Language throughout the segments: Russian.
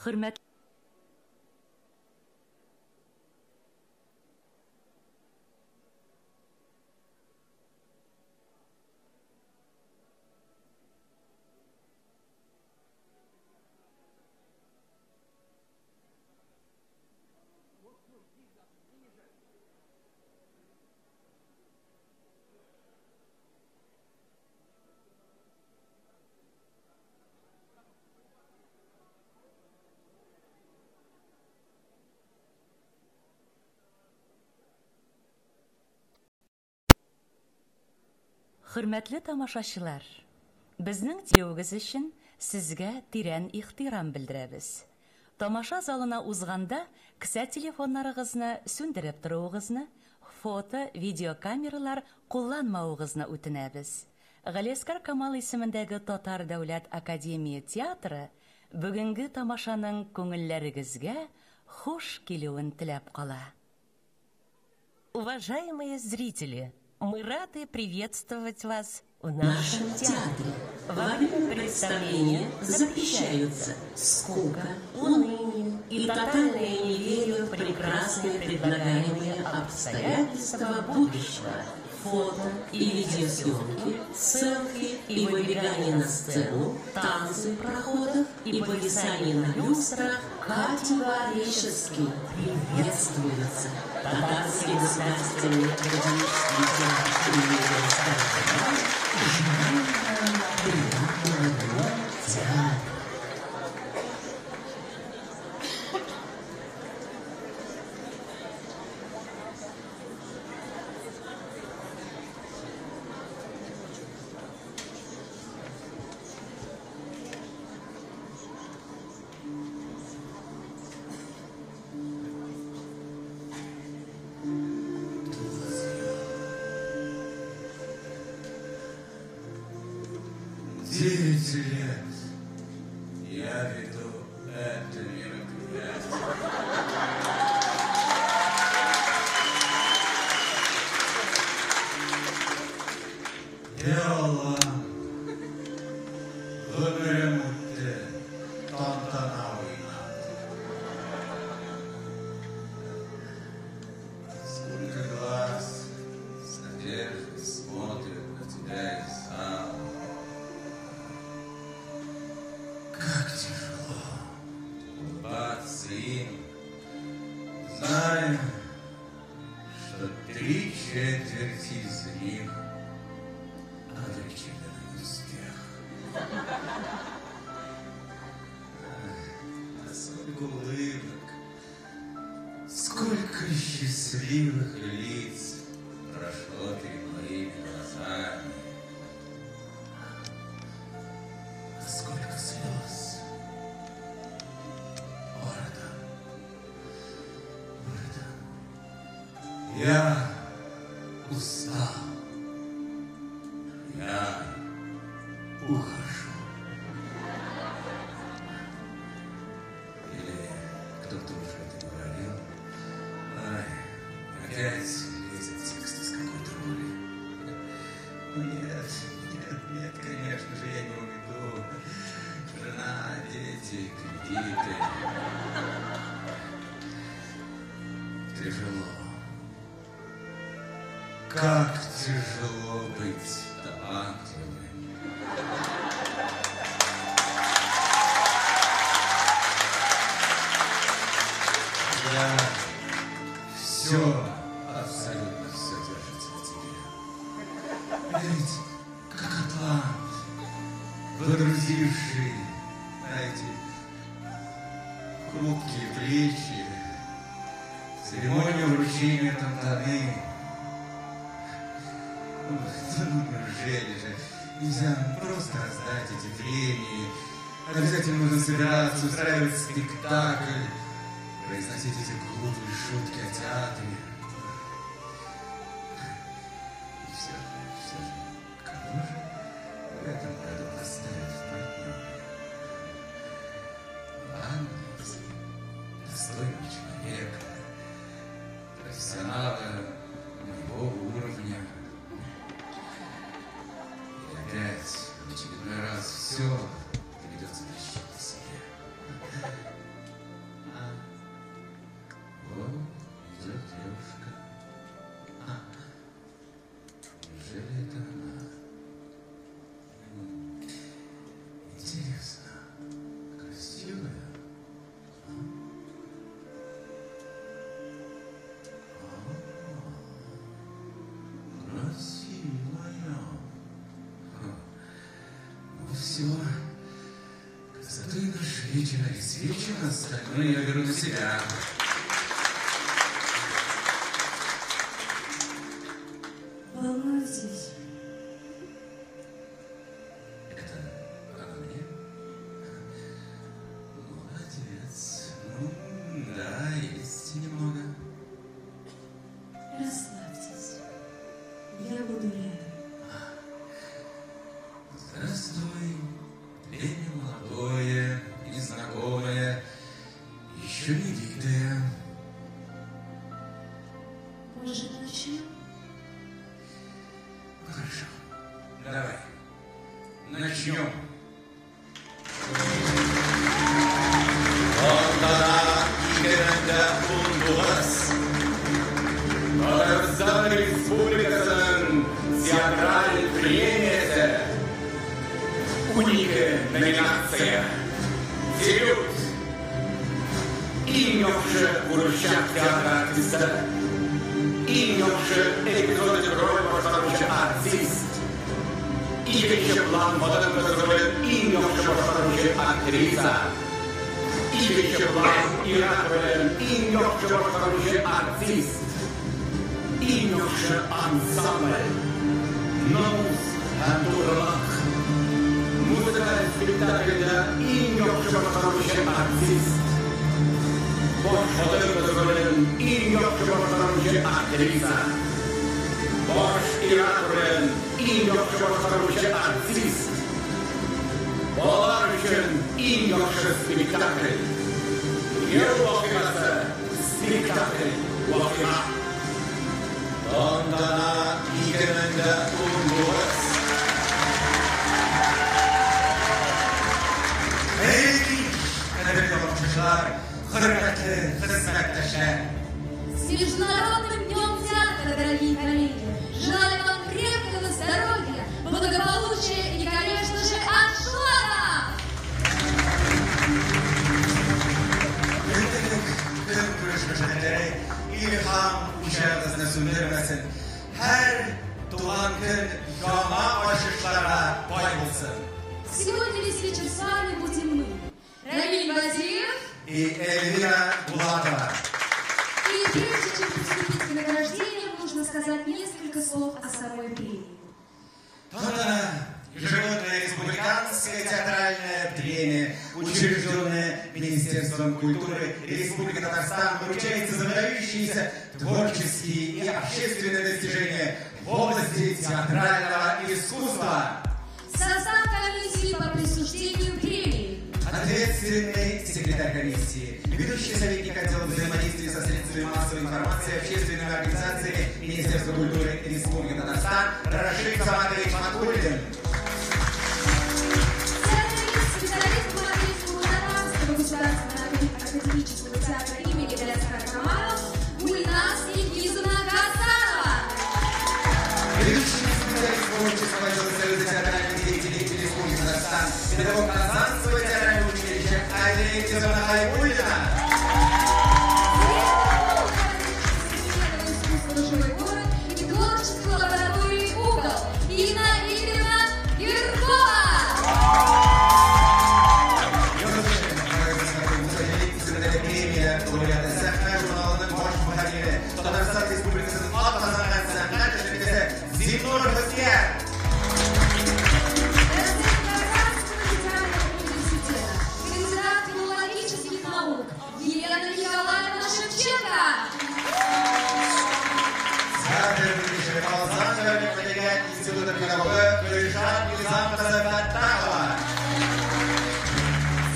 Хөрмәт Хөрмәтле тамашачылар, безнең теләүгез өчен сезгә тирән ихтирам белдерәбез. Тамаша залына узганда кесә телефоннарыгызны сүндереп торуыгызны, фото, видеокамералар кулланмауыгызны үтенәбез. Галиәскәр Камал исемендәге Татар дәүләт академия театры бүгенге тамашаның күңелләрегезгә хуш килүен теләп кала. Уважаемые зрители, мы рады приветствовать вас в нашем театре. Во время представления запрещаются скука, уныние и тотальное неверие в прекрасные предлагаемые обстоятельства будущего, фото и видеосъемки, селфи и выбегание на сцену, танцы в проходах и повисание на люстрах категорически приветствуются. Татарский государственный академический театр имени театр. Девять лет я веду это мероприятие. Делала Гомеремутте Тантанауина. Сколько глаз с надеждой смотрят на тебя и сам. Как тяжело улыбаться им, зная, что 3/4 из них обречены на неуспех. А сколько улыбок, сколько счастливых лиц прошло перед моими глазами. Сколько слез. Орда. Я устал. Я ухожу. Или кто-то уже это говорил. Ай, опять лезет текст из какой-то роли. Нет, конечно же, я не уйду. Жена, дети, кредиты. Тяжело. Как тяжело быть талантливым. Я все, абсолютно все держится в тебе. Ведь как атлант, водрузивший на эти хрупкие плечи церемонию вручения Тантаны. Неужели же нельзя просто раздать эти премии? Обязательно нужно собираться, устраивать спектакль, произносить эти глупые шутки о театре. И все же, кого же в этом году поставить в партнеры? Ладно, достойного человека, профессионала моего уровня. И опять в очередной раз все придется тащить на себе. Отлично, остальное я беру на себя. Волнуйтесь. Это обо мне? Молодец. Ну, да, есть немного. Расслабьтесь. Я буду рядом. Здравствуй, время молодое, незнакомое, еще не видное. Может, начнем? Хорошо, давай, начнем. Ondan İngilizce bulunduğumuz Қазақстан Республикасының театральной премиясы уникальная номинация «Дебют». Ең яхшы бурычак театр артисті, ең яхшы эпизодик роль башкаручы артист, екінші план модern рөлін ең яхшы башкаручы актриса, екінші план Ирак рөлін ең яхшы башкаручы артист, ең яхшы ансамбль, намус һәм тугрылык. Музыкаль спектакльдә ең яхшы башкаручы артист, баш модern рөлен ең яхшы башкаручы актриса, баш Ирак рөлен ең яхшы башкаручы артист, балалар өчен ең яхшы спектакль, ел вакыйгасы спектакль вакыйга. Тантана 2019. Хөрмәтле хезмәттәшләр! С Международным днем театра, дорогие коллеги! Желаю вам крепкого здоровья, благополучия и, конечно же, аншлагов! Tüm görüşmüşleri ilham ışığınızı söndürmesin. Her doğan gün yana aşışlara bayılsın. Сегодня весь вечер с вами будем мы, Равиль Базиев И Эльвира Булатова. И прежде чем приступить к награждению, нужно сказать несколько слов о самой премии. Ежегодная республиканская театральная премия, учрежденная Министерством культуры Республики Татарстан, вручается за выдающиеся творческие и общественные достижения в области театрального искусства. Состав комиссии по присуждению премии. Ответственный секретарь комиссии, ведущий советник отдела взаимодействия со средствами массовой информации, общественными организациями Министерства культуры Республики Татарстан Рашид Саматович Матулин. Специалист по английскому Татарского государственного академического театра имени Галяскара Камалова Гульнас Ильгизовна Гасанова. Ведущий специалист творческого отдела Союза театральных деятелей Республики Татарстан, педагог Казанского театрального училища Алия Ильгизовна Хайбуллина. Живой город и творческой лаборатории «Угол» Инна Игоревна Юркова. Премия лауреаты сәхнә журналының баш мөхәррире, Татарстан Республикасының атказанган сәнгать эшлеклесе Зиннур Хәскәр. Кандидат филологических наук Елена Николаевна Шевченко. Театр Бритиши Казан мәдәният институты педагогы Гөлшат Низам Казабаттахова.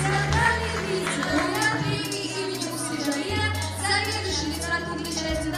Театральный деятель, лауреат премии имени Муслижалия, заведующий литературной частью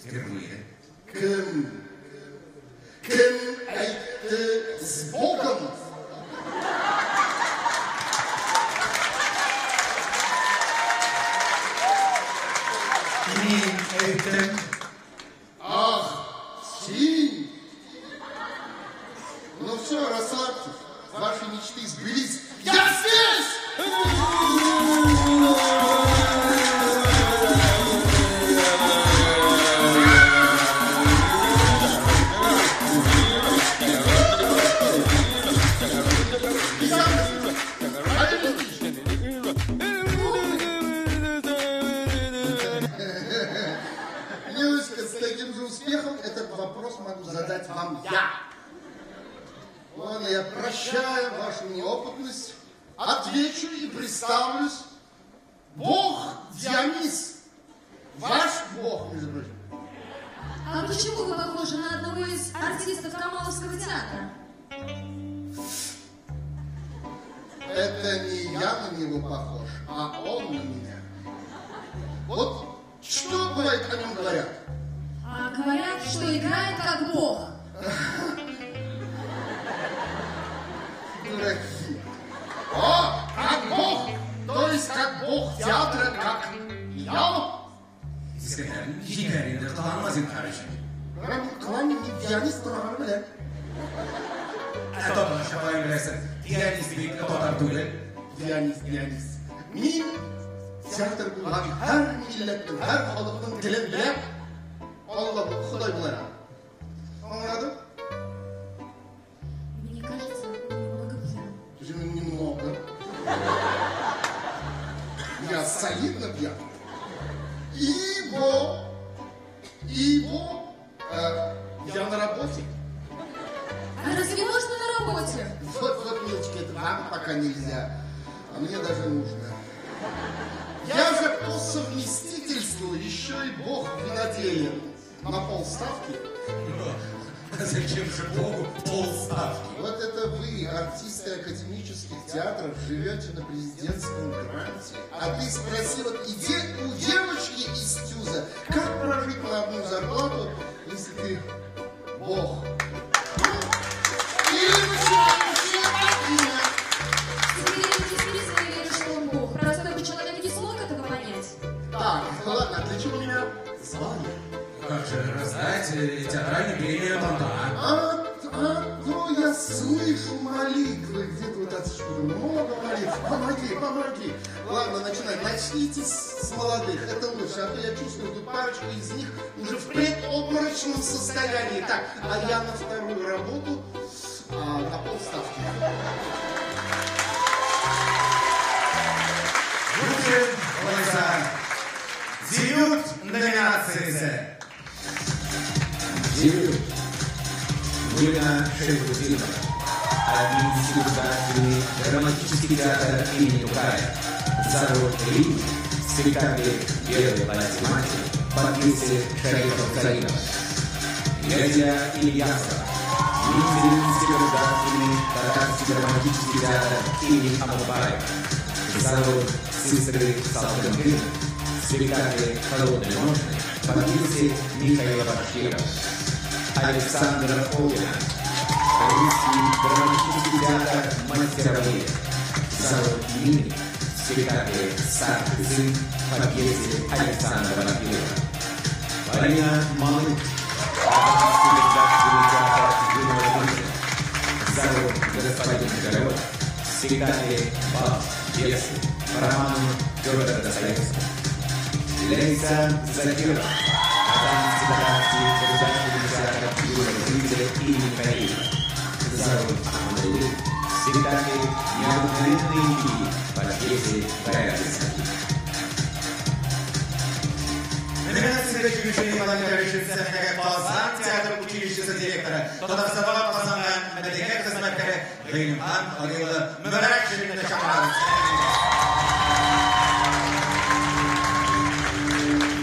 Впервые. Кем это с Богом? Мин это... Ах, синь! Ну все, расслабьтесь. Ваши мечты сбылись. Я здесь! Милочка, с таким же успехом этот вопрос могу задать вам я. Ладно, я прощаю вашу неопытность, отвечу и представлюсь. Бог Дионис. Ваш Бог, между прочим. А почему вы похожи на одного из артистов Камаловского театра? Это не я на него похож, а он на меня. Вот что бывает о нем говорят? А говорят, что играет как Бог. Дураки. О, как Бог! То есть как Бог театра, как я? Секретарь, Хикарин, Каланмазин Харыч. Клани Дионис Травля. А то наша появляется Дионис Вик, кто там дует? Дионис. Мин театр булган һәр милләтнең, һәр халыкның телен белә. Алла бу Ходай булар. Аңладың? Мне кажется, немного пьян. Почему немного? Я солидно пьян. Ибо я на работе. А разве можно на работе? Вот, милочки, это вам пока нельзя, а мне даже нужно. Я же по совместительству еще и бог виноделия на полставки. Зачем же Богу полставки? Вот это вы, артисты академических театров, живете на президентском гранте. А ты спроси вот у девочки из ТЮЗа, как прожить на одну зарплату, если ты бог? Или начинающая богиня. Теперь я действительно верю, что он Бог. Простой бы человек не смог этого понять. Так, ладно, для чего меня звали? Как же раздать театральную премию Монтана? Ну, я слышу молитвы, где-то вот отсюда много молитв. Помоги. Ладно, начните с молодых, это лучше, а то я чувствую, тут парочка из них уже в предобморочном состоянии. Так, а я на вторую работу на полставки. Лучше глаза. Дебют номинации. Дебют. Елена Шейхутдинова. Армянский государственный драматический театр имени Тукая. Завод Рим. Спектакль «Белый платье матери» по пьесе Шарифа Хусаинова. Ядя Ильясова. Минзелинский государственный татарский драматический театр имени Амурбаева. Завод «Сестры Салтынгына». Спектакль «Холодные ножны» по пьесе Михаила Башкирова. Александра Олгина. Русский драматический театр «Мастеровые». Завод «Мини». Спектакль «Старший сын» по пьесе Александра Башкирова. Полина Малык. Татарский государственный театр «Юного Лунина». Завод «Господин Королев». Спектакль «Бал» пьесы по роману Федора Достоевского. Лейсан Закиров. Татарский государственный театр юного зрителя имени Кариева. Завод Ахмадулы. Спектакль «Необыкновенные книги» по пьесе Горячевского. Номинация заключения Владимировича Цехнага Балзан, театр училища директора. Тодорсабал Пазаман, Медикет Казмакаре, Гриман, Алила, Меверакшин, Начамаров.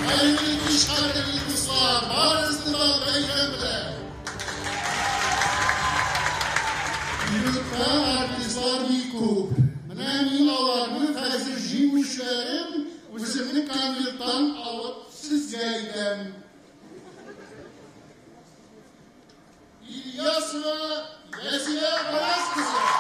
Hayırlı işlerle bilgisayar, bağrısından beylemle. Lütfen artistlar Mikup. Menen alanı hazır jimüşlerim, üzümünü kanırtan alıp sizgeyden. Тарасова Лесия Полянская.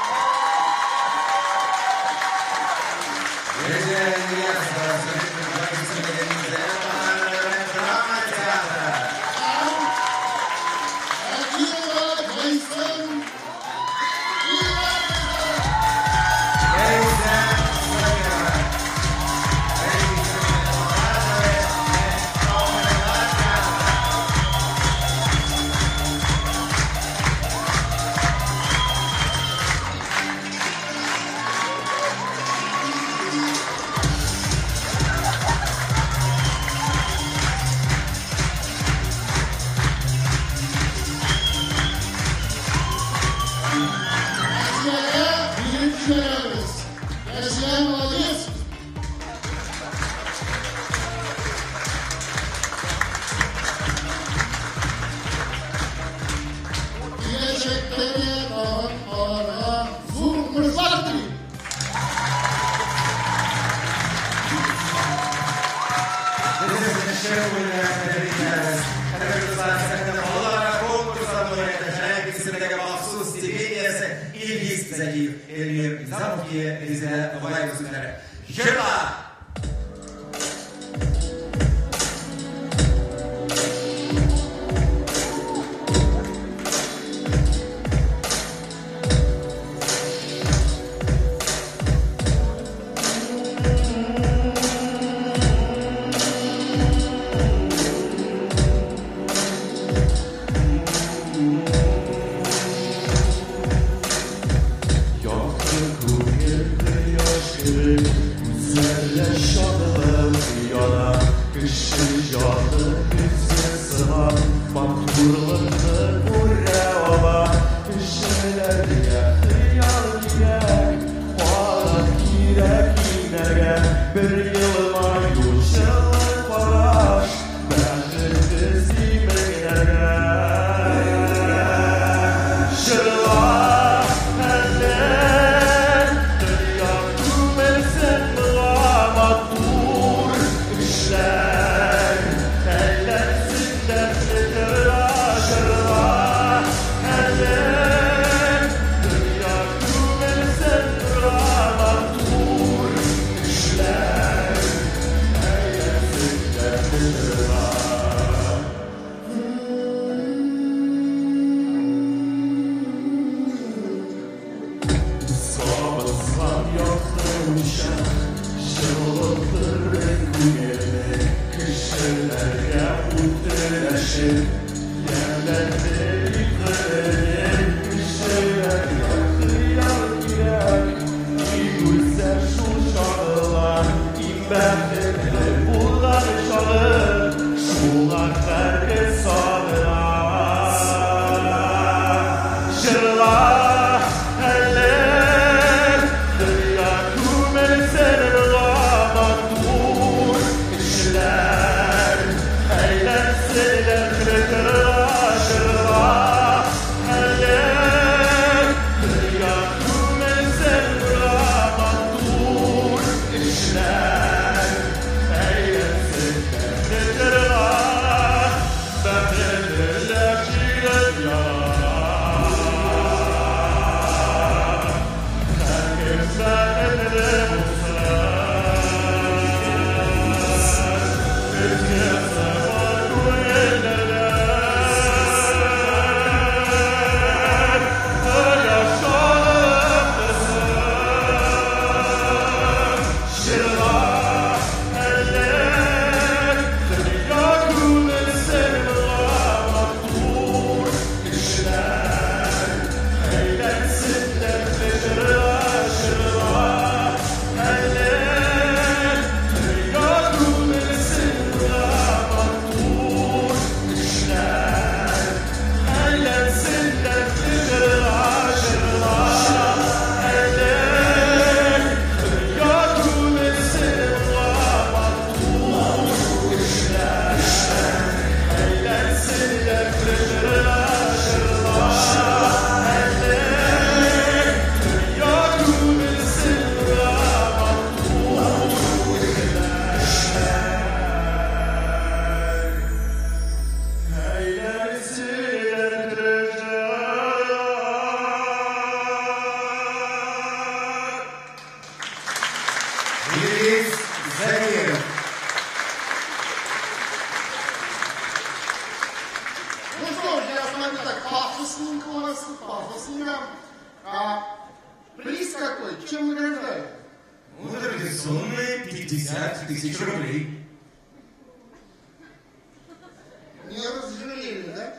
смотрю, так пафосненько у нас тут, пафосненько. А приз какой? Чем награждают? Ну, традиционные 50 тысяч рублей. Не разжалели, да?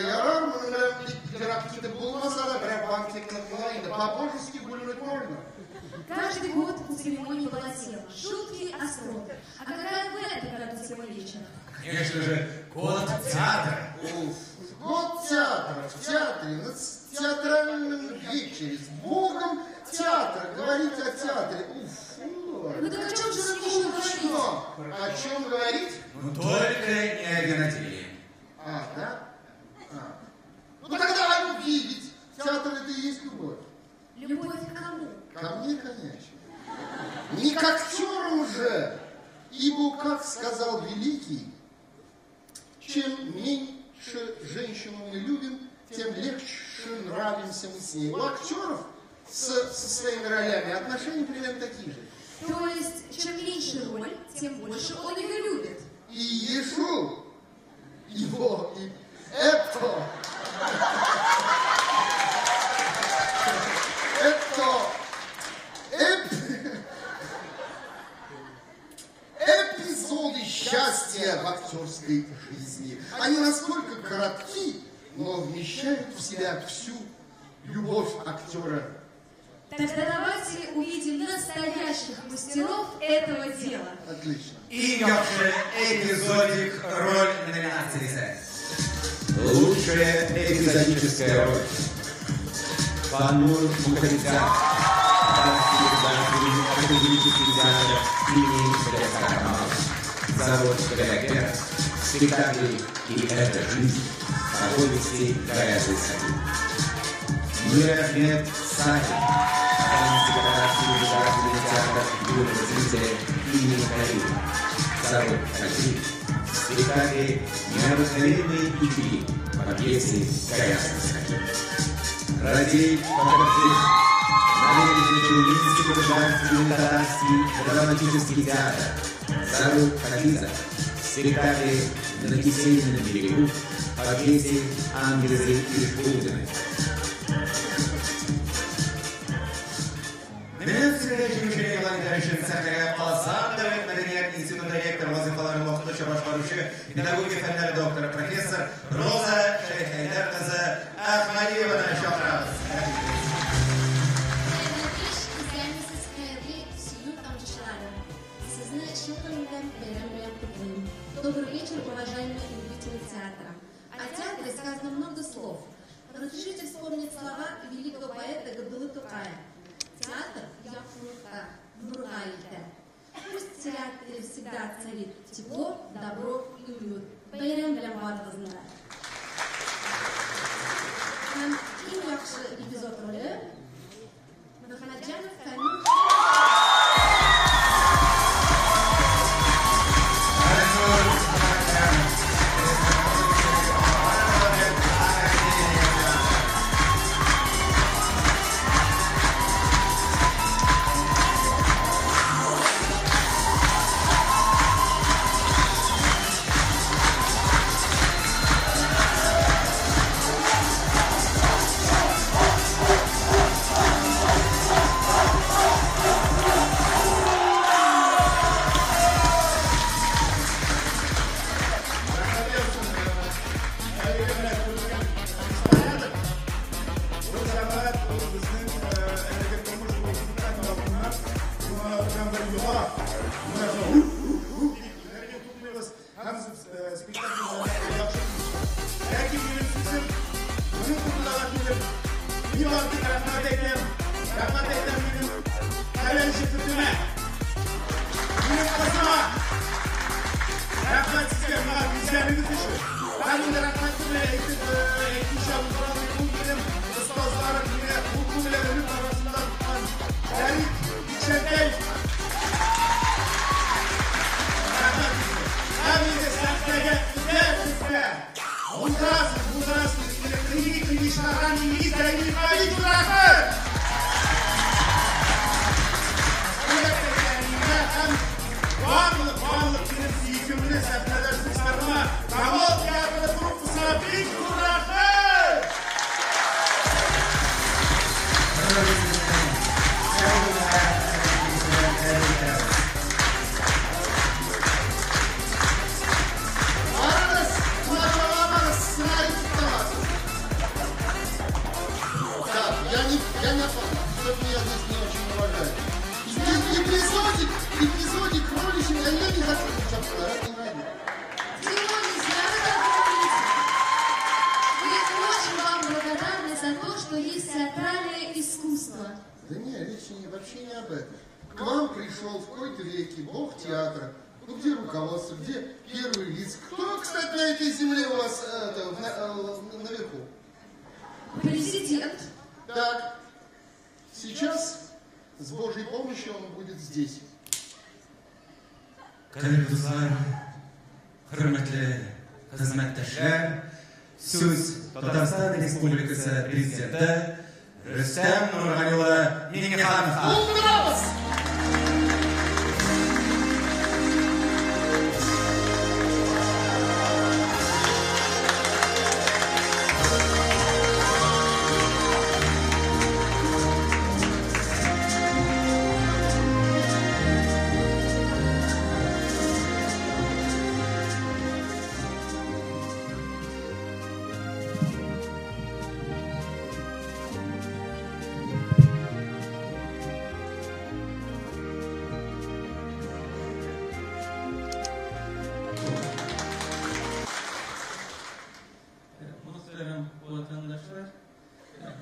Ярар, какие-то булмазада, банкетных лайна, по-божески гульнуть можно. Каждый год у церемонии была тема «Шутки остроты». А какая в этом году тема вечера? Конечно же, год театра. Год театра, в театре, на театральном вечере, с Богом театра, говорите о театре. Ну так о чем же нам еще говорить? Что? О чем говорить? Ну, только не о виноделии. Да? Ну тогда о любви, ведь театр это и есть любовь. Любовь к кому? Ко мне, конечно. Не к актерам же, ибо, как сказал великий, чем меньше женщину мы любим, тем легче нравимся мы с ней. У актеров со своими ролями отношения примерно такие же. То есть, чем меньше роль, тем больше он ее любит. И Иешуа, его, и это эпизоды счастья в актерской жизни. Они настолько коротки, но вмещают в себя всю любовь актера. Тогда давайте увидим настоящих мастеров этого дела. Отлично. И несший эпизодик роль номинации. Лучшая эпизодическая роль. Панур Мухаммедзян. Академический театр имени Сергея Карамазова. Завод Галягера. Спектакль «И эта жизнь» по повести Гая Высоты. Мирахмед Сахин. Секретарский государственный театр юного зрителя имени Карима. Завод Качи. Спектакль «Необыкновенные игры» по пьесе Гая Высоты. Радей Пакарджи. Набережный Челнинский государственный татарский драматический театр. Завод Хадиза. Спектакль «На Кисельном берегу» по пьесе «Ангелы и Шпулдины». Следующим благодарящим Сахаря Александрович, наверняк института ректора Вазыфалары Мохтуча Башбаруши, педагоги фамилия доктора, профессор Роза Шейхайдерназа Ахмадиева на Шамраз. Добрый вечер, уважаемые любители театра. О театре сказано много слов. Разрешите вспомнить слова великого поэта Габдуллы Тукая. Театр я в Нургаите. Пусть в театре всегда царит тепло, добро и уют. Байрам белән барыгызны. Һәм иң яхшы эпизод роле Мөхәммәтҗанов Камил. в веки, бог театра. Ну где руководство, где первые лица? Кто, кстати, на этой земле у вас наверху? Президент. Так, сейчас с Божьей помощью он будет здесь. Кадерлі достар, hürmetli hizmetdaşlar, söz Татарстан Республикасы Президенті Рүстем Нұрғалиұлы Меңдіхановқа. Ура!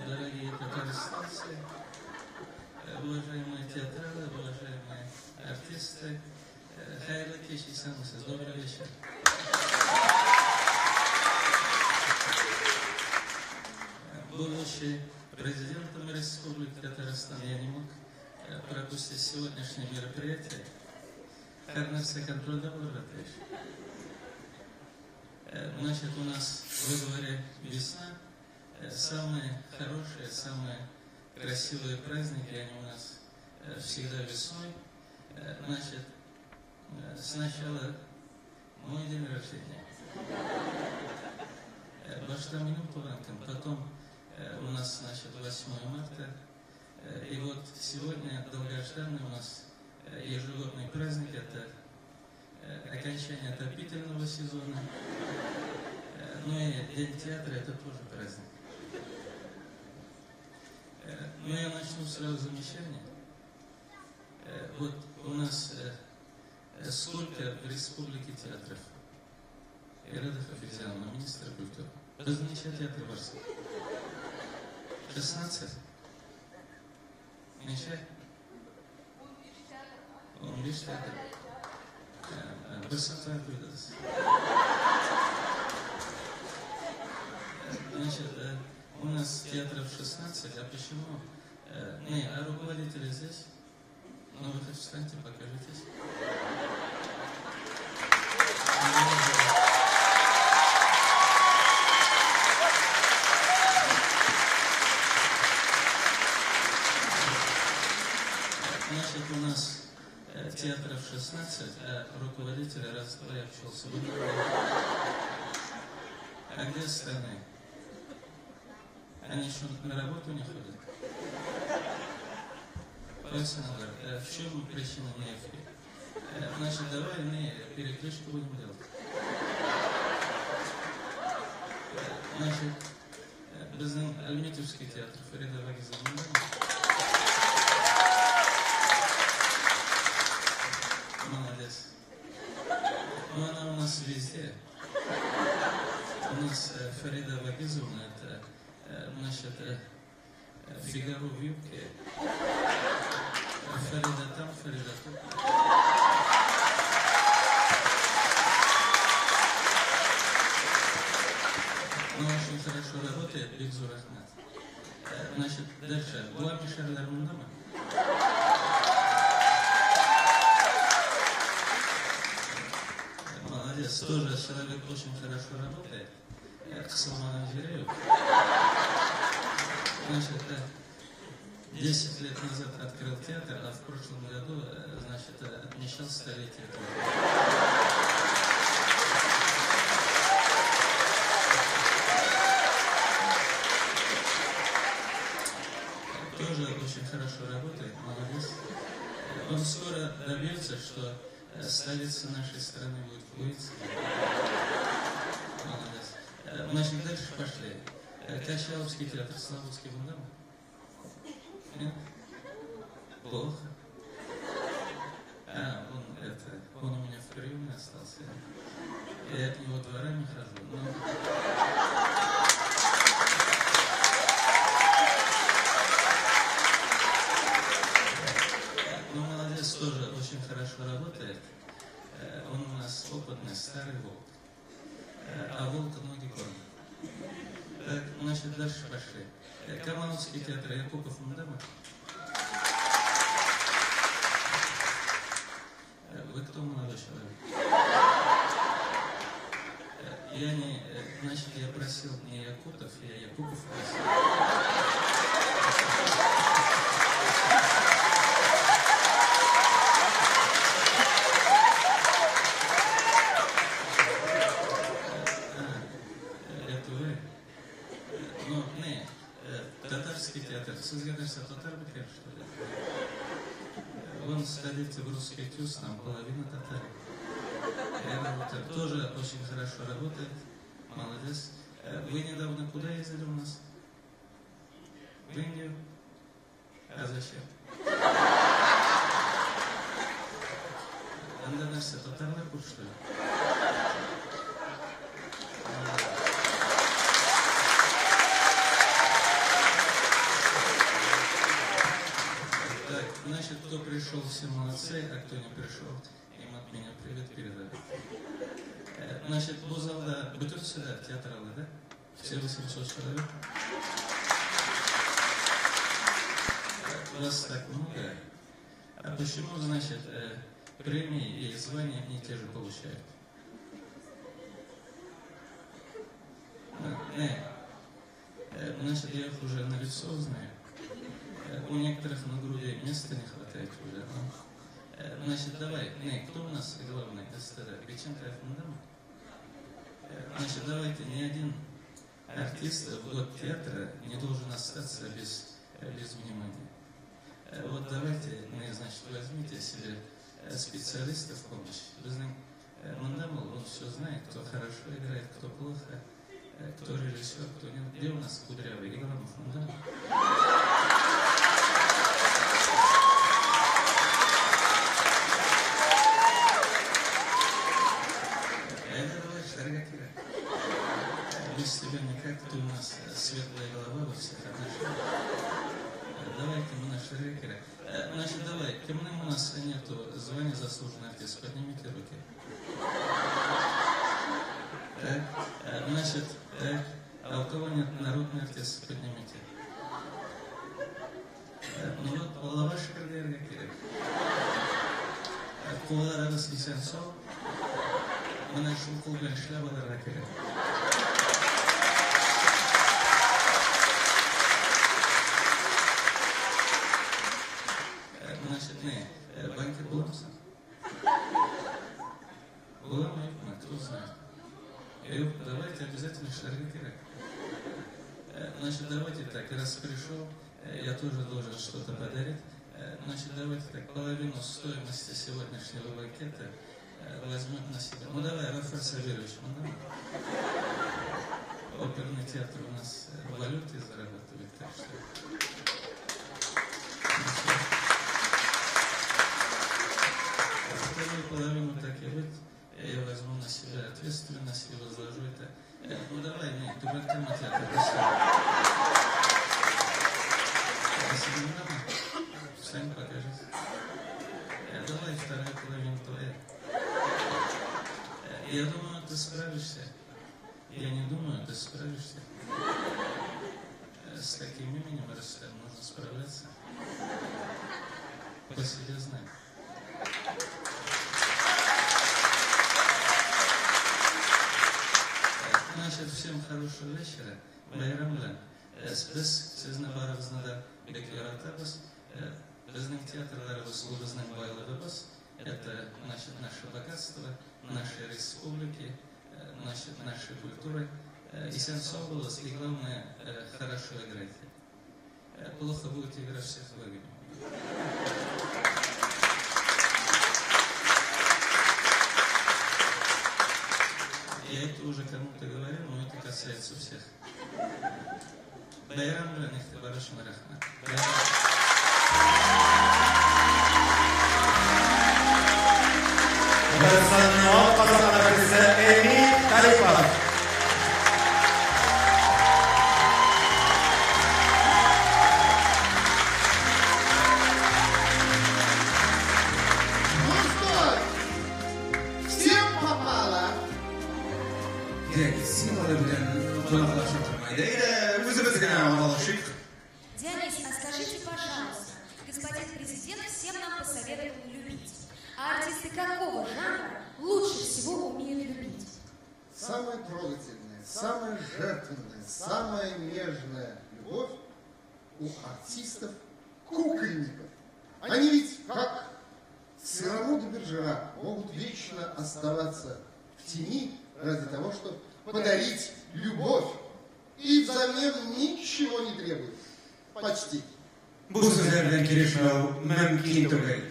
Дорогие татарстанцы, уважаемые театралы, уважаемые артисты, хайрлы кеш исәнмесез, добрый вечер. Будучи президентом Республики Татарстан, я не мог пропустить сегодняшнее мероприятие. Харнарса контроля Владимирович. Значит, у нас в Выговоре весна. Самые хорошие, самые красивые праздники, они у нас всегда весной. Значит, сначала мой день рождения. Баштаминем Туранком, потом у нас, значит, 8 марта. И вот сегодня долгожданный у нас ежегодный праздник, это окончание отопительного сезона. Ну и День театра, это тоже праздник. Ну, я начну сразу с замечания. Вот у нас сколько в республике театров? Ирадов официально, министр культуры. Позвоните театр Барса. 16? Меньше? Он лишь театр. Высота выдалась. Значит, у нас театров 16, а почему? А руководители здесь? Ну вы хоть встаньте, покажитесь. Значит, у нас театров 16, а руководители раз-два я общался. А где остальные? Они что, на работу не ходят? Александр, в чем причина нефти? Значит, давай мы перекличку будем делать. Значит, біздің Альметьевский театр, Фарида Вагизовна. Молодец. Ну, она у нас везде. У нас Фарида Вагизовна, это, значит, Фигаро в юбке. Фарида там, Фарида тут. Ну, очень хорошо работает, Бигзур Ахмед. Значит, дальше. Буа Мишель Армандама. Молодец, тоже человек очень хорошо работает. К Салману Жирею. Значит, 10 лет назад открыл театр, а в прошлом году, значит, отмечал столетие. Тоже очень хорошо работает, молодец. Он скоро добьется, что столица нашей страны будет в Уицке. Молодец. Значит, дальше пошли. Качаловский театр, Славутский Бундам. Нет? Плохо. Он у меня в приеме остался. Я от него дворами хожу. Но... Ну, молодец, тоже очень хорошо животное, старый волк. А волка ноги кормят. Так, значит, дальше пошли. Камаловский театр, Якупов Мандама. Вы кто, молодой человек? Значит, я просил не Якутов, я Якупов просил. Это вы? Ну, не, татарский театр. Siz gelirse татар бекер, что ли? Вон столица в русский тюз, там половина татар. Тоже очень хорошо работает. Молодец. Вы недавно куда ездили у нас? В Индию? А зачем? Андонарся татарлар был, что ли? Так, значит, кто пришел, все молодцы, а кто не пришел, им от меня привет передали. Значит, Бузалда, бытут сюда, театралы, да? Все 800 человек. Вас так много. А почему, значит, премии и звания не те же получают? Значит, я их уже на лицо знаю. У некоторых на груди места не хватает уже. Значит, давай, кто у нас главный? Биченко Мандама? Значит, давайте, ни один артист в год театра не должен остаться без внимания. Вот давайте, значит, возьмите себе специалиста в помощь. Мандамал, он все знает, кто хорошо играет, кто плохо, кто режиссер, кто нет. Где у нас Кудрявый? Иванов Мандамал? Без тебя никак, ты у нас светлая голова во всех отношениях. Давайте мы наши рекеры. Значит, давай, темным у нас нету звания заслуженный артист. Поднимите руки. Так, значит, а у кого нет народный артист? Поднимите. Ну вот, лаваш карьеры рекеры. Кулара Василисенцов. Мы нашим кулган шляба рекеры. Значит, банкер Буламса. Булам и кто знает. Давайте обязательно шарикеры. Значит, давайте так, раз пришел, я тоже должен что-то подарить. Значит, давайте так, половину стоимости сегодняшнего банкета возьмет на себя. Ну давай, Рафаэль Савельевич, оперный театр у нас валюты зарабатывает, так что... Вторую половину так и быть, я возьму на себя ответственность и возложу это. Ну давай, ты в этом театре поставь. Спасибо, не надо? Встань, покажись. Давай, вторая половина твоя. Я думаю, ты справишься. Я не думаю, ты справишься. С таким именем Россиян нужно справляться. По себе знай. Значит, всем хорошего вечера. Байрамлан. Biz sizni barabızda bekliyoruz. Bizning teatrlarimiz, bizning boyligimiz. Это наше богатство, нашей республики, нашей культуры. И Сенцов был, и главное, хорошо играйте. Плохо будете играть, всех выгоним. Я это уже кому-то говорил, но это касается всех. Байрам Ранихта Бараш Марахма. Ну что, всем попало? дядя Симона, блин, тунахлашок майда, вызовется малышик. Денис, а скажите, пожалуйста, господин президент всем нам посоветовал любить. А артисты какого жанра лучше всего умеют любить? Самая трогательная, самая жертвенная, самая нежная любовь у артистов-кукольников. Они ведь, как Сирамуд и Бержера, могут вечно оставаться в тени ради того, чтобы подарить любовь. И взамен ничего не требует. Почти. Bu sözlerden kirişmeu mümkün değil.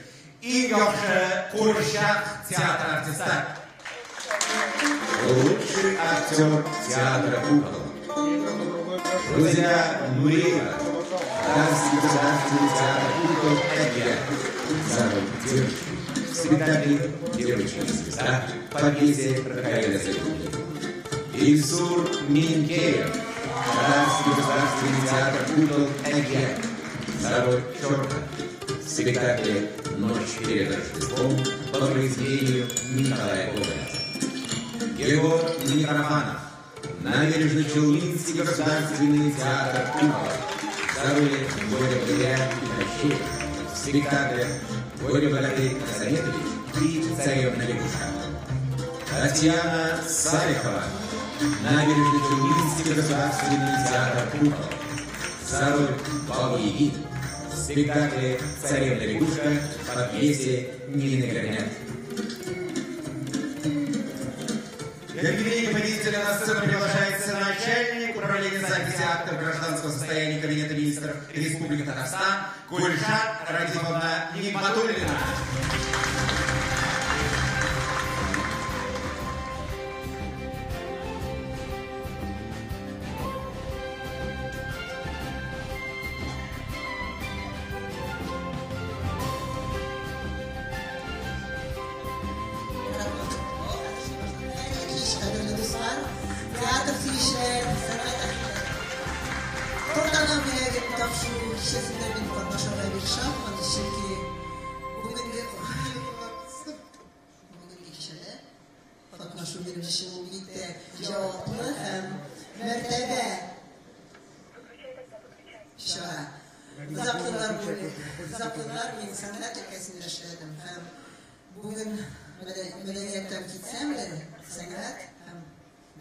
En yaxşı Qurshaq teatr artisti. Лучший актер театра кукол. Друзья Нуриева, Казанский государственный театр кукол «Эгер». За роль девочки в спектакле «Девочка звезда» по пьесе Рафаэля Загули. Ильсур Минкеев, Казанский государственный театр кукол «Эгер». За роль Чёрка в спектакле «Ночь перед Рождеством» по произведению Николая Гоголя. Егор Митрофанов, Набережно-Челнинский государственный театр кукол. За роли Боря Богатыря и Кощея в спектакле «Боря Богатырь Казаметович» и «Царевна лягушка». Татьяна Салихова, Набережно-Челнинский государственный театр кукол. За роль Бабы-Яги в спектакле «Царевна лягушка» по пьесе Нины Горняк. Для юбилейного победителя на сцену приглашается начальник управления записи актов гражданского состояния Кабинета министров Республики Татарстан Гульшат Радимовна Нигматуллина. Zaplanlar ve insanlar ülkesinde yaşadım. Hem bugün medeniyetten gitsem de sanat hem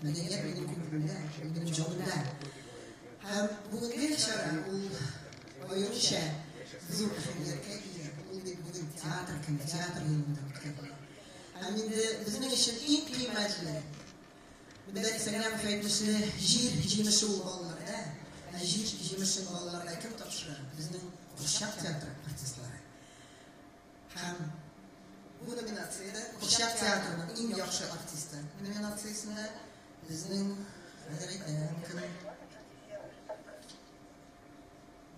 medeniyet benim kulübümde, benim canımda. Hem bugün bir şara, oyuncu, zor erkek, bugün tiyatr yılında tutuldu. Hem bizim için en kıymetli. Bir de sanat faydalısı jir olmalılar. Jir olmalılar kim taşır? Bizim Qurshaq teatr artistlari. Ham bu nominatsiyada Qurshaq teatrining eng yaxshi artisti nominatsiyasini bizning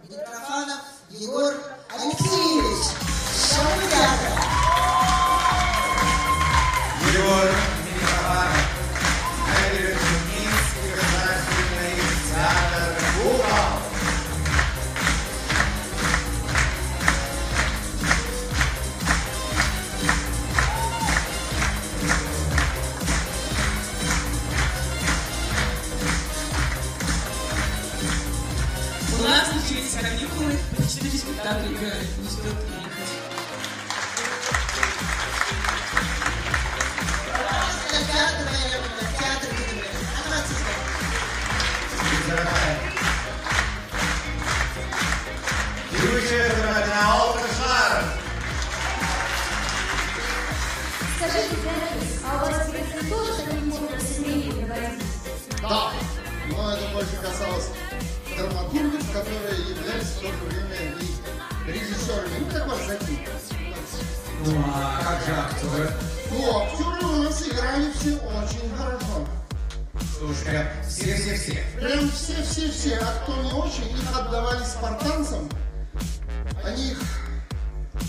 Mitrofanov Yegor Alexeyevich Shamyatov. Егор Митрофанов, Набережно-Челнинский государственный театр кукол. У нас начались каникулы, по 4 спектакля играют, не стоит приехать. Скажите, Денис, а у вас теперь тоже такие могут семейные говорить? Да, но это больше касалось драматургов, которые являлись в то же время и режиссерами. Ну, как вас зовут? Ну, а как же актеры? Ну, актеры у нас играли все очень хорошо. Слушай, все. Прям все. А кто не очень, их отдавали спартанцам. Они их,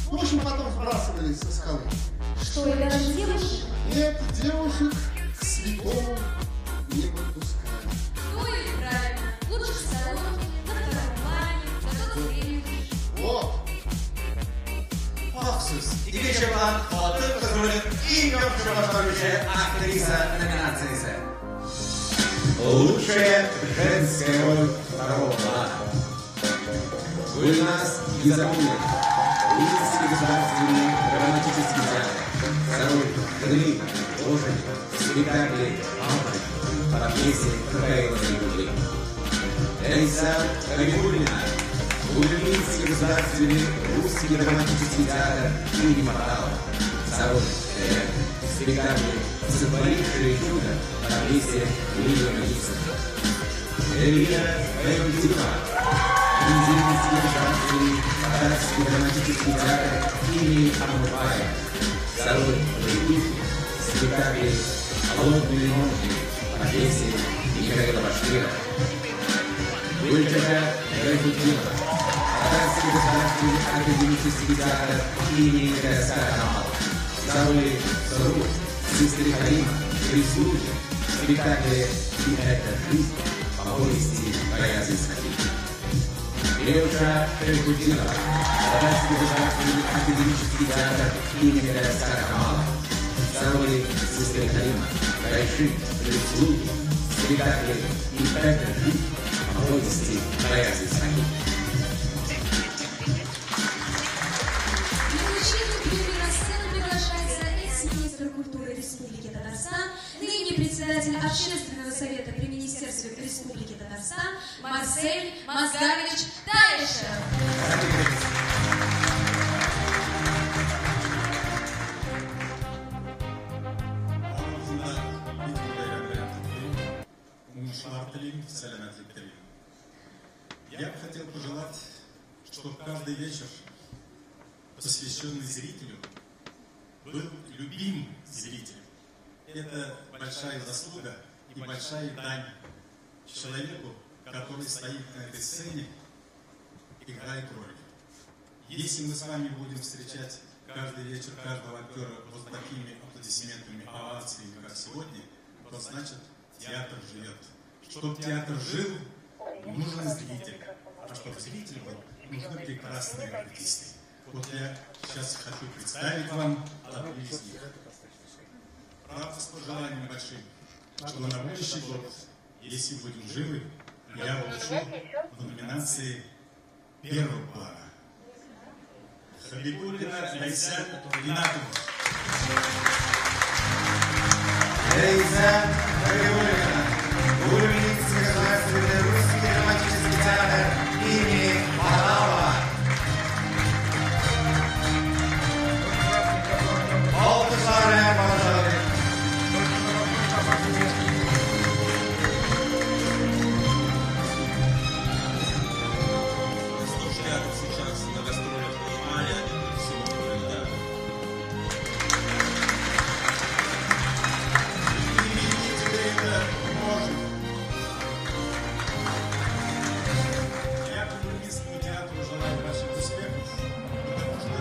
в общем, потом сбрасывали со скалы. Что, и даже девушек? Нет, девушек к святому не подпускали. Ну и правильно. Лучше в салоне, на втором плане, зато зрелищ. Вот. Махсус. İkinci plan Altın Kızıl'ın en yakışıklı başrolü aktrisa nominasyası. Лучшая женская роль второго плана. Гульназ Гизамуллин, Луганский государственный драматический театр. За роль Галины Ложи в спектакле «Мамочка» по пьесе Михаила Григорьева. Лейсан Хабибуллина, Луганский государственный русский драматический театр имени Маталова. За роль Элен в спектакле «Сотворившее чудо» по пьесе Уильяма Гибсона. Эльвира Байрутдинова, Луганский государственный татарский драматический театр имени Амурбаева. За роль Лейдухи в спектакле «Холодные ночи» по пьесе Михаила Башкирова. Гульчака Байрутдинова, Татарский государственный академический театр имени Гаскара Камала. За роль Сарур, сестры Халима, прислуги в спектакле «И это жизнь» по повести Гаязы Исмаила. Илюша Шейхутдинова, Татарский государственный академический театр имени Гаскара Камала. За роль сестры Халима, Гайши, прислуги в спектакле «И это жизнь» по повести Гаязы Исмаила. Культуры Республики Татарстан, ныне председатель Общественного совета при Министерстве Республики Татарстан Марсель Мазгарович Таишев. Я бы хотел пожелать, чтобы каждый вечер, посвященный зрителю, был любимым зрителем. Это большая заслуга и большая дань человеку, который стоит на этой сцене, играет роль. Если мы с вами будем встречать каждый вечер каждого актера вот такими аплодисментами, овациями, как сегодня, то значит театр живет. Чтобы театр жил, нужен зритель. А чтобы зритель был, нужны прекрасные артисты. Вот я сейчас хочу представить вам одну из них. Правда, с пожеланием большим, что на будущий год, если будем живы, я получу в номинации первого плана. Хабибуллина Лейсан Ринатовна. Лейсан Хабибуллина, Гульнинский государственный русский драматический театр имени Маталова. Alkışlarla başladık. Слушая сейчас на гастролях Ямале, сегодня, и теперь это может. Я Гульнинскому театру желаю больших успехов, потому что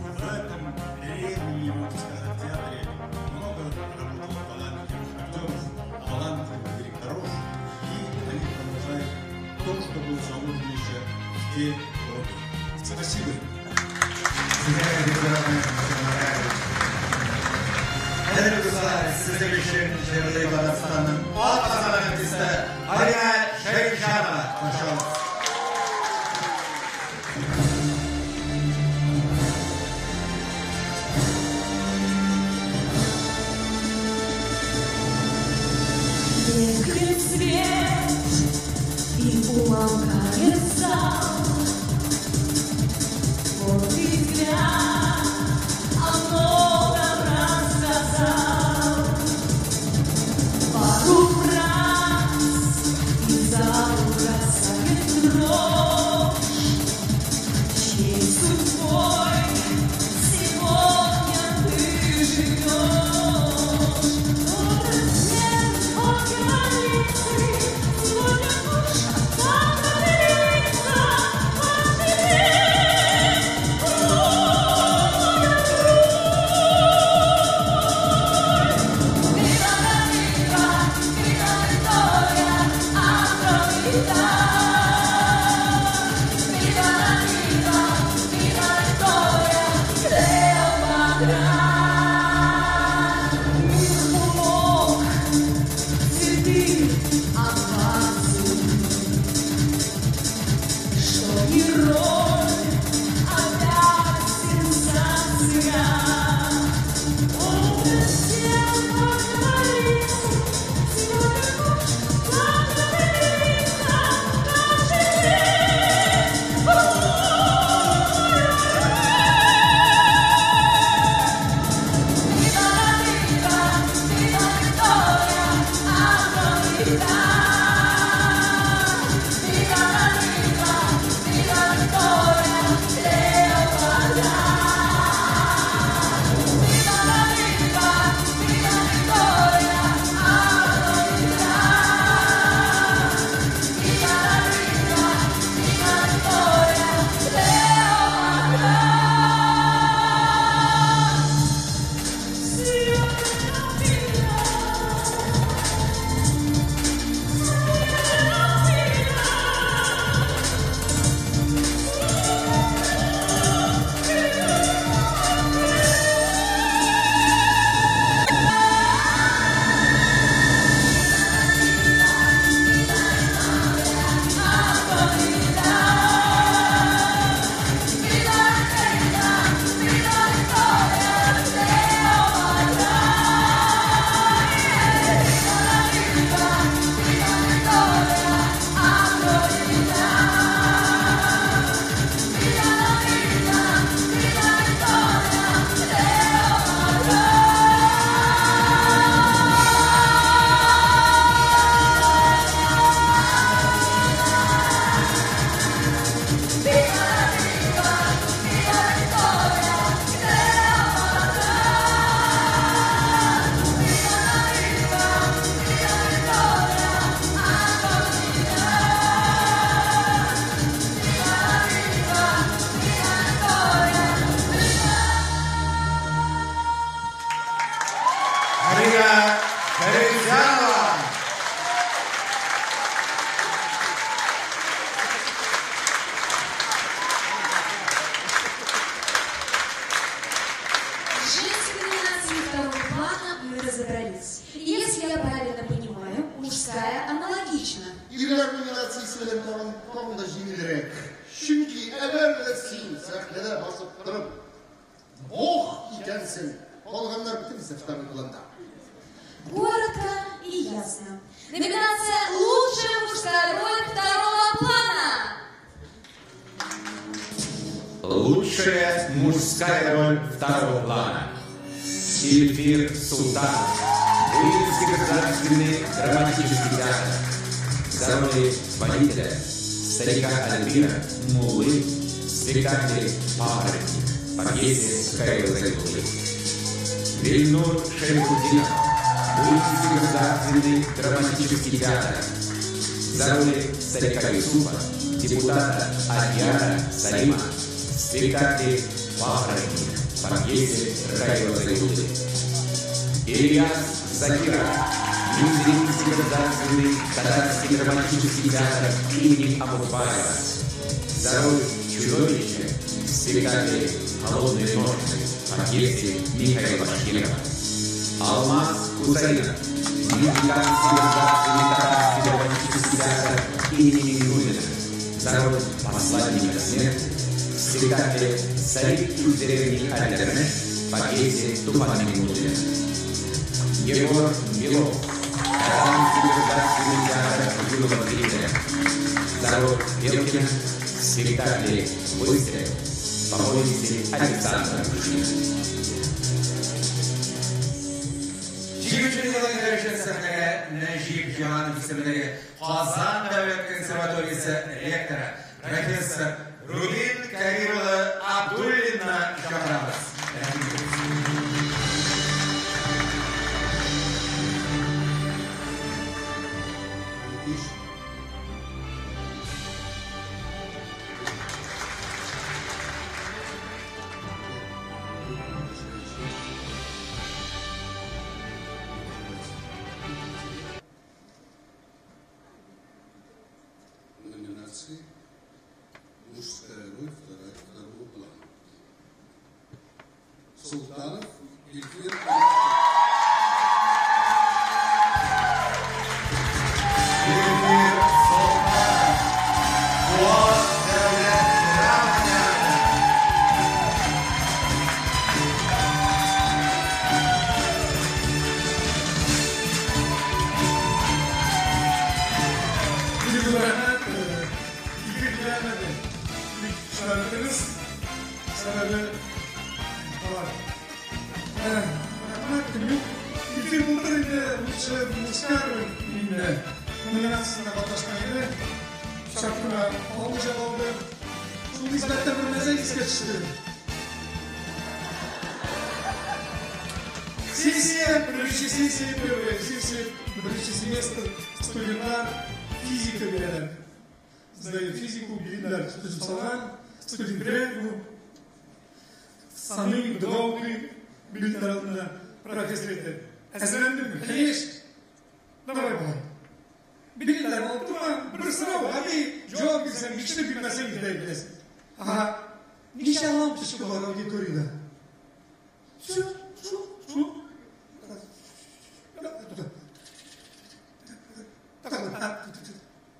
в этом периоде, я могу сказать, в театре много работало талантливых актеров, талантливых директоров, и они продолжают то, что было заложено еще в те годы. Спасибо. Değerli dostlar, sizler için Şehirli Kazakstan'ın alt kazan artisti Alina Şeyhşar'la başlıyoruz. Бежит свет, и умолкает зал. Вот и взгляд, о многом рассказал. Пару фраз, и зал бросает дрожь. Чьей судьбой сегодня ты живешь? Oh, Харитянова. С женской номинацией второго плана мы разобрались. Если я правильно понимаю, мужская аналогична. İler nominasyonu söylemeden konuda jimilrek. Çünkü everlasın sahnede basıp durup oh икенсин. Olganlar bitirse второй планда. Коротко и ясно. Номинация «Лучшая мужская роль второго плана». Лучшая мужская роль второго плана. Ильфир Султанов. Уильский государственный драматический театр. За роли водителя, старика Альбира, Мулы, спектакле «Папоротник» по пьесе Михаила Зайнулы. Вильнур Шейхутдинов. Уильский государственный драматический театр. За роли старика Юсуфа, депутата Адьяра Салима. Спектакле «Папоротник» по пьесе Михаила Зайнулы. Ильяс Закиров. Грузинский государственный татарский драматический театр имени Абурбаева. За роль чудовища в спектакле «Холодные ножны» по пьесе Михаила Башкирова. Алмаз Кусаинов. Нижегородский государственный татарский драматический театр имени Юнина. За роль посланника смерти в спектакле «Царик из деревни Альдернеш» по пьесе Тупана Минутина. Егор Белов. Казанский государственный театр юного зрителя. За роль Белкина в спектакле «Выстрел» по повести Александра Пушкина. Жигучинизаның дәрежесі сәхнәгә Нәҗип Җанов исемендәге Казан дәүләт консерваториясе ректоры профессор Рубин Каримовна Абдуллина чакырабыз. Номинации «Мужская роль второго плана». Султанов Ильфир. Номинациясына катнашкан еді. Шаркуна алғы жалауды. Шул избәттә бір мәзә ескә төшті. Сессия, бірінші семестр студенттар физика береді. Сдают физику, билдер түзіп салған. Студенттер саны, дауды, билдер алдында профессор етті. Әзірлендім бі? Конечно. Давай болай. Билдер алып тұрма, бір сұрау, әбей жауап берсем, ешті білмәсең іздей білесің. Аға, неше алам түшкі бар аудиторияда? Все.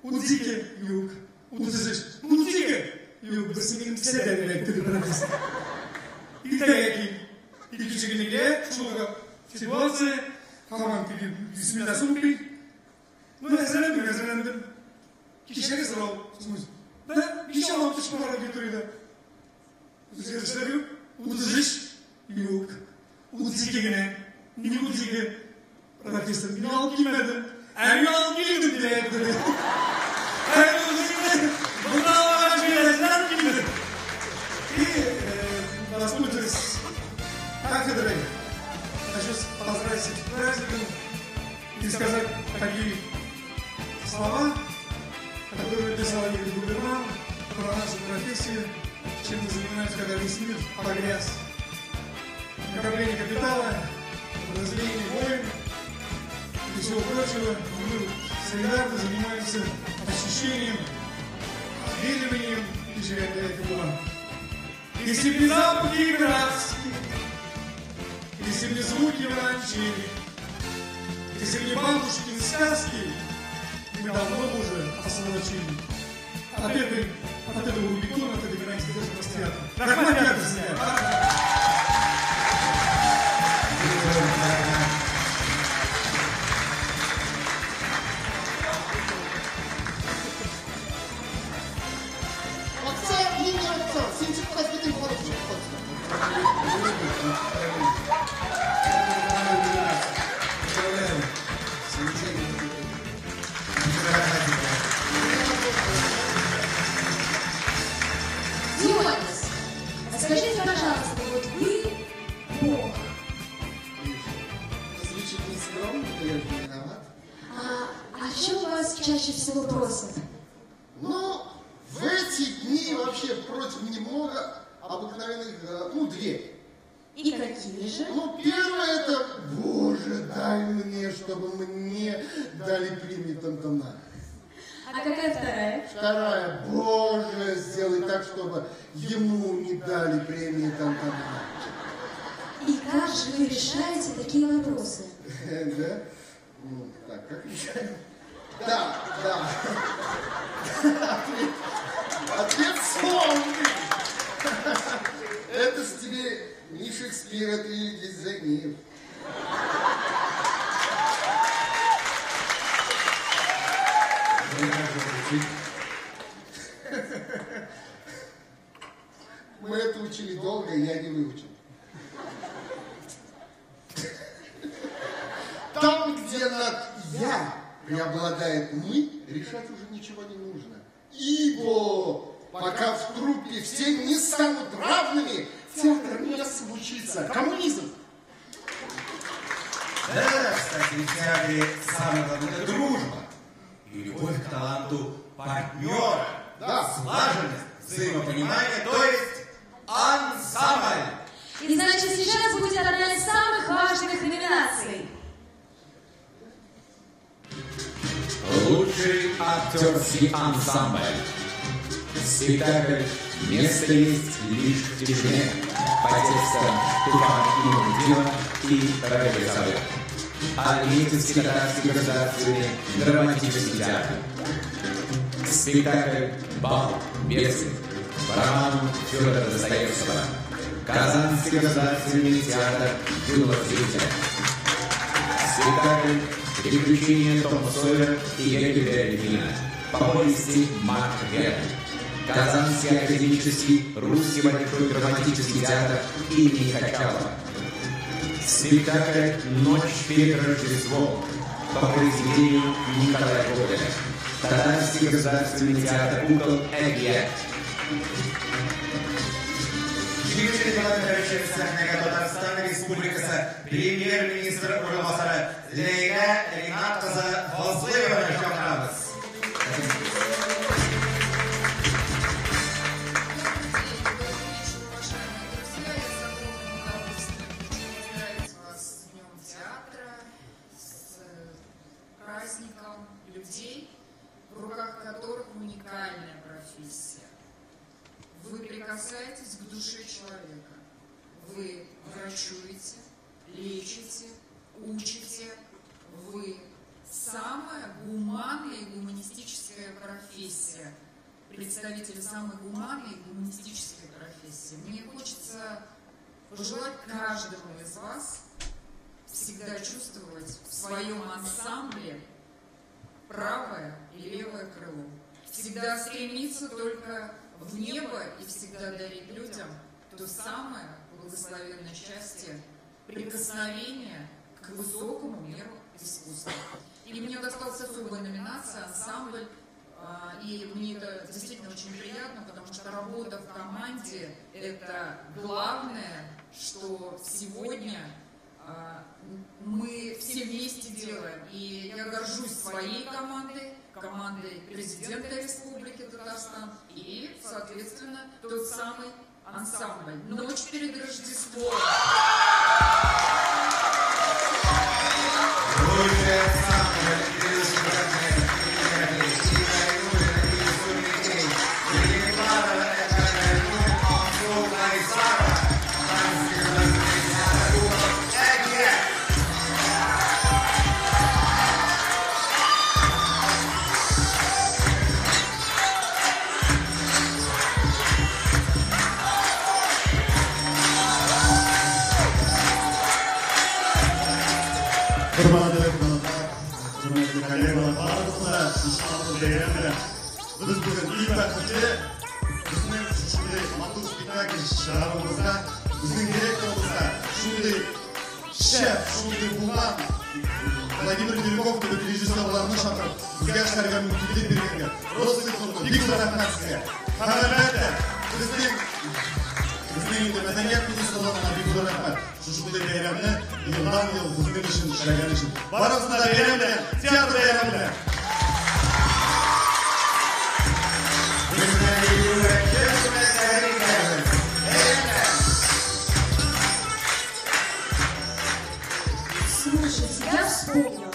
32 yok, 33, 32 yok, burasının ikisi de demektir bırakırsın. İkinci günlükte şurada situasyon, tamam ki bismillah sunmayın. Ben hazırlandım. Kişiye sıra olsunuz. Ben kişi alıp çıkmalara götürüyorlar. Üzerişler yok, 33 yok, 32 güne, 32 bırakırsın. Beni alıp girmedim. Ermi alıp girdim bile yaptırıyor. Bundan başlayacağız gibi. И воспользуюсь кафедрой. Хочу поздравить с праздником и сказать такие слова, которые писал Игорь Губерман про нашу профессию, чем мы занимаемся, когда весь мир погряз. Накопление капитала, разделение войн, всего прочего, мы солидарно занимаемся очищением, отбеливанием этого. Если бы запахи краски, если бы звуки виолончели, если бы не бабушкины сказки, мы давно бы уже освободили от этого Рубикона, от этой границы постоянно. Рахманинов снят. Дионис, скажите, пожалуйста, вот вы Бог. Звучит нескромно, но я же не виноват. А в чем вас чаще всего просят? Ну, в эти дни вообще против немного обыкновенных, две. И какие же? Ну, первое это, Боже, дай мне, чтобы мне дали премию там-там-на. А какая вторая? Вторая, Боже, сделай так, чтобы ему не дали премии там-там-на. И как же вы решаете такие вопросы? Да? Ну, так, как решаем? Да. Ответ славный. Это ж тебе не Шекспир, это Илья Занев. Мы это учили долго, я не выучил. Там, где над «я» преобладает «мы», решать уже ничего не нужно. Ибо пока в труппе все не станут равными, театр не случится. Коммунизм. Да, кстати, в театре самое главное – это дружба. И любовь к таланту партнера. Да. Слаженность, взаимопонимание, то есть ансамбль. И значит, сейчас будет одна из самых важных номинаций. Лучший актерский ансамбль. Спектакль «Место есть лишь в тишине» по текстам Тумана Имамудинова и Равиля Савы. Альметьевский татарский государственный драматический театр. Спектакль «Бал бесы» по роману Федора Достоевского. Казанский государственный театр юного зрителя. Спектакль «Приключения Тома Сойера и Геккеля Финна» по повести Марка Верна. Казанский академический русский большой драматический театр имени Качалова. Спектакль «Ночь перед Рождеством» по произведению Николая Гоголя. Татарский государственный театр кукол «Эгья». Житель Белогородской сахнага Татарстана Республикасы премьер-министр Уралмасара Лейла Ринатқызы Фазлыева шақырамыз. Праздником людей, в руках которых уникальная профессия. Вы прикасаетесь к душе человека. Вы врачуете, лечите, учите. Вы самая гуманная и гуманистическая профессия. Представители самой гуманной и гуманистической профессии. Мне хочется пожелать каждому из вас всегда чувствовать в своем ансамбле правое и левое крыло. Всегда стремиться только в небо и всегда дарить людям то самое благословенное счастье прикосновения к высокому миру искусства. И мне досталась особая номинация «Ансамбль». И мне это действительно очень приятно, потому что работа в команде – это главное, что сегодня мы все вместе делаем. И я горжусь своей командой, командой президента Республики Татарстан и, соответственно, тот самый ансамбль «Ночь перед Рождеством». лучшее самое великолепное и наилучшее детей. И Клара, Ансула и Сара, Құрметті қонақтар, құрметті коллегалар, барлығына ешқандай дегенде біз бүгін ең бақытты біздің шындай матур спектакль шығаруымызға, біздің директорымызға, шындай шеф, шындай болған Владимир Беляков gibi режиссерларны шақырып, бізге ашқарға мүмкіндік бергенге, Россельхозға бик зор рахмет сізге. Әлбәттә, біздің мәдениет министрлігіне бик зор рахмет. Шушындай бәйрәмне елдан-ел біздің үшін эшләгән өчен. Барыгызны да бәйрәм белән, театр бәйрәме белән. Слушайте, я вспомнила.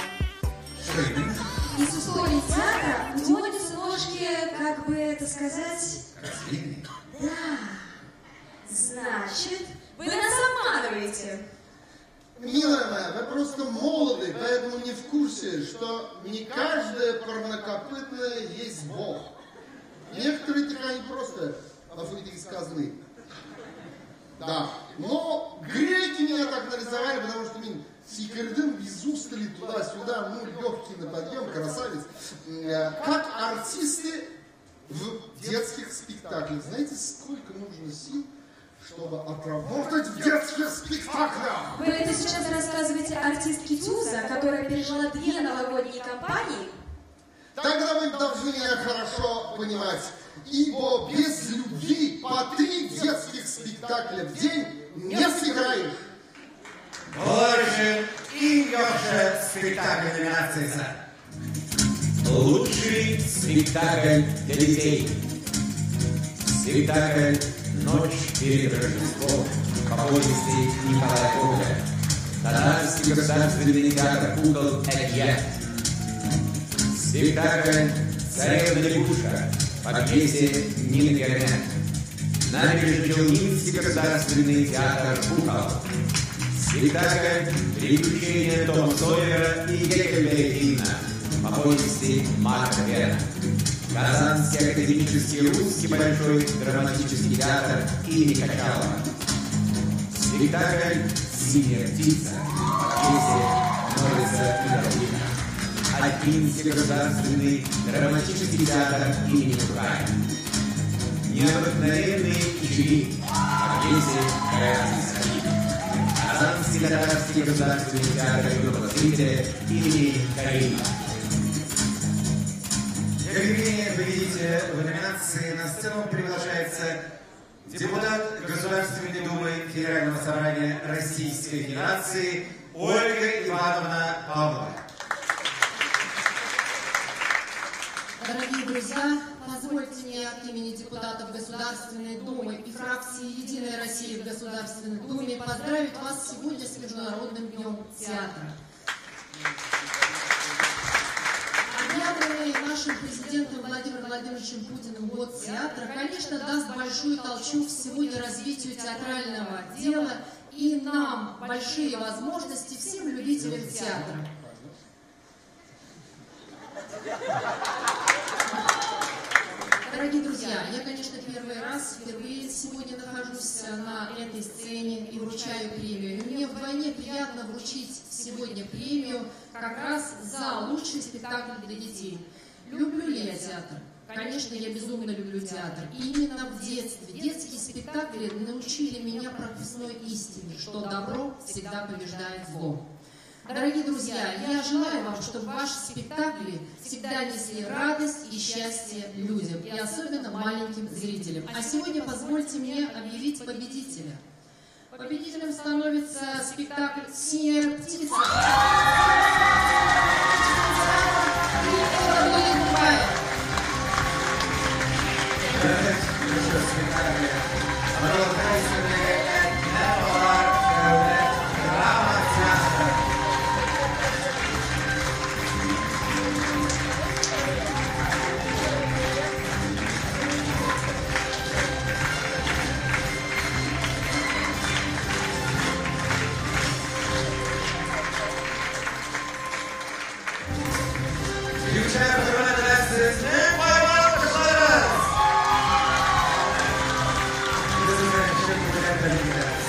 Что именно? Из истории театра удивляются ложки, как бы это сказать... Развлечения? Да. Значит, вы нас обманываете. Милая моя, вы просто молоды, поэтому не в курсе, что не каждое парнокопытное есть Бог. Некоторые такие просто афоритики сказаны. Да. Но греки меня так нарисовали, потому что меня сикердым без устали туда-сюда, ну, легкий на подъем, красавец. Как артисты в детских спектаклях. Знаете, сколько нужно сил, чтобы отработать в детских спектаклях? Вы это сейчас рассказываете артистке Тюза, которая пережила 2 новогодние кампании? Тогда вы должны меня хорошо понимать, ибо без любви по 3 детских спектакля в день не сыграешь. Больше и еще спектакль номинации. Лучший спектакль для детей. Спектакль «Ночь перед Рождеством» по повести Николая Гоголя. Татарский государственный театр кукол «Элья». Спектакль «Царевна-лягушка» по пьесе Нины Герман. Набережно-Челнинский государственный театр кукол. Спектакль «Приключения Тома Сойера и Геккельберри по повести Марка Твена. Казанский академический русский большой драматический театр имени Качалова. Спектакль «Синяя птица» по пьесе Норриса и Дарвина. Афинский государственный драматический театр имени Тургая. Необыкновенные ичуги по пьесе Карамзина. Казанский татарский государственный театр юного зрителя имени Каримова. Для объявления победителя в номинации на сцену приглашается депутат Государственной Думы Федерального собрания Российской Федерации Ольга Ивановна Павлова. Дорогие друзья, позвольте мне от имени депутатов Государственной Думы и фракции «Единая Россия» в Государственной Думе поздравить вас сегодня с Международным днем театра. Объявленный нашим президентом Владимиром Владимировичем Путиным год театра, конечно, даст большой толчок сегодня развитию театрального дела и нам большие возможности всем любителям театра. Дорогие друзья, я, конечно, впервые сегодня нахожусь на этой сцене и вручаю премию. И мне вдвойне приятно вручить сегодня премию как раз за лучший спектакль для детей. Люблю ли я театр? Конечно, я безумно люблю театр. И именно в детстве детские спектакли научили меня прописной истине, что добро всегда побеждает зло. Дорогие друзья, я желаю вам, чтобы ваши спектакли всегда несли радость и счастье людям, и особенно маленьким зрителям. А сегодня позвольте мне объявить победителя. Победителем становится спектакль «Синяя птица». И это будет Дубай. Yükselen Kurban Edersiniz. Ne bayram kuşlarız. Bizimle teşekkürler ederiz.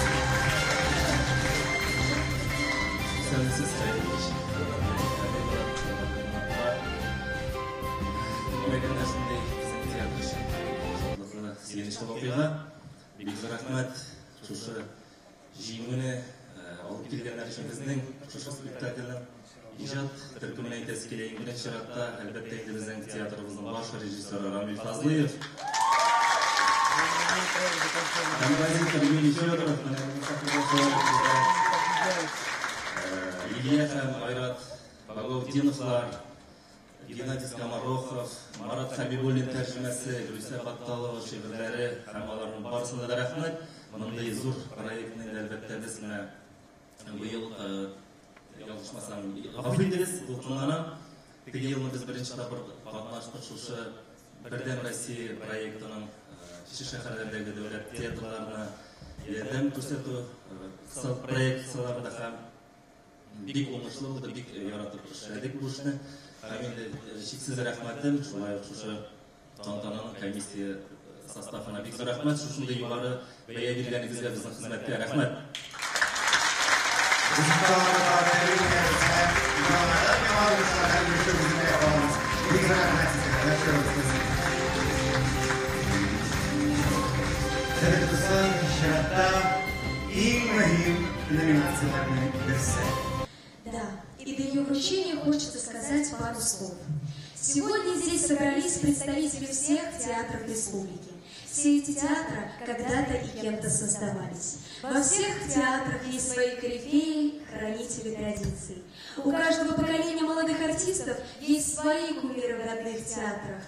Sensiz sayılmış. Megen narsadek bizim tiyatro şartlarına sevinçli okuyla. Bizga rahmat. Şuşa jinguni olib kelganlar uchun bizning shu spektaklni ijod turkumini tashkillaydigan birinchi sharoitda albatta endi bizning teatrimizning bosh rejissyori Ramil Fazliyev. Илья Айрат Багаутдиновлар, Геннадий Скоморохов, Марат Хабибуллин тәрҗемәсе, Гөлсә Батталова шигырьләре һәм аларның барысына да рәхмәт. Мондый зур проектны әлбәттә без менә быел ялгышмасам гафу итегез, булганнан теге елны без беренче тапкыр катнаштык шушы Бердәм Россия проектының кече шәһәрләрдәге дәүләт театрларына ярдәм күрсәтү кыса проекцияларда һәм бик уңышлы булды, бик яратып эшләдек бу эшне. Һәм инде чиксез рәхмәтем шулай ук шушы тантананың комиссия составына бик зур рәхмәт. Шушындай югары бәя биргәнегезгә безнең хезмәткә рәхмәт. Да, и до ее вручения хочется сказать пару слов. Сегодня здесь собрались представители всех театров республики. Все эти театры когда-то и кем-то создавались. Во всех театрах есть свои корифеи, хранители традиций. У каждого поколения молодых артистов есть свои кумиры в родных театрах.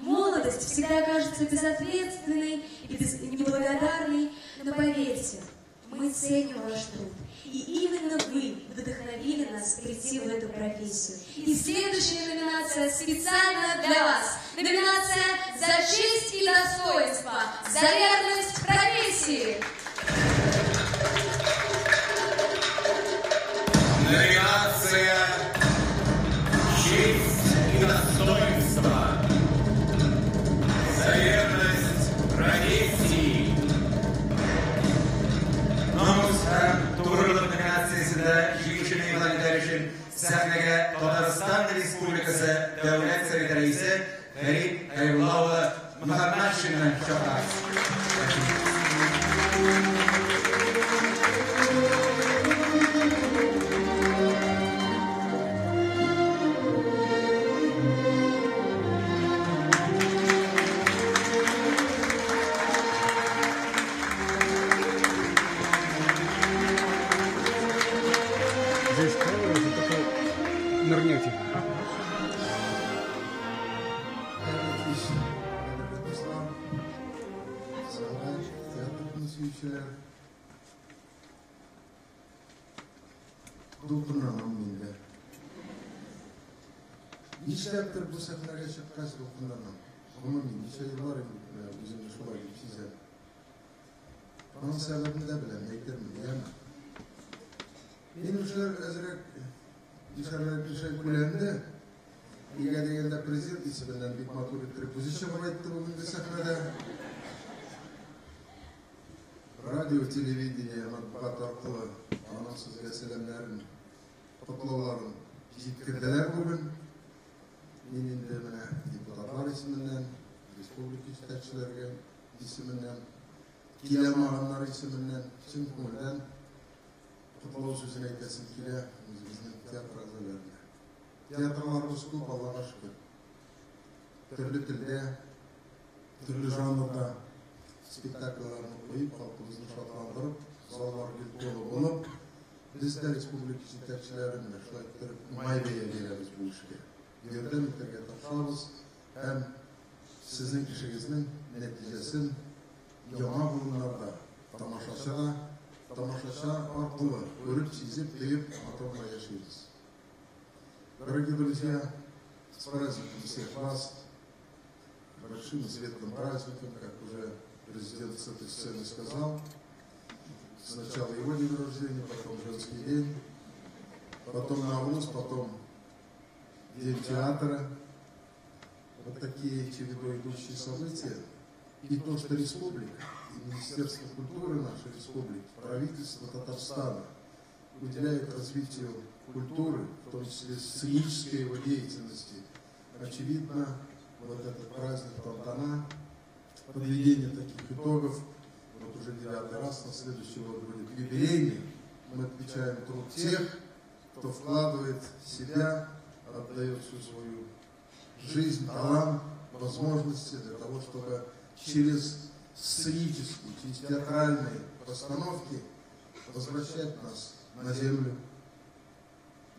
Молодость всегда кажется безответственной и неблагодарной, но поверьте, мы ценим ваш труд. И именно вы вдохновили нас прийти в эту профессию. И следующая номинация специально для вас. Номинация «За честь и достоинство», «За верность профессии». Номинация «Честь и достоинство», «За верность профессии». Namus һәм тугрылык номинациясендә җиңүчене игълан итәр өчен сәхнәгә Татарстан Республикасы Дәүләт Советы рәисе Фәрит Хәйрулла улы Мөхәммәтшинны чакырабыз. Нырнете. Dolduramam minде. Нишләптер бу сәхнәгә чыккач долдурамам. Гомумән ничә еллар үземне шулай дип сизәм. Аның сәбәбен дә беләм, әйтермен, яме. Мин эшләр әзрәк ишарәләр биршәй күләмдә. Нигә дигәндә президент исеменнән бик матур итеп позиция әйтте бу минде сәхнәдә. Радио, телевидение, матбугат аркылы аның сезгә сәламнәрен, котлауларын җиткерделәр бүген. Мин инде менә депутатлар исеменнән, республика җитәкчеләргә исеменнән, киләмәганнар исеменнән, чын күңелдән котлау сүзен әйтәсем килә үзебезнең театр әгъзаларына. Театрларыбыз күп, Аллага шөкер. Төрле телдә, төрле жанрда спектакльләрне куеп, халкыбызны шатландырып, заллар гел булып, без дә республика җитәкчеләренә шулай итеп май бәя бирәбез бу эшкә. Ярдәм итәргә тырышабыз һәм сезнең кешегезнең нәтиҗәсен яңа буыннарда тамашача аркылы күреп, сизеп, тоеп, матурлап яшибез. Дорогие друзья, с праздником всех вас, большим и светлым праздником, как уже президент с этой сцены сказал. Сначала его день рождения, потом женский день, потом Наурус, потом День театра, вот такие чередой идущие события, и то, что республика, и Министерство культуры нашей республики, правительство Татарстана уделяет развитию культуры, в том числе сценической его деятельности. Очевидно, вот этот праздник Тантана, подведение таких итогов, вот уже 9-й раз, на следующий год будет юбилейный, мы отмечаем труд тех, кто вкладывает в себя, отдает всю свою жизнь, талант, возможности для того, чтобы через сценические, через театральные постановки возвращать нас на землю.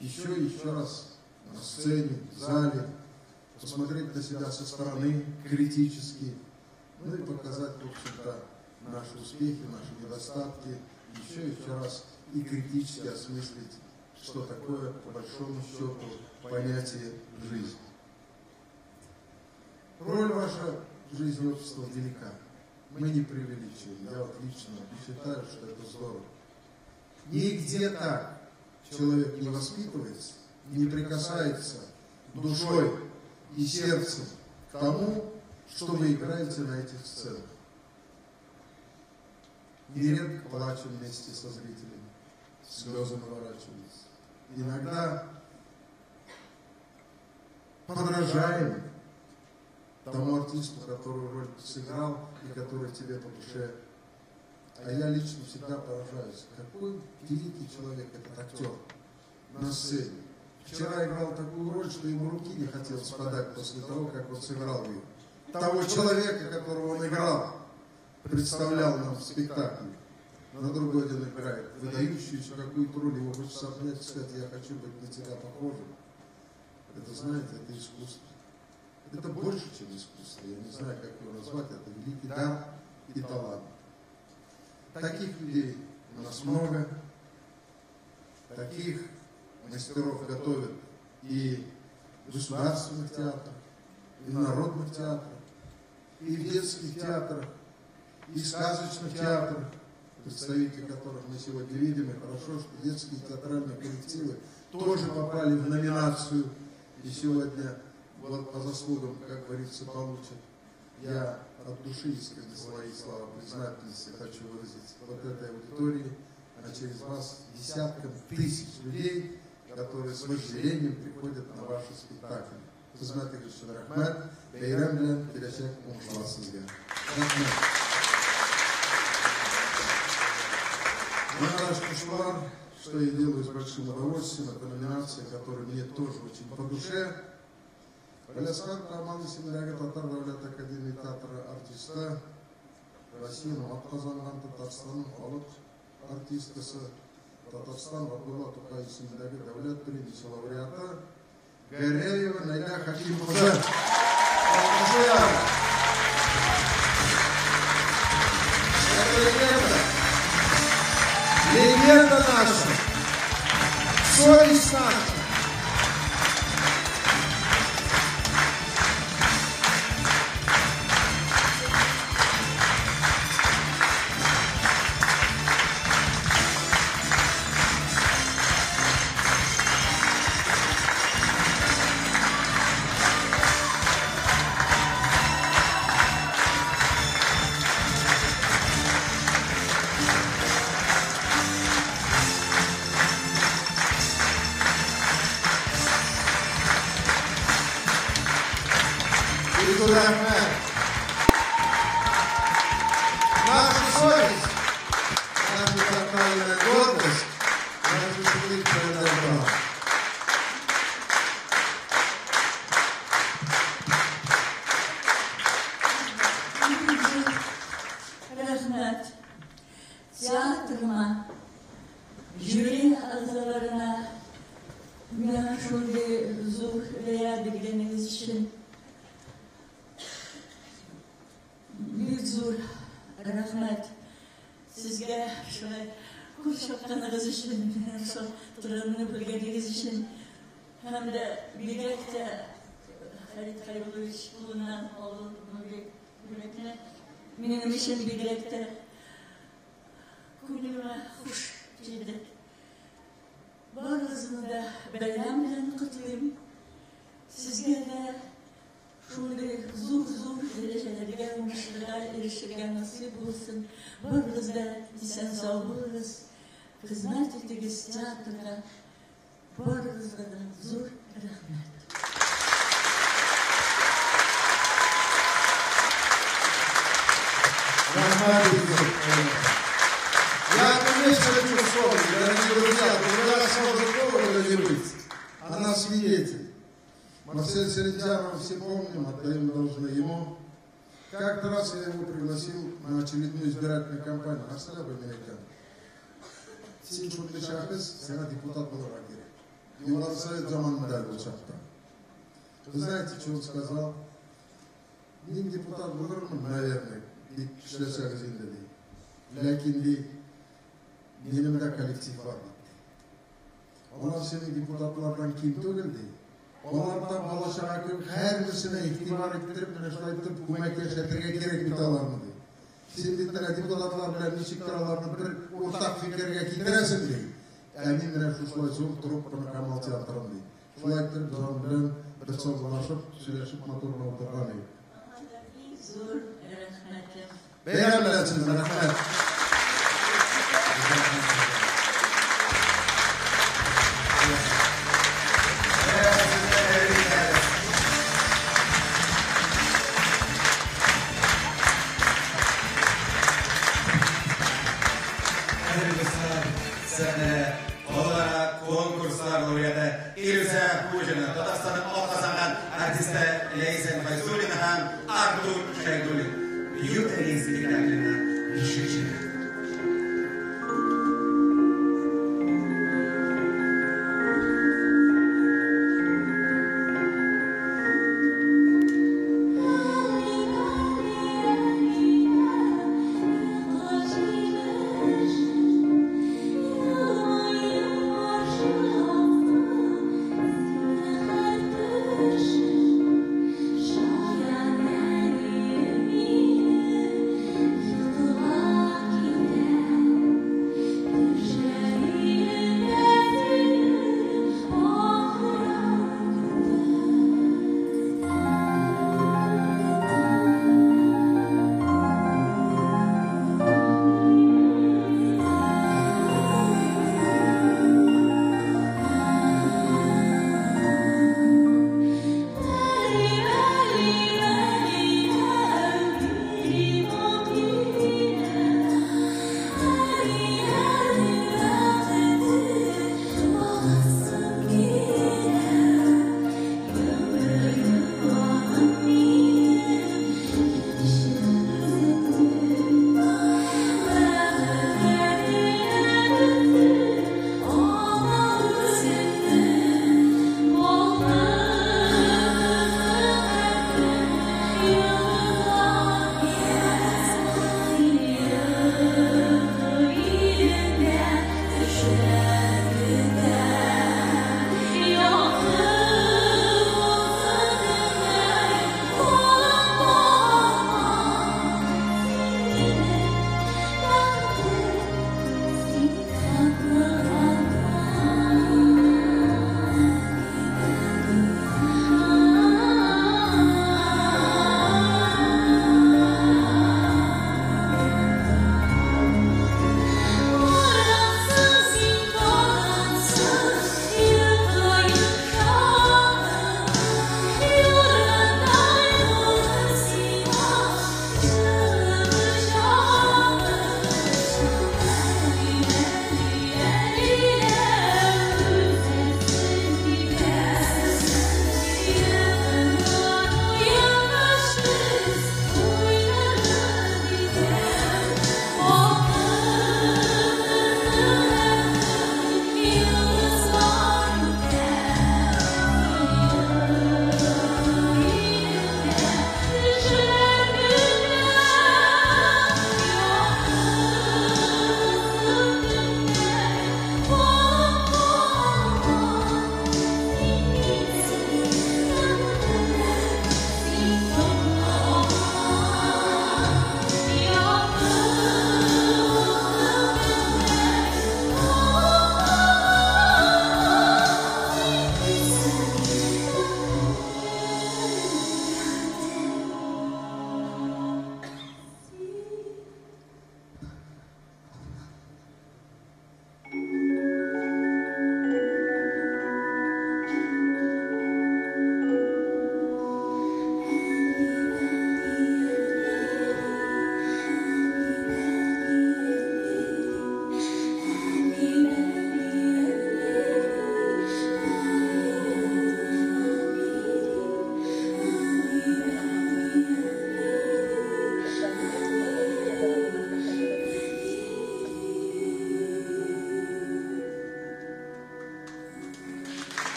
Еще и еще раз на сцене, в зале, посмотреть на себя со стороны критически, ну и показать, в общем-то, наши успехи, наши недостатки, еще раз и критически осмыслить, что такое, по большому счету, понятие жизни. Роль ваша в жизни общества велика. Мы не преувеличиваем. Я вот лично считаю, что это здорово. Нигде так человек не воспитывается, не прикасается душой и сердцем к тому, что вы играете на этих сценах. Нередко плачем вместе со зрителями, слезы наворачиваются. Иногда подражаем тому артисту, которую роль ты сыграл и который тебе по душе. А я лично всегда поражаюсь, какой великий человек этот актер на сцене. Вчера играл такую роль, что ему руки не хотелось подать после того, как он сыграл ее. Того человека, которого он играл, представлял нам в спектакле. На другой день играет выдающуюся какую-то роль, его хочется обнять и сказать: я хочу быть на тебя похожим. Это, знаете, это искусство. Это больше, чем искусство. Я не знаю, как его назвать. Это великий дар и талант. Таких людей у нас много. Таких мастеров готовят и в государственных театрах, и в народных театрах, и в детских театрах, и в сказочных театрах, представители которых мы сегодня видим. И хорошо, что детские театральные коллективы тоже попали в номинацию. И сегодня, вот по заслугам, как говорится, получат. Я от души искренне свои слова признательности хочу выразить вот этой аудитории, а через вас десяткам тысяч людей, которые с вожделением приходят на ваши спектакли. Хизмет için рахмет, бейрам белән киләчәк уңышларыгызга. Рахмет. Кушлар, что я делаю с большим удовольствием, это номинация, которая мне тоже очень по душе. Баляскан команды Семиряга Татар Давлет Академии театра артиста России Матказанган Татарстан халық артистасы Татарстан Абдулла Тукай Семиряга Давлет премиясы лауреаты Гареева Найля Хакимовна. Легенда наша, совесть наша. Наша совесть, наша национальная гордость, наша великая добро. Рахмет театрыма, жюри ағзаларына мені шундай зор рая бергеніңіз үшін бик зор рахмет сізге. Шулай қошаққаныңыз үшін, сол тұрғанны білгеніңіз үшін, һәм дә бигрәк тә Халид Хайруллович улынан алып бүлекне минем өчен бигрәк тә күңелемә хуш килде. Барыгызны да бәйрәм белән котлыйм. erişirken nasip olsun. Barınızda isen sağlığınız. Hizmet ettiğiniz teatrda barınızda da zor rahmet. Я конечно хочу вспомнить, дорогие друзья, другой раз может повода не быть. Она свидетель. Марсель Селентьянов, все помним, отдаем должное ему. Как-то раз я его пригласил на очередную избирательную кампанию. Арселяб Американ. Сен шутный шахыз, сена депутат был в лагере. И он совет заман дали в шахта. Вы знаете, что он сказал? Мен депутат болырмын, наверное, и шлеса газинде дейді. Ләкин дейді, менің де коллектив бар дейді. Олар сенің депутатлардан кем төгіл дейді. Олардан балашаға көп әрбірсіне ихтибар еттіріп, айтып, көмектесетірге керек біталармын дейді. Сен дейді, депутатлар білән нешіктараларны бір ортақ фикерге кетіресің дейді. Әмин менен шушылай соң тұрып, бұны Камал театрын дейді. Шулай айтып, жан білән бір соғылашып, сөйлешіп, моторына отырған дейді. Zor rahmetim. Beğenmezsiniz, rahmet. Seni olarak konkurslar laureatı İlse Pujina, Tatastan'ın o kazangan artiste Leysen Fayzuli'nin hem Artur Şenguli. Yüteğin spektakline işçine. Yıllar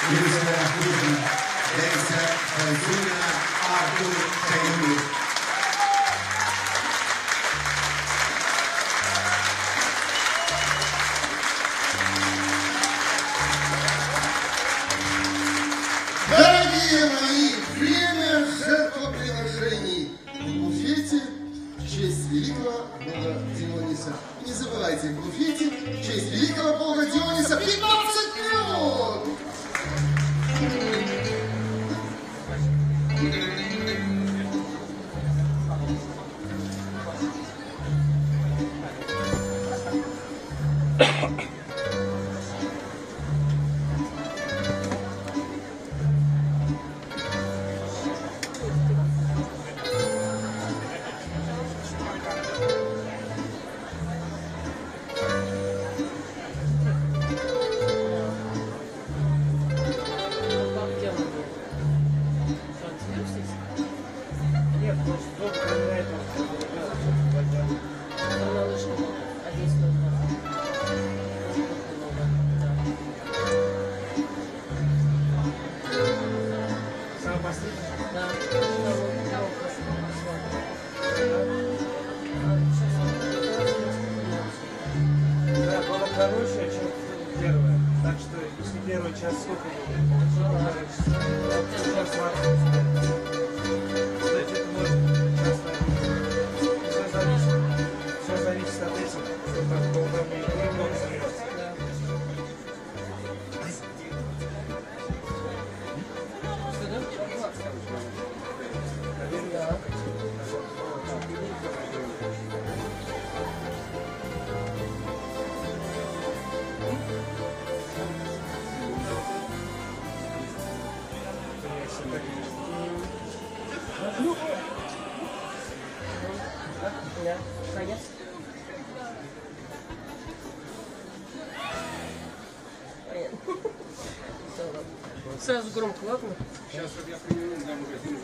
Люся Худина, Леся Файзулина, Артур Шайнур. Дорогие мои, время жертвоприношений в буфете в честь великого бога Диониса. Не забывайте, в буфете в честь великого бога Диониса 15 минут! Сразу громко, ладно? Сейчас я применю для магазина.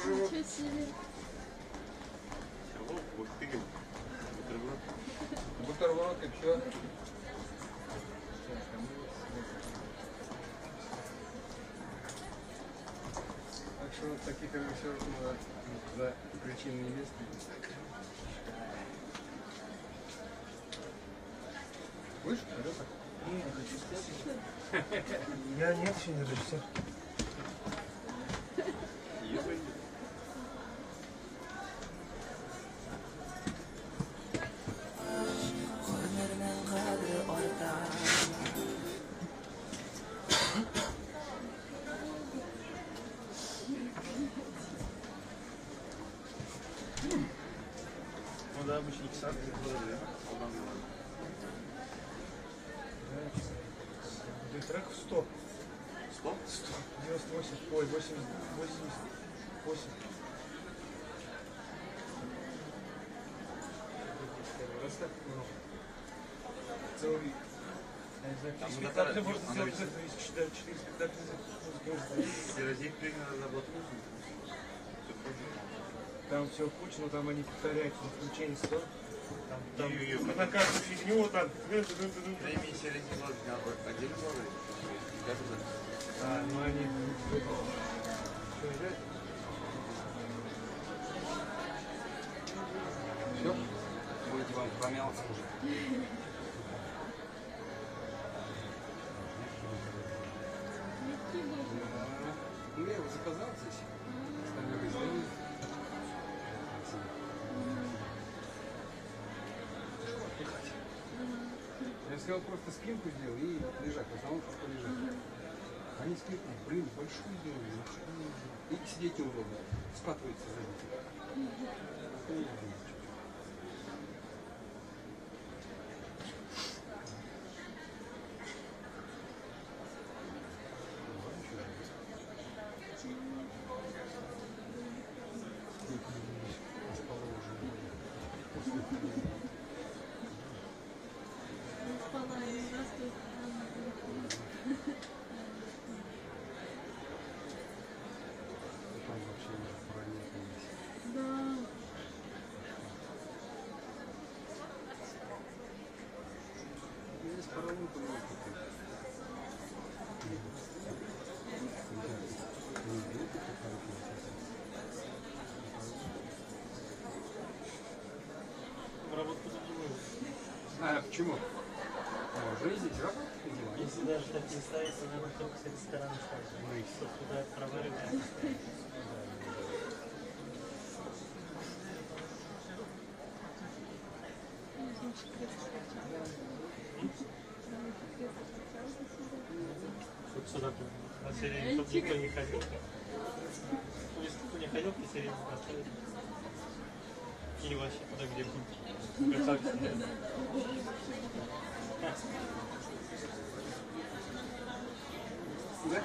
живу. Ничего себе. Вот ты, бутерброд. Бутерброд и все. Так что вот таких режиссеров надо за причины невесты. Будешь? Я нет, еще не режиссер. Ну да, обычно кисар. Треков 100. 100? 98. Ой, 88. Раз так много. Целый. Я не знаю, 4 спектакля можно сделать за 4 спектакля за Сирозик примерно заработал. Там все куча, но там они повторяются, на включение 100. Там на каждую фигню вот так. Премии Сирозик отдельно было? А, ну они... Все? Будете вам помялся уже? Ну, я его заказал здесь. Остальное изделие. Я сказал, просто спинку сделал и лежать, в основном просто лежать. Они спинку, блин, большую сделали, и сидеть неудобно. Скатывается сзади. А почему? Уже здесь работать? Если даже так не ставится, наверное, только с ресторана ставить. Чтобы туда проваривать. Вот сюда на середину, чтобы никто не ходил. Если кто не ходил, то середину поставить. Или вообще туда, где красавцы. Да?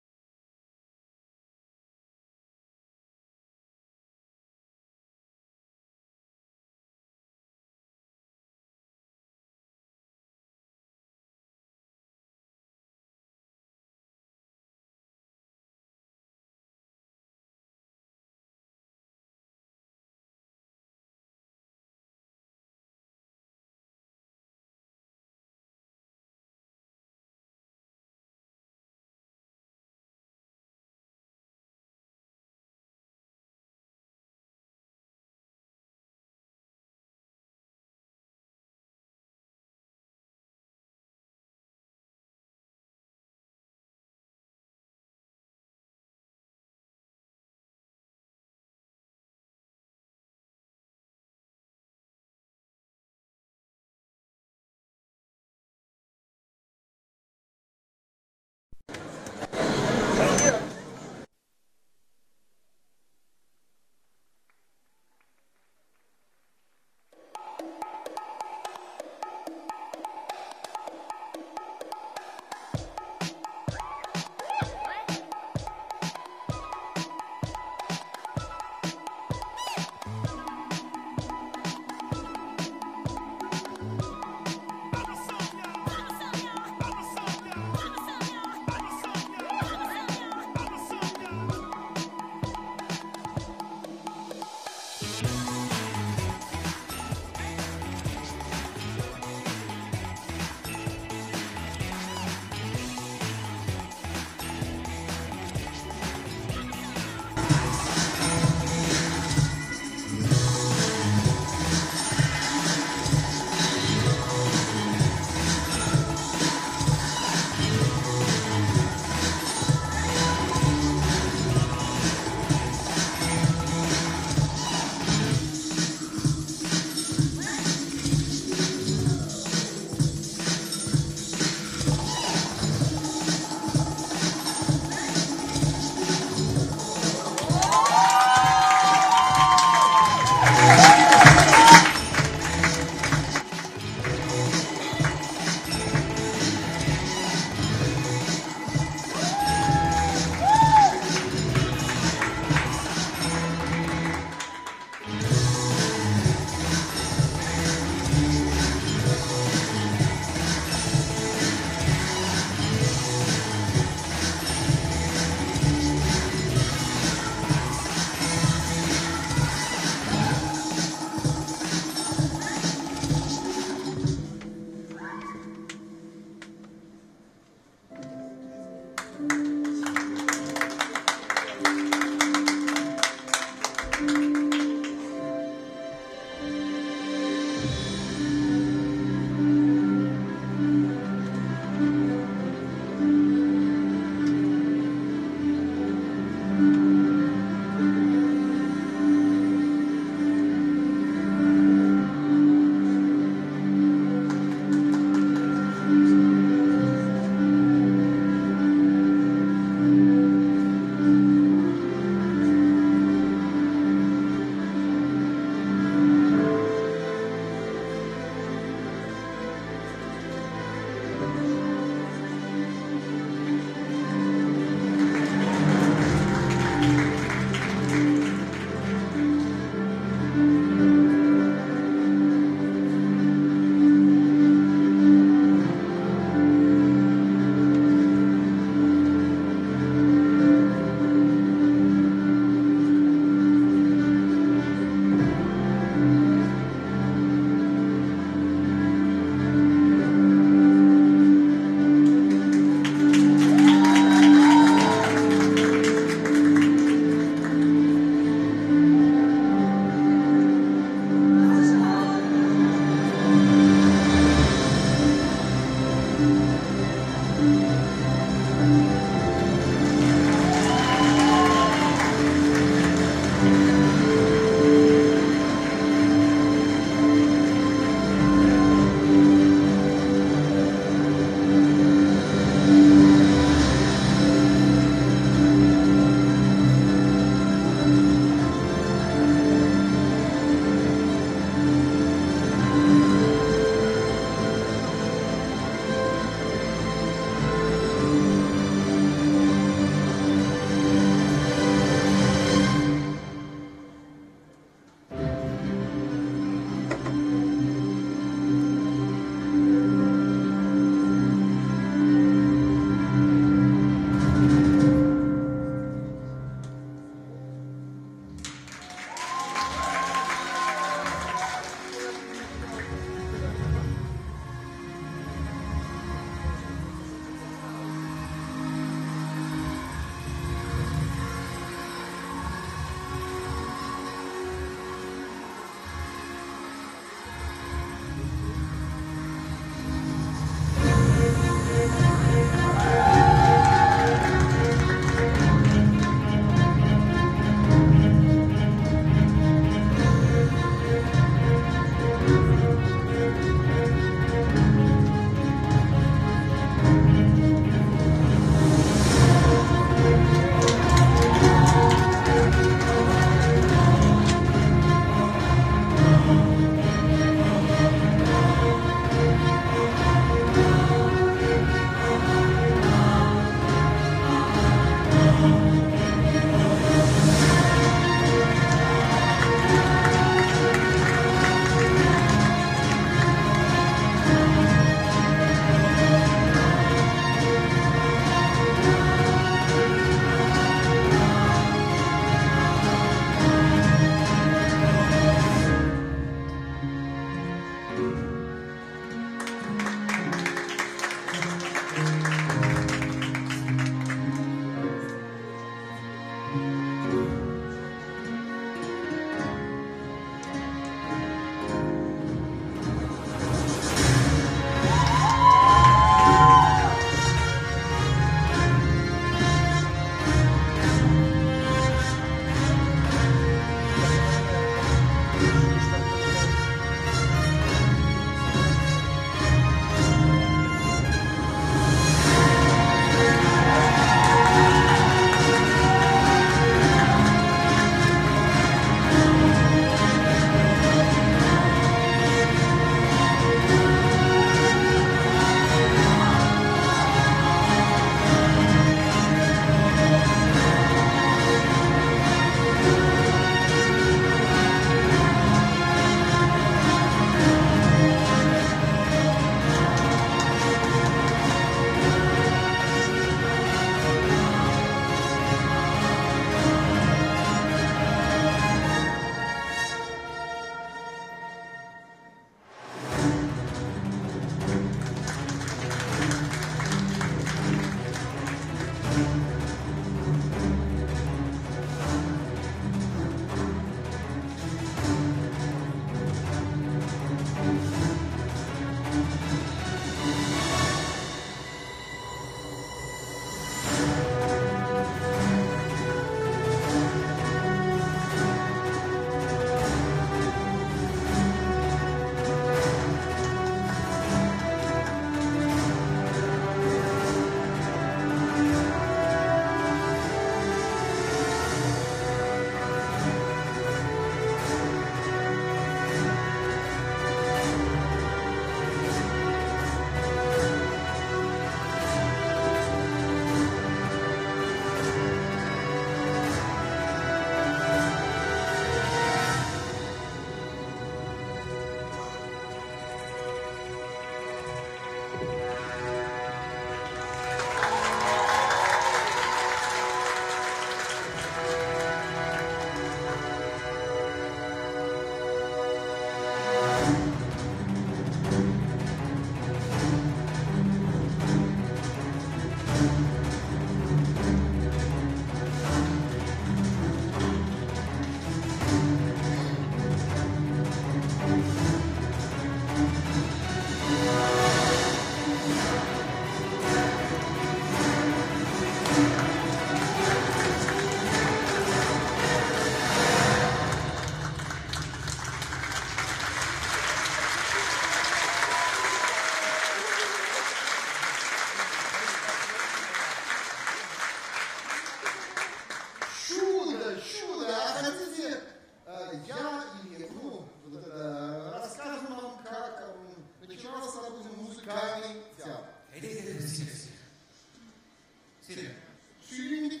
Сөйлеймін.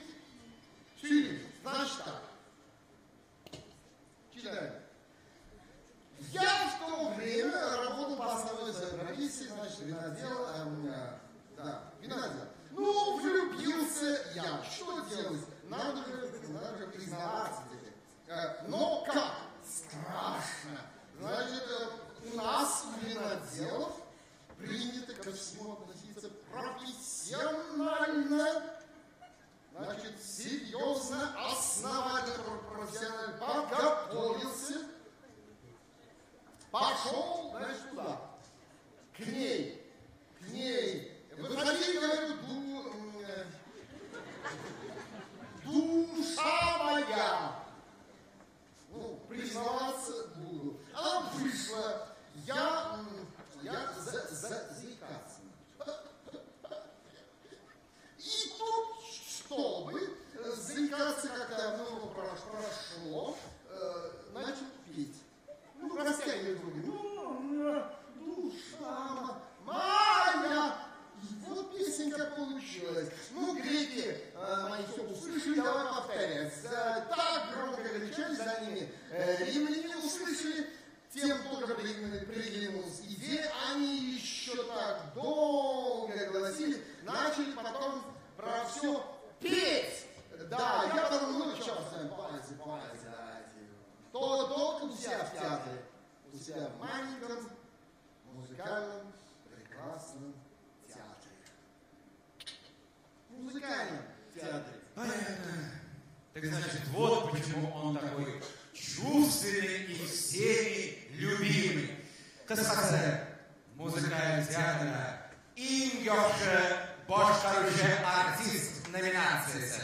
Значит так. Читаем. Я в то время работал по основной своей профессии, значит, винодел. Ну, влюбился я. Что делать? Надо же признаваться теперь. Но как? Страшно. Значит, у нас, у виноделов, принято ко всему относиться профессионально. Значит, серьезно, основательно, профессионально подготовился. Пошел, значит, туда. К ней. Выходи, говорю, душа моя. Ну, признаваться буду. Она вышла. Я заикаться. И тут, чтобы заикаться как-то, прошло, начал петь. Ну, растягивает руки. Душа моя. Вот песенка получилась. Ну, греки мои все услышали, давай повторять. Так громко кричали за ними. Римляне услышали, тем тоже приглянулась идея. Они еще так долго гласили, начали потом про все петь. Да, я потом, ну, что с вами, пойте, давайте. Только у себя в театре. У себя в маленьком, музыкальном, прекрасном театре. В музыкальном театре. Так значит, вот почему он такой чувственный и всеми любимый. Кысқасы, музыкальный театр Ингёши башкаручы артист номинациясы.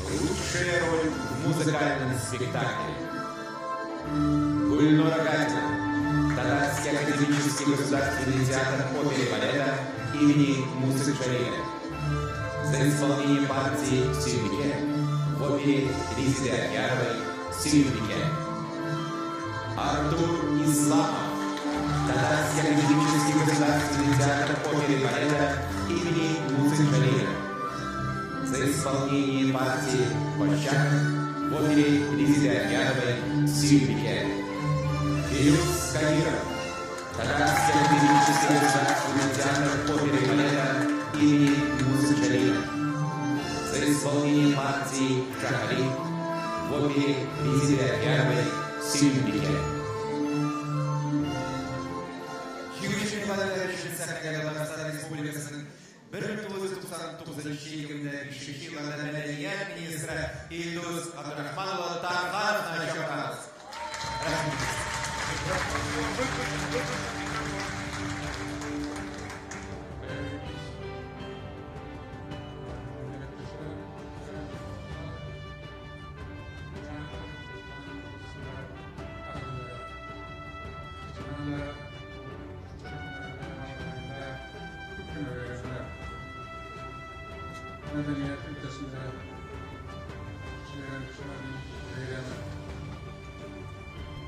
Лучшая роль в музыкальном спектакле. Гульнура Гатина, Татарский академический государственный театр оперы и балета имени Мусы Джалиля. За исполнение партии «Сюбике» в опере Лизы Ахяровой «Сюбике». Артур Исламов, Татарский академический государственный театр оперы и балета имени Мусы Джалиля. За исполнение партии «Бощак» в опере Лизы Ахяровой «Сюбике». Филюс Каиров, Татарский академический государственный театр оперы и балета имени Мусы Джалиля. За исполнение партии «Шахали» в опере Лизы Ахяровой «Сюбике». Юрий Павлович Сахарова Татарстан Республикасының 1999 жылында 5 жылда мәдениет министрі Илдус Абдрахманұлы Тарғановны шақырамыз. Medeniyet ülkesinde şehircilerin beylemi,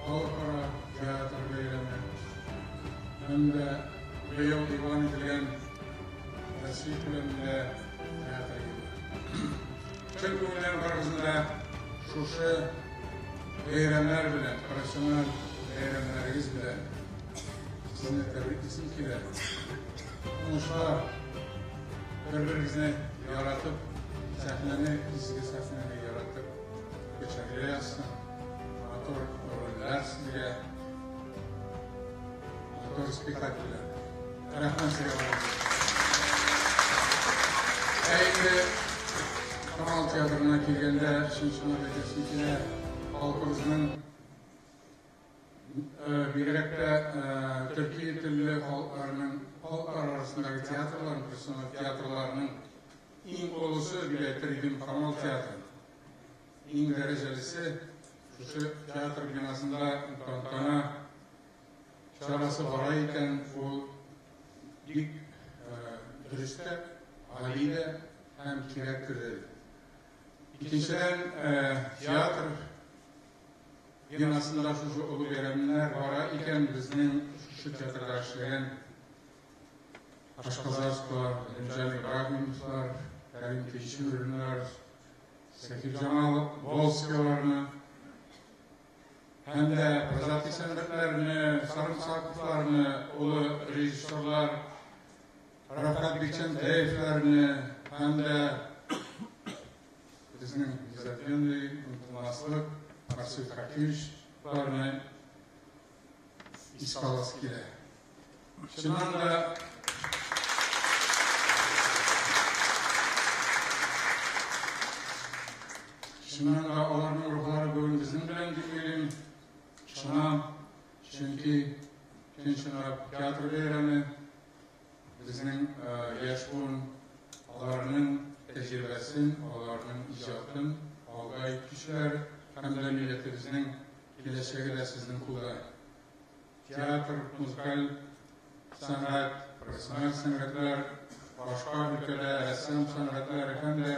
halkara tiyatro beylemi, hem de beyol divan edilen Resul bölümünde tiyatro gibi. Tüm günlerin arasında şuşu beylemler bilen, profesyonel beylemleriniz bilen, sizinle tebrik etsin ki de, konuşlar birbirinizi yaratıp, sahneni, izgi sahneni yaratıp, geçerli yazsın, amatör roller sizge, amatör spektaküller. Rahmet seviyorum. Eğer Kamal Tiyatro'na gelgende, şuna belirsin ki de, halkımızın birlikte Türkiye türlü halklar arasındaki tiyatroların, profesyonel tiyatrolarının en ulusu bile Tridim Kamal Tiyatro. En derecelisi şu tiyatro binasında tantana çarası var iken bu dik dürüstte, halide hem gerektirir. İkinciden tiyatro binasında şu ulu verenler var iken bizden şu tiyatroda işleyen Ашказарскалар, Римжан Ибрагимовлар, Карим Кечуринлар, Сахир Жамал Волскийларны, һәм дә Азат Исәнбәтләрне, Сарымсаковларны, улы режиссерлар, Рафат Бекчәнтәевләрне, һәм дә безнең изобретенный, ынтымаслык, Арсуй Хакимовларны искә аласы килә. Чыннан да аларның рухлары бүген безнең белән дип уйлыйм. Шуннан, чөнки Көнчынарап театр бәйрәме безнең яшь буын аларның тәҗрибәсен, аларның иҗатын алга иткечләр һәм дә милләтебезнең киләчәге дә сезнең кулда. Театр, музыкаль сәнгать, профессиональ сәнгатьләр, башка өлкәдә рәссам сәнгатьләре һәм дә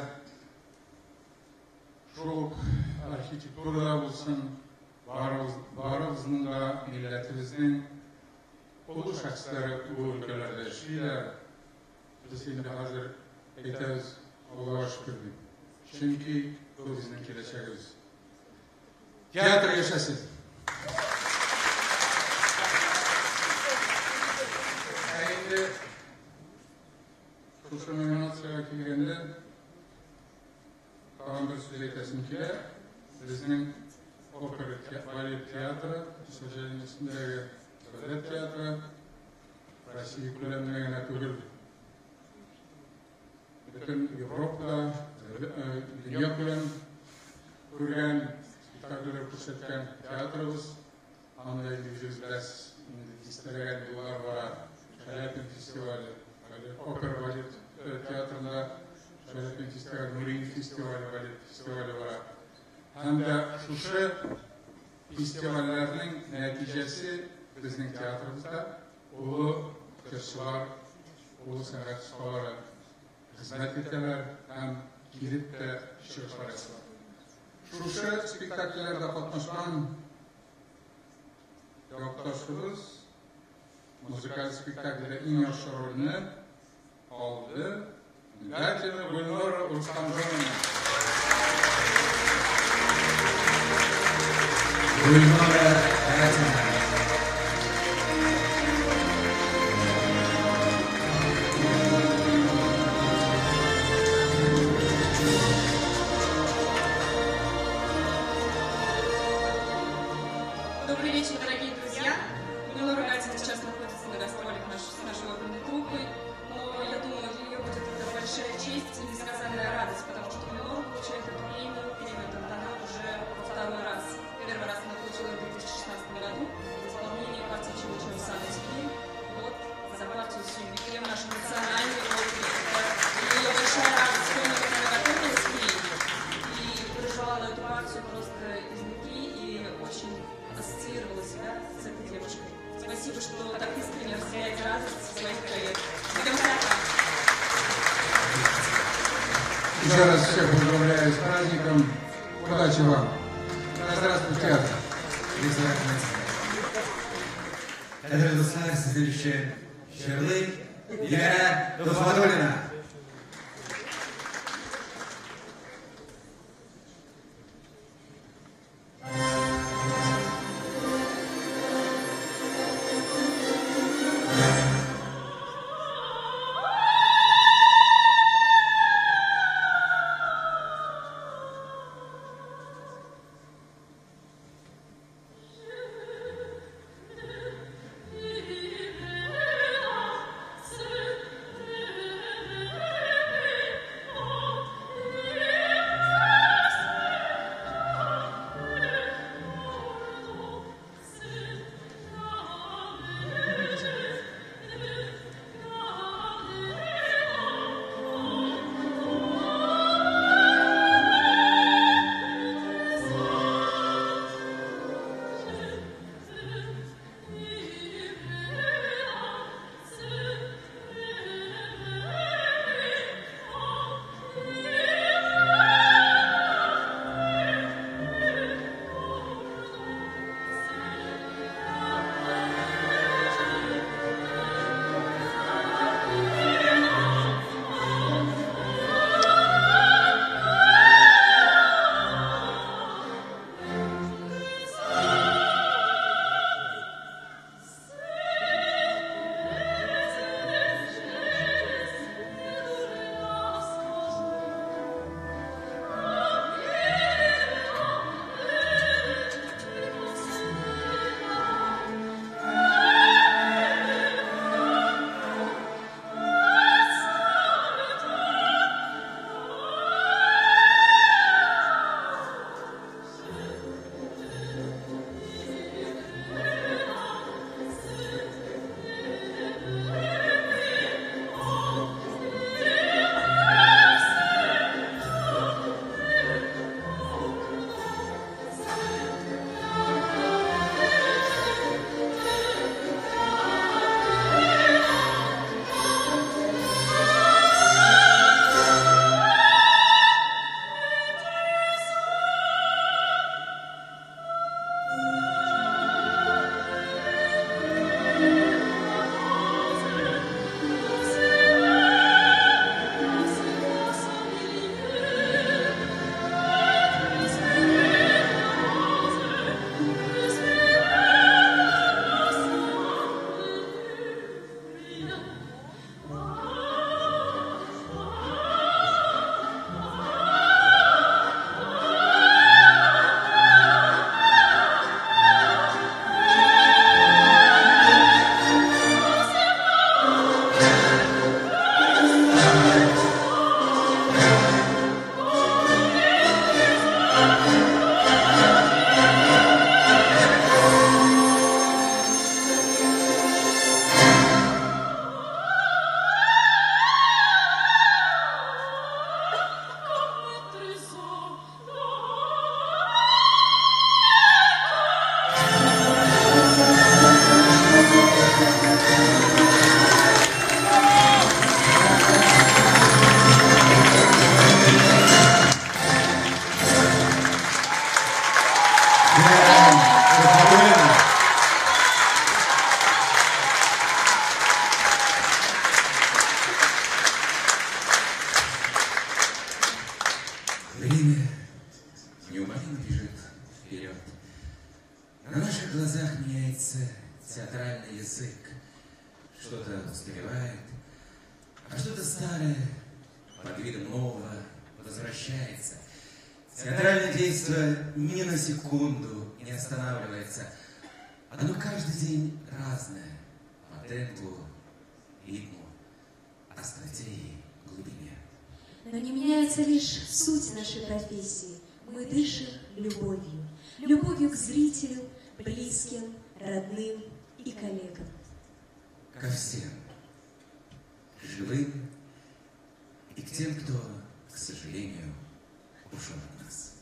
шул архитектурада булсын, барыбызның да милләтебезнең олы шәхесләре бу өлкәләрдә эшлиләр. Без инде хәзер әйтәбез, Аллага шөкер дип. Чөнки бу безнең киләчәгебез. Театр яшәсен! Инде шушы номинациягә килгәндә тагын бер сүз әйтәсем килә. Безнең опера балет театры, Сочиниесендәге балет театры Россия күләмендә генә түгел, бөтен Европада, дөнья күләм күргән, спектакльләр күрсәткән театрыбыз. Анда йөзләп дистәләгән еллар бара. Шаляпин фестивале, опера балет театрында Шаляпин фестивале, Нурин фестивале, балет фестивале бара. Һәм дә шушы фестивальләрнең нәтиҗәсе безнең театрыбызда улы җырчылар, улы сәнгать осталары хезмәт итәләр һәм килеп тә чыгышлар ясыйлар. Шушы спектакльләрдә катнашкан якташыбыз музыкаль спектакльдә иң яхшы рольне алды. Гатина Гульнора Рустамжанова. Гульнора Гатина. Добрый вечер, дорогие друзья. Гульнора Гатина сейчас находится на гастролях с нашей оперной труппой, но я думаю, для нее будет это большая честь и несказанная радость, потому что Гульнора получает эту премию, она уже второй раз. Первый раз она получила в 2016 году в исполнении партии Чего-Чего Сада Теперь. Вот за партию Сюмбике в нашей национальной опере. Это ее большая радость, что она готовилась к ней и проживала эту партию просто изнутри и очень ассоциировала себя с этой девушкой. Спасибо, что так искренне разделяете радость своих коллег. Будем рады. Еще раз всех поздравляю с праздником. Удачи вам. Здравствуйте, театр. Кадерлі достар, сіздер үшін Шерлы Дилара Досматуллина. Что-то устаревает, а что-то старое под видом нового возвращается. Театральное действие ни на секунду не останавливается. Оно каждый день разное по темпу, ритму, остроте и глубине. Но не меняется лишь суть нашей профессии. Мы дышим любовью. Любовью к зрителю, близким, родным и коллегам. Ко всем. К живым и к тем, кто, к сожалению, ушел от нас.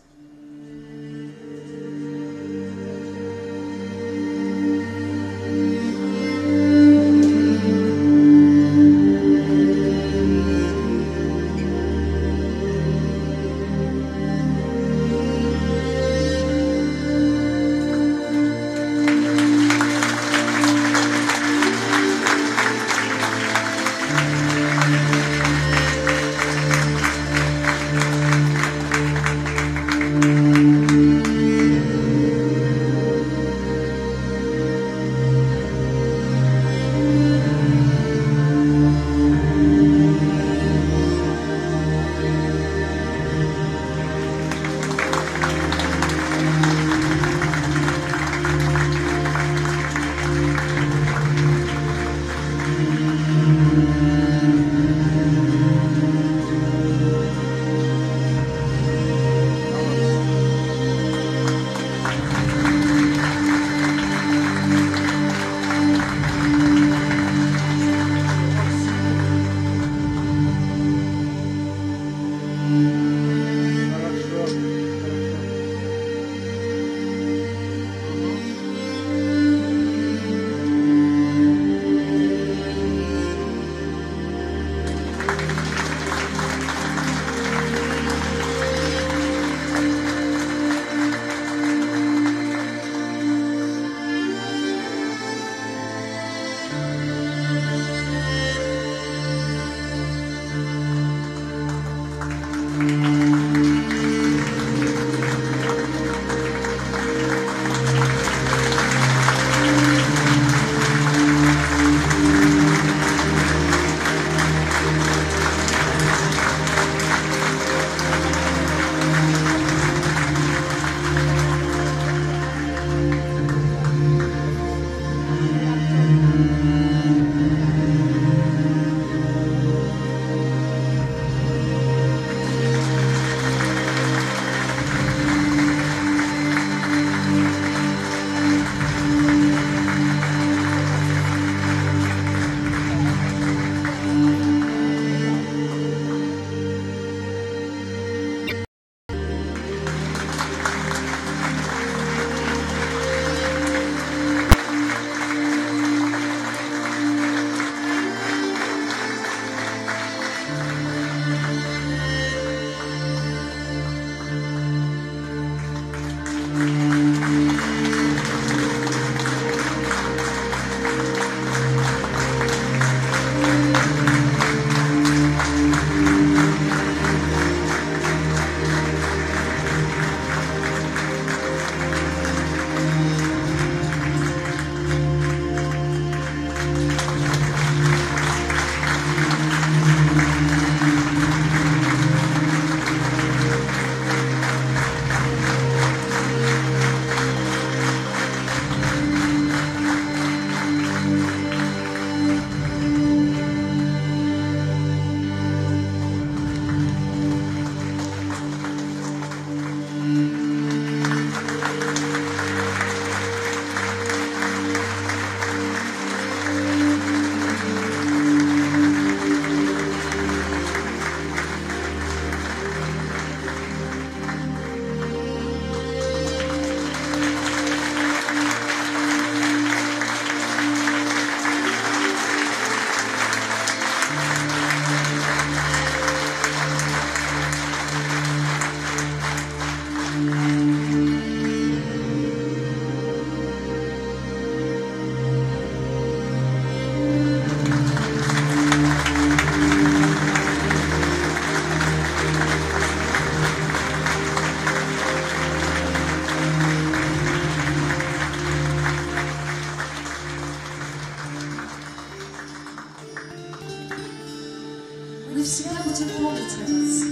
мы всегда будем помнить о вас.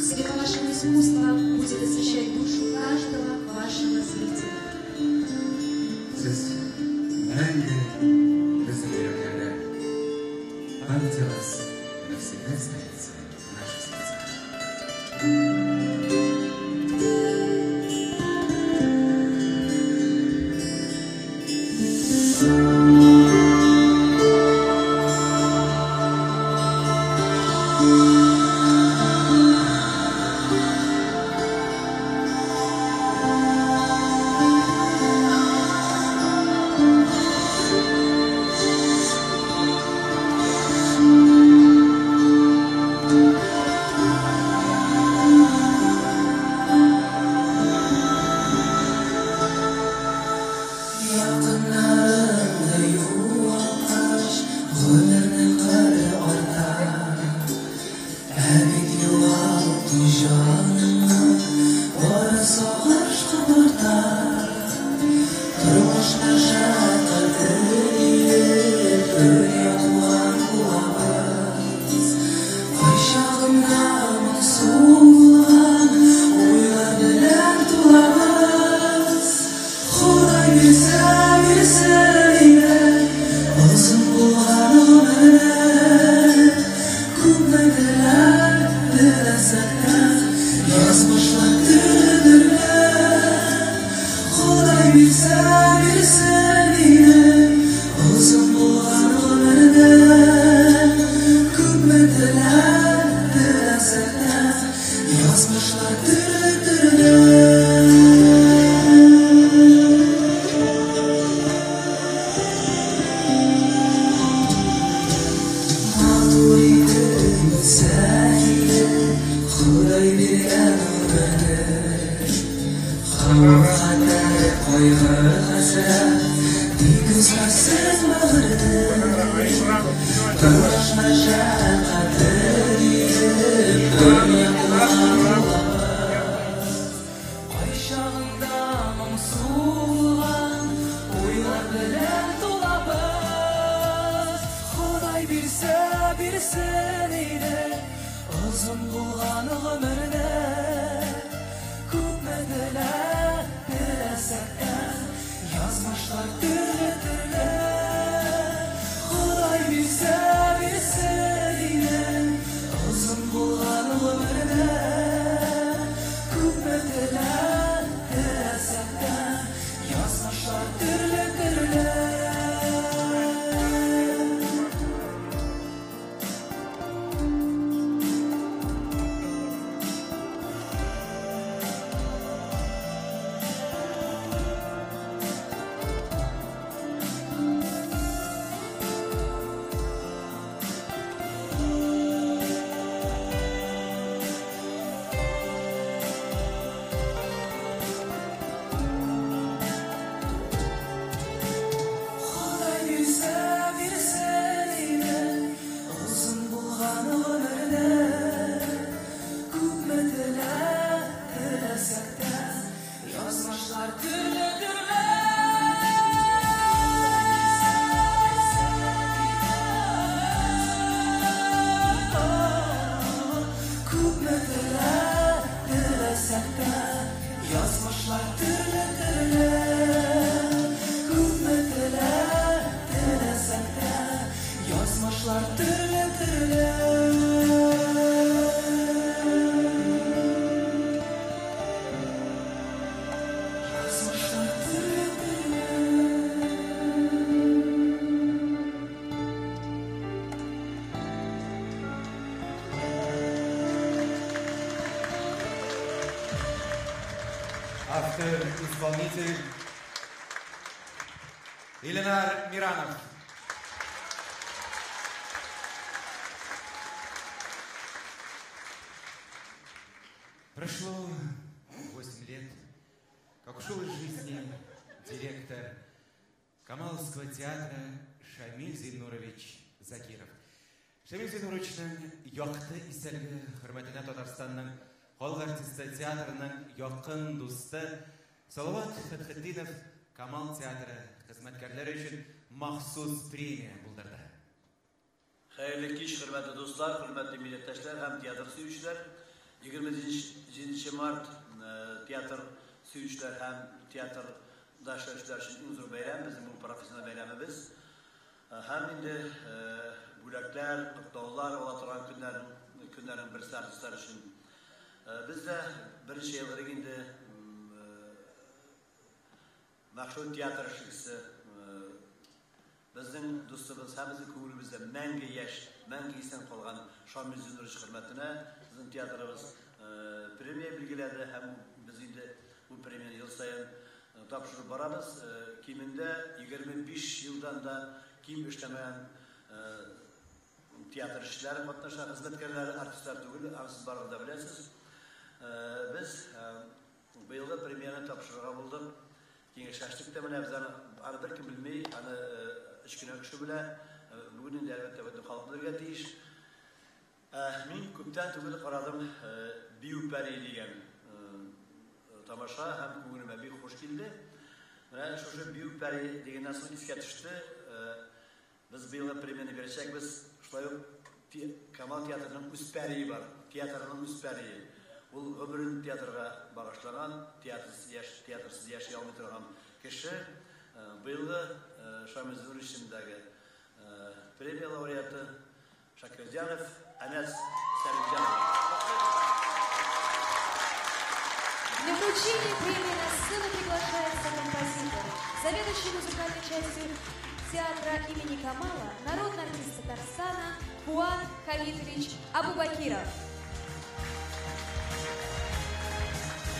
Свет вашего искусства будет освещать душу каждого вашего зрителя. Память о вас навсегда останется в наших сердцах. Автор-исполнитель Ильнар Миранов. Прошло 8 лет, как ушел из жизни директор Камаловского театра Шамиль Зейнурович Закиров. Шамиль Зейнуровичның яқты исәлгі хөрмәтенә Татарстанның халык артисты театрының якын дусты Салават Фәтхетдинов Камал театры хезмәткәрләре өчен махсус премия булдырды. Hayırlı kiş, hürmetli dostlar, hürmetli millettaşlar, hem tiyatr suyucular. 27 Mart tiyatr suyucular hem tiyatrdaşlar için uzun bayram, bizim bu profesyonel bayramımız. Hem indi bulaklar, kutlular, olatıran günlerin bir sarıslar için. Biz de bir şeyler indi Makşud tiyatr şirkisi bizning do'stimiz hamimizning ko'nglimizda mangu yash, mangu eson qolgan Shomil Nurish hurmatine bizning teatrimiz premiya belgiladi ham biz endi bu premiyani yil sayin topshirib boramiz. Kiminde 25 yildan da kim ishlamagan teatr ishlari qatnashgan xizmatkorlar, artistlar tugul, siz barida bilasiz. Biz bu yilda premiyani topshirgan bo'ldik. Kengashlikda mana bizani bir kim bilmay, ana ishkina kishi bilan bugun endi albatta bu xalqlarga tegish. Men ko'pdan tugul qaradim Biupari degan tomosha ham ko'nglimga bek xush keldi. Mana shu Biupari degan narsa esga tushdi. Biz bu yil premiyani bersak, biz shular Kamal teatrining Uspari bor, teatrining Uspari. Bu ömrün teatrga bağışlanan, teatrsiz yaşay olmay turgan kishi. Bu yilda Shomil Nurishimdagi premiya laureati Shakirjanov Anas Salimjanov. Для вручения премии на сцену приглашается композитор, заведующий музыкальной частью театра имени Камала, народный артист Татарстана Фуат Халитович Абубакиров.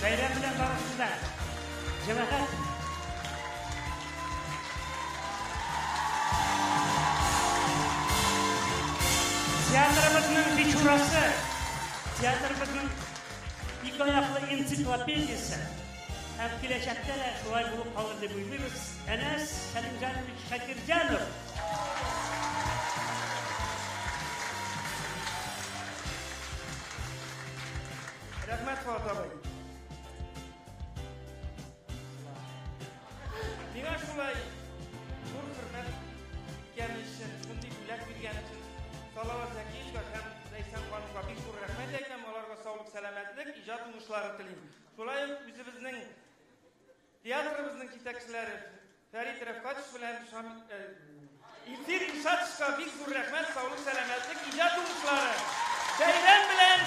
Bayram bilan baribsizlar. Jamaat. Teatrimizning bechorasi, teatrimizning hikoyali ensiklopediyasi. Ham kelajakda shulay bo'lib qoladi deb o'ylaymiz. Anas Salimjanovich Shakirjanov. Rahmat Fuat aka. Nima shulay zo'r hurmat kelishsin, bunday bo'lak bergani uchun Salovat Zakiyevich va ham Zaysan xonimga bek zo'r rahmat aytaman. Ularga sog'lik, salomatlik, ijod yumushlari tilayman. Shulay o'zimizning teatrimizning yetakchilari Farid Rafqatov bilan Ilfir Isatovga bek zo'r rahmat, sog'lik, salomatlik, ijod yumushlari. Bayram bilan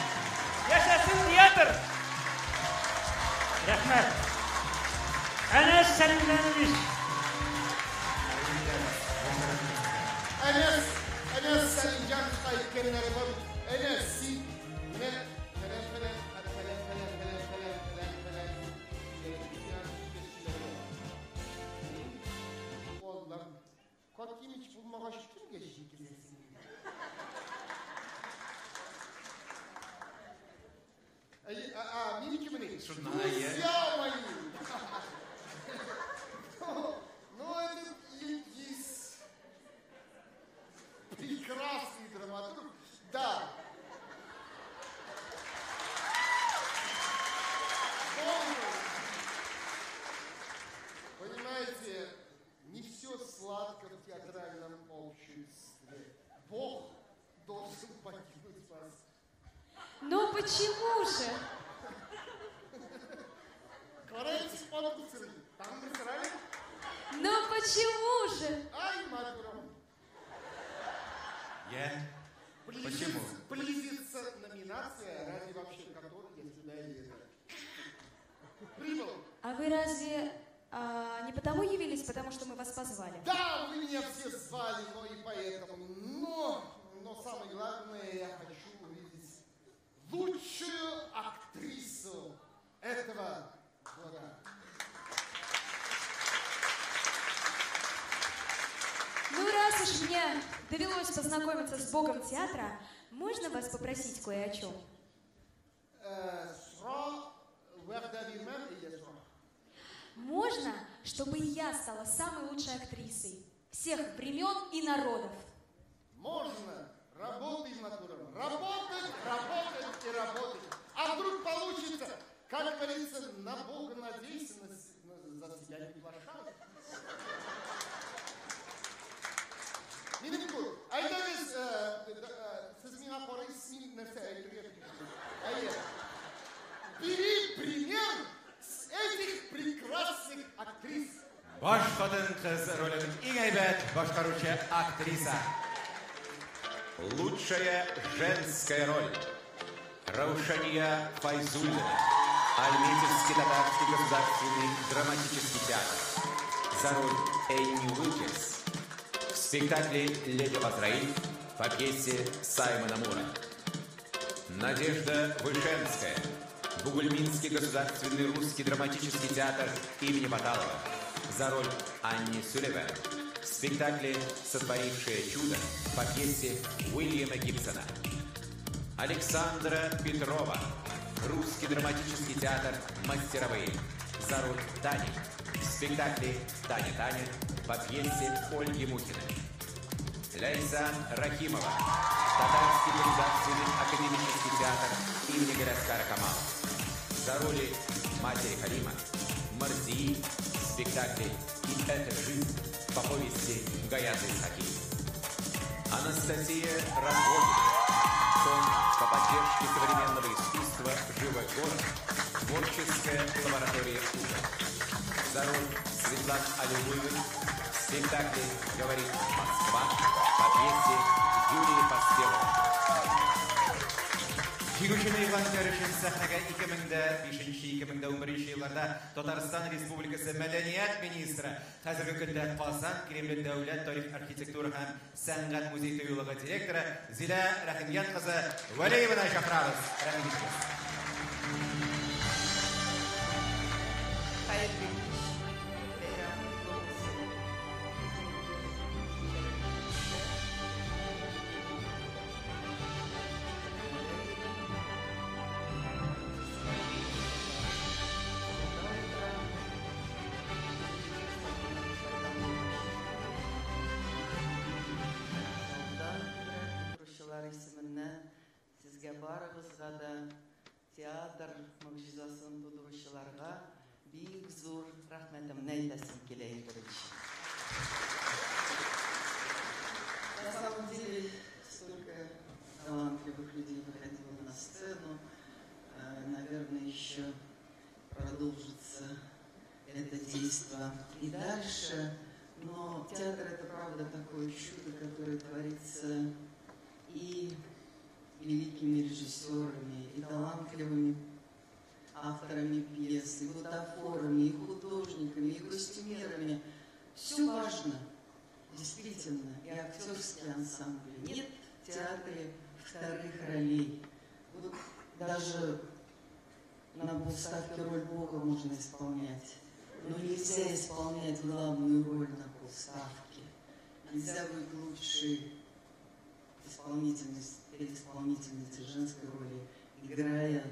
yashasın teatr. Rahmat. Anas Salimjanovich. Anas Salimjanov aytganlari bor. Anas sen Oğlum, Kotkim hiç bulmağa şükür geçecek. Милики мне. Друзья мои. Ну, это есть прекрасный драматург. Да. Понимаете, не все сладко в театральном обществе. Бог должен покинуть вас. Но почему же? Но почему же? Ай, Матуром. Почему? Близится номинация, ради вообще которой я сюда прибыл. А вы разве не потому явились, потому что мы вас позвали? Да, вы меня все звали, но и поэтому. Но самое главное, я хочу увидеть лучшую актрису этого года. Ну, раз уж мне довелось познакомиться с богом театра, можно вас попросить кое о чем? Можно, чтобы и я стала самой лучшей актрисой всех времен и народов? Можно. Работаем, Матуром. Работать, работать и работать. А вдруг получится, как говорится, на Бога надейся, за себя не приглашай. Минутку. Айда без Siz meni qora isming narsa aytyapsiz. Ayy. Бери пример с этих прекрасных актрис. Bosh xotin-qiz rolining eng aybat boshqaruvchi aktrisa. Лучшая женская роль. Раушания Файзуллина. Альметьевский татарский государственный драматический театр. За роль Энни Уилкинс в спектакле «Леди Азраиль» по пьесе Саймона Мура. Надежда Вышенская. Бугульминский государственный русский драматический театр имени Баталова. За роль Анни Сулливан в спектакле «Сотворившее чудо» по пьесе Уильяма Гибсона. Александра Петрова. Русский драматический театр «Мастеровые». За роль Тани в спектакле «Таня-Таня» по пьесе Ольги Мухиной. Лейсан Рахимова. Татарский государственный академический театр имени Галяскара Камала. За роли матери Халима, Марзии в спектакле «И это жизнь» по повести Гаяза Исхаки. Анастасия Рангольдова. Сон по поддержке современного искусства «Живой город», творческая лаборатория УЗА. За роль Светланы Алюбуевой в спектакле «Говорит Москва» по пьесе Юлии Поспеловой. Җиңүчене игъланлар өчен сәхнәгә 2005-2011 елларда Татарстан Республикасы Мәдәният министры, хәзерге көндә Казан Кремль дәүләт тарих архитектура һәм сәнгать музей тыюлыгы директоры Зилә Рәхимҗан кызы Вәлиеваны чакырабыз. Рәхмәт. Сезгә барыгызга да театр могҗизасын тудыручыларга бик зур рәхмәтемне әйтәсем килә инде. На самом деле, столько талантливых людей выходило на сцену. Наверное, еще продолжится это действо и дальше. Но театр — это правда такое чудо, которое творится и великими режиссерами, и талантливыми авторами пьес, и бутафорами, и художниками, и костюмерами. Все важно, действительно, и актерские ансамбли. Нет в театре вторых ролей. Вот даже на полставки роль Бога можно исполнять, но нельзя исполнять главную роль на полставки. Нельзя быть лучшей исполнительницы женской роли, играя,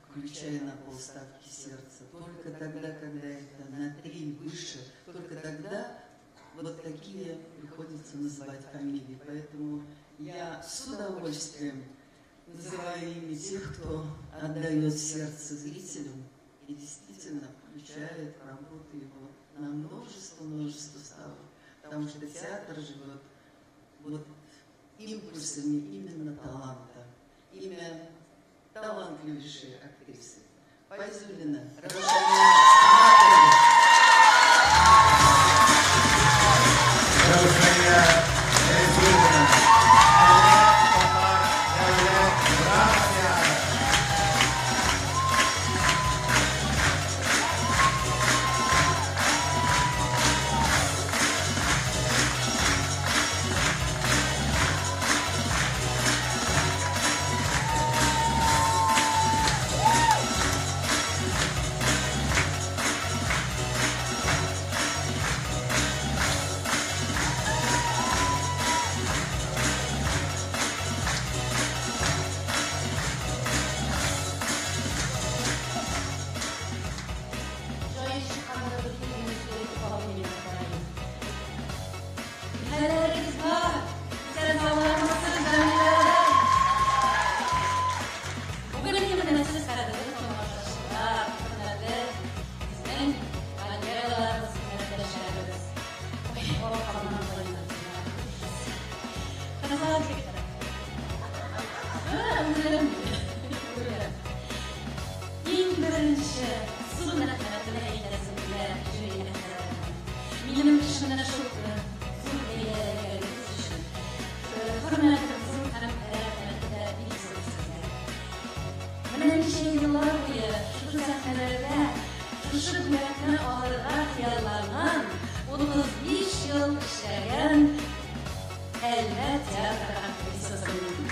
включая на полставки сердца. Только тогда, когда это на 3 выше, только тогда вот такие приходится называть фамилии. Поэтому я с удовольствием называю имя тех, кто отдает сердце зрителю и действительно включает в работу его на множество ставок. Потому что театр живет вот импульсами именно таланта. Имя талантливейшей актрисы Файзуллина Раушания Ölürüm. Ең бірінші суына қадір әйтәсіңдер жүрегіңді. Менің кішкене шоқты зор бейгеріңіз үшін. Hürmetim zor һәм рәхмәтле бизәсезгә. Менә ничә еллар буе шушы сәхнәләрдә шушы бүләкне алырга хыялланган 35 ел эшләгән Әлмә театр актрисасының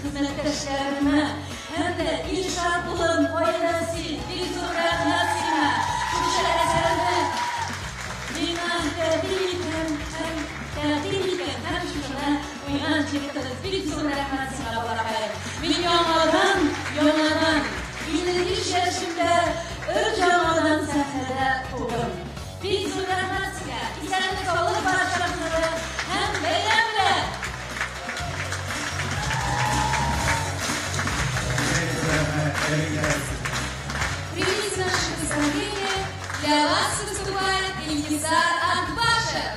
hizmetleşlerime hem de inşaat bulun oynası bir zor rahmetine kuşa eserine inan tediriken hem şuna uyan çıktınız bir zor rahmetine bırakayım. Milyonlardan yollardan binlerce yaşımda Örcanlardan sahnede oldum. Bir zor rahmetine isenlik sağlık başarıları hem beylemle Привет, наше поздравление. Для вас выступает Ильгизар Акбашев.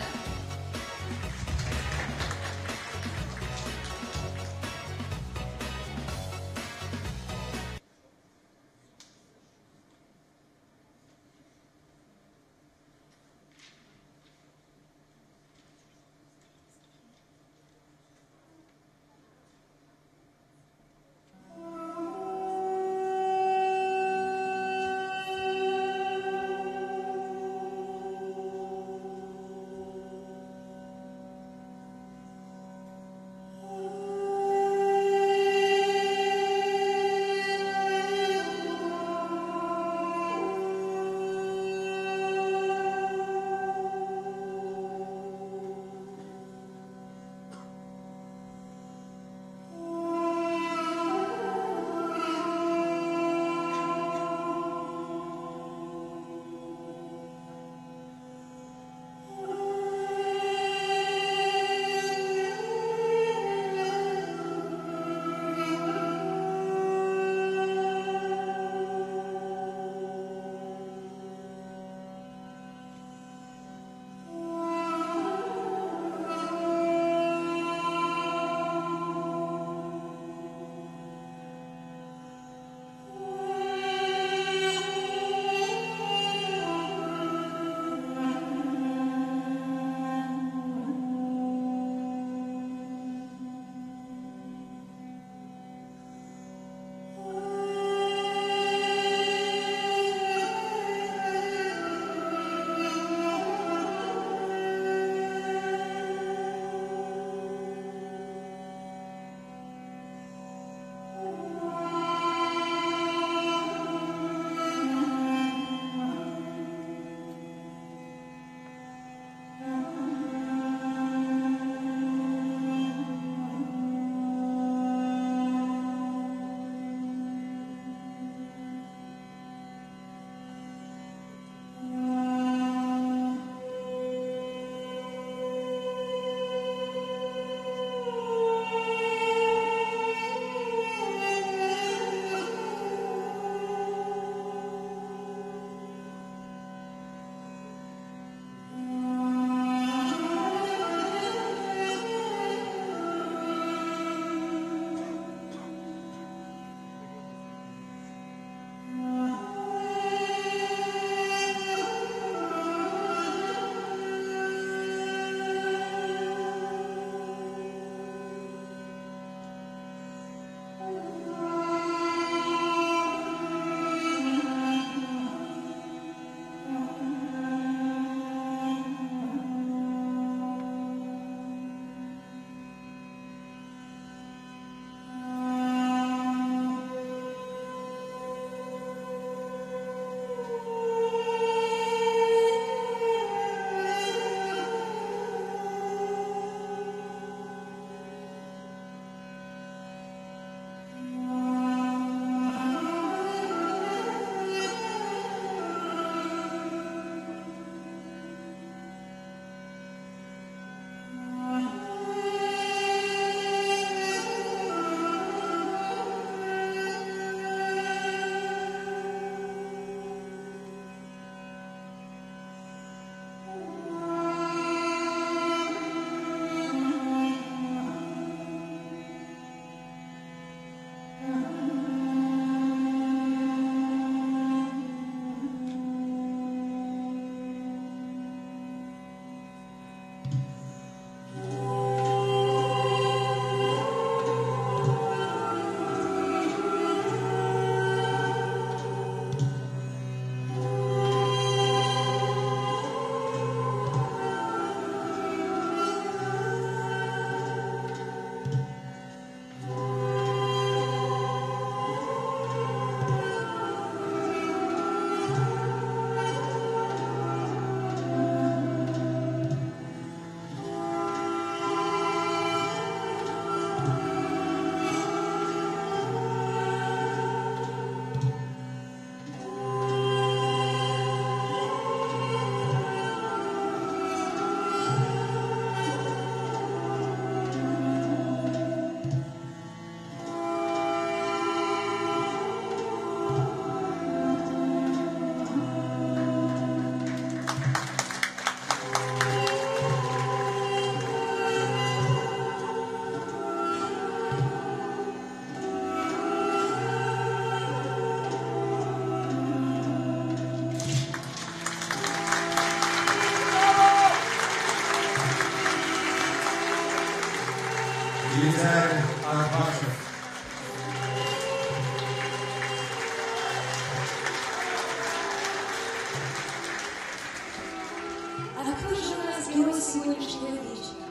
А кто же у нас герой сегодняшнего вечера?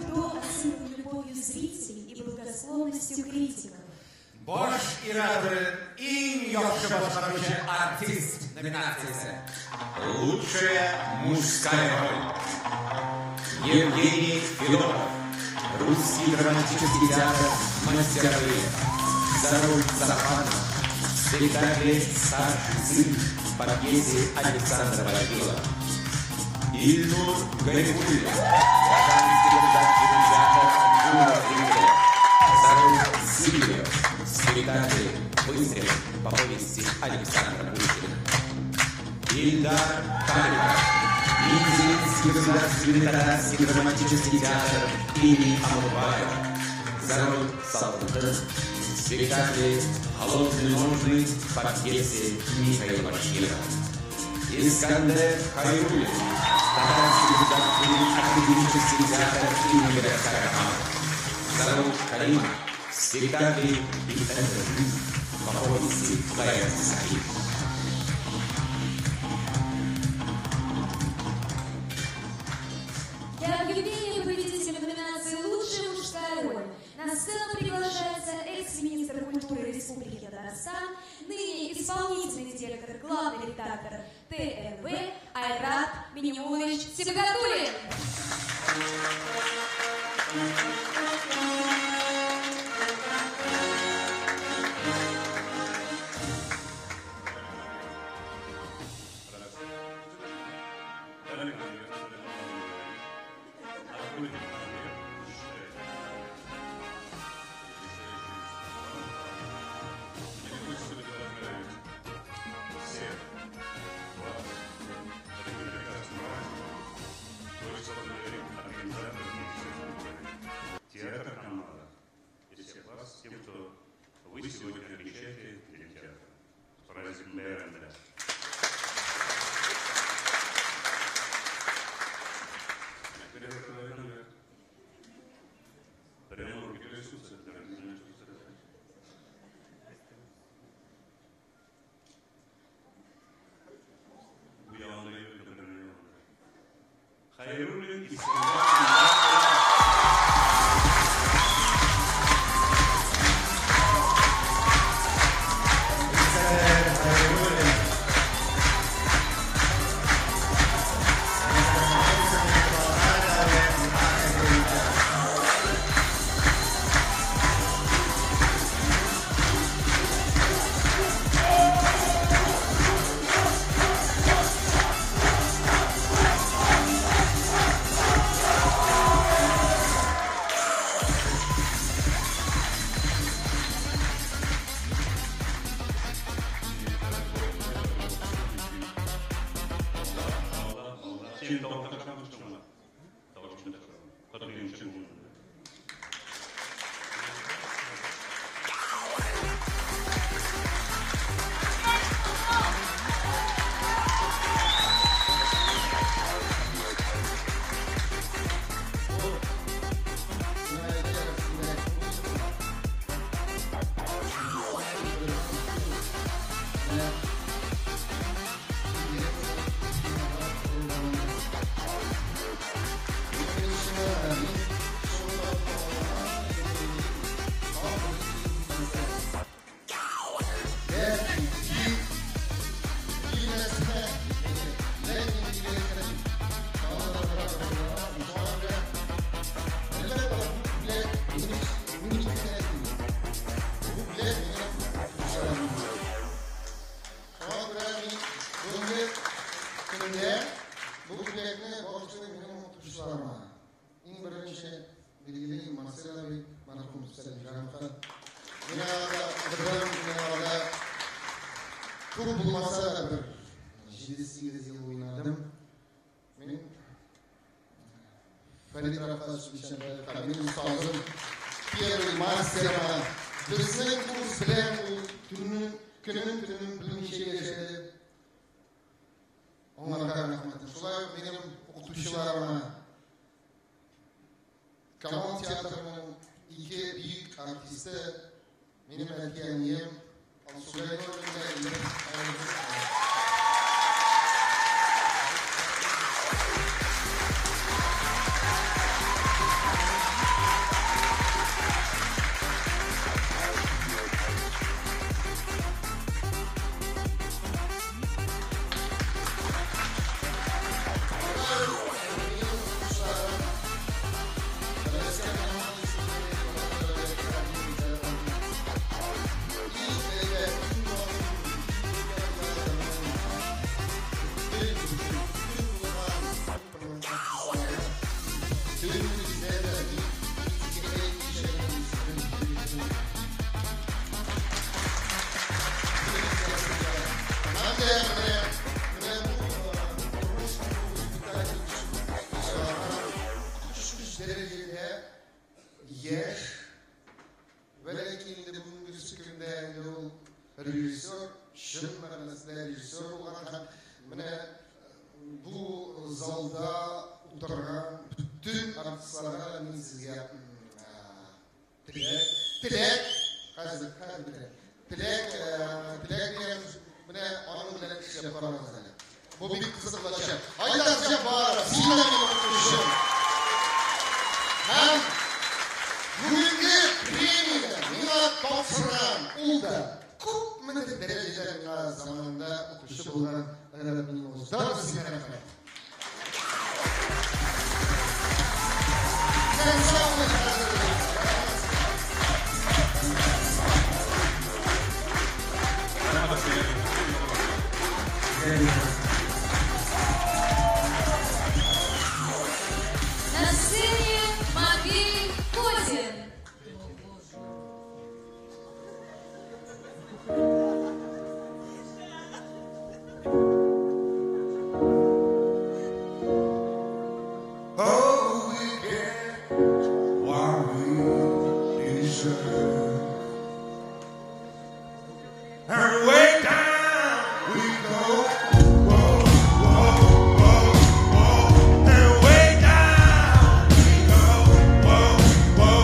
Кто осыпан любовью зрителей и благосклонностью критиков? Boş iradı en yaxşı başlangıcı артист номинациясы. Лучшая мужская роль. Евгений Федоров. Русский драматический театр «Мастеровые». За роль Захана в спектакле «Старший сын» по пьесе Александра Вавилова. Ильнур Гарифуллин. Казанский государственный театр «Юного зрителя». За роль Сильвио в спектакле «Выстрел» по повести Александра Пушкина. Ильдар Халиков. Минзелинский государственный татарский драматический театр имени Амурбаева. За роль Салтыка в спектакле «Холодные ножны» по пьесе Михаила Башкирова. Искандер Хайруллин. Татарский государственный академический театр имени Рахманинова. За роль Карима в спектакле «Битва жизнь» по повести Лаэрта Сахи. Для объявления победителя в номинации «Лучшая мужская роль» на сцену приглашается экс-министр культуры Республики Татарстан, ныне исполнительный директор, главный редактор ТНВ Айрат Минимулович Сибагатуллин. Театр Камала. И всех вас, тем, кто вы сегодня отмечаете День театра. С праздником Байрамда. Прямо руки трясутся, не знаю, что сказать. Я вам даю это пример. Хайруллин и Көп болмаса бір 7-8 жыл ойнадым. Мен Фарид Рафас Бишенбаевқа, менің ұстазым, первый мастерға, біздің курс білен күнін білмеше кешеді. Оларға рахмет. Солай менің оқытушыларыма, Камал театрының 2 büyük артисті, менің әкем, Сулейман Бен залда отырған бүтін артистларға мен сізге тілек береміз. Міне оның білен кішілеп қараңыз әлі. Бұл бек қызық болacak. Айдар Жапаров, сізді мен өтішім. Һәм бүгінгі премия мина тапсырған ұлда көп мінді дәрежелердің заманында өтіші болған әрәбінің ұздар сізге рахмет. На сцене Матвей Козин. Oh, we get what we deserve. And way down we go. Whoa, whoa, whoa, whoa. And way down we go. Whoa, whoa,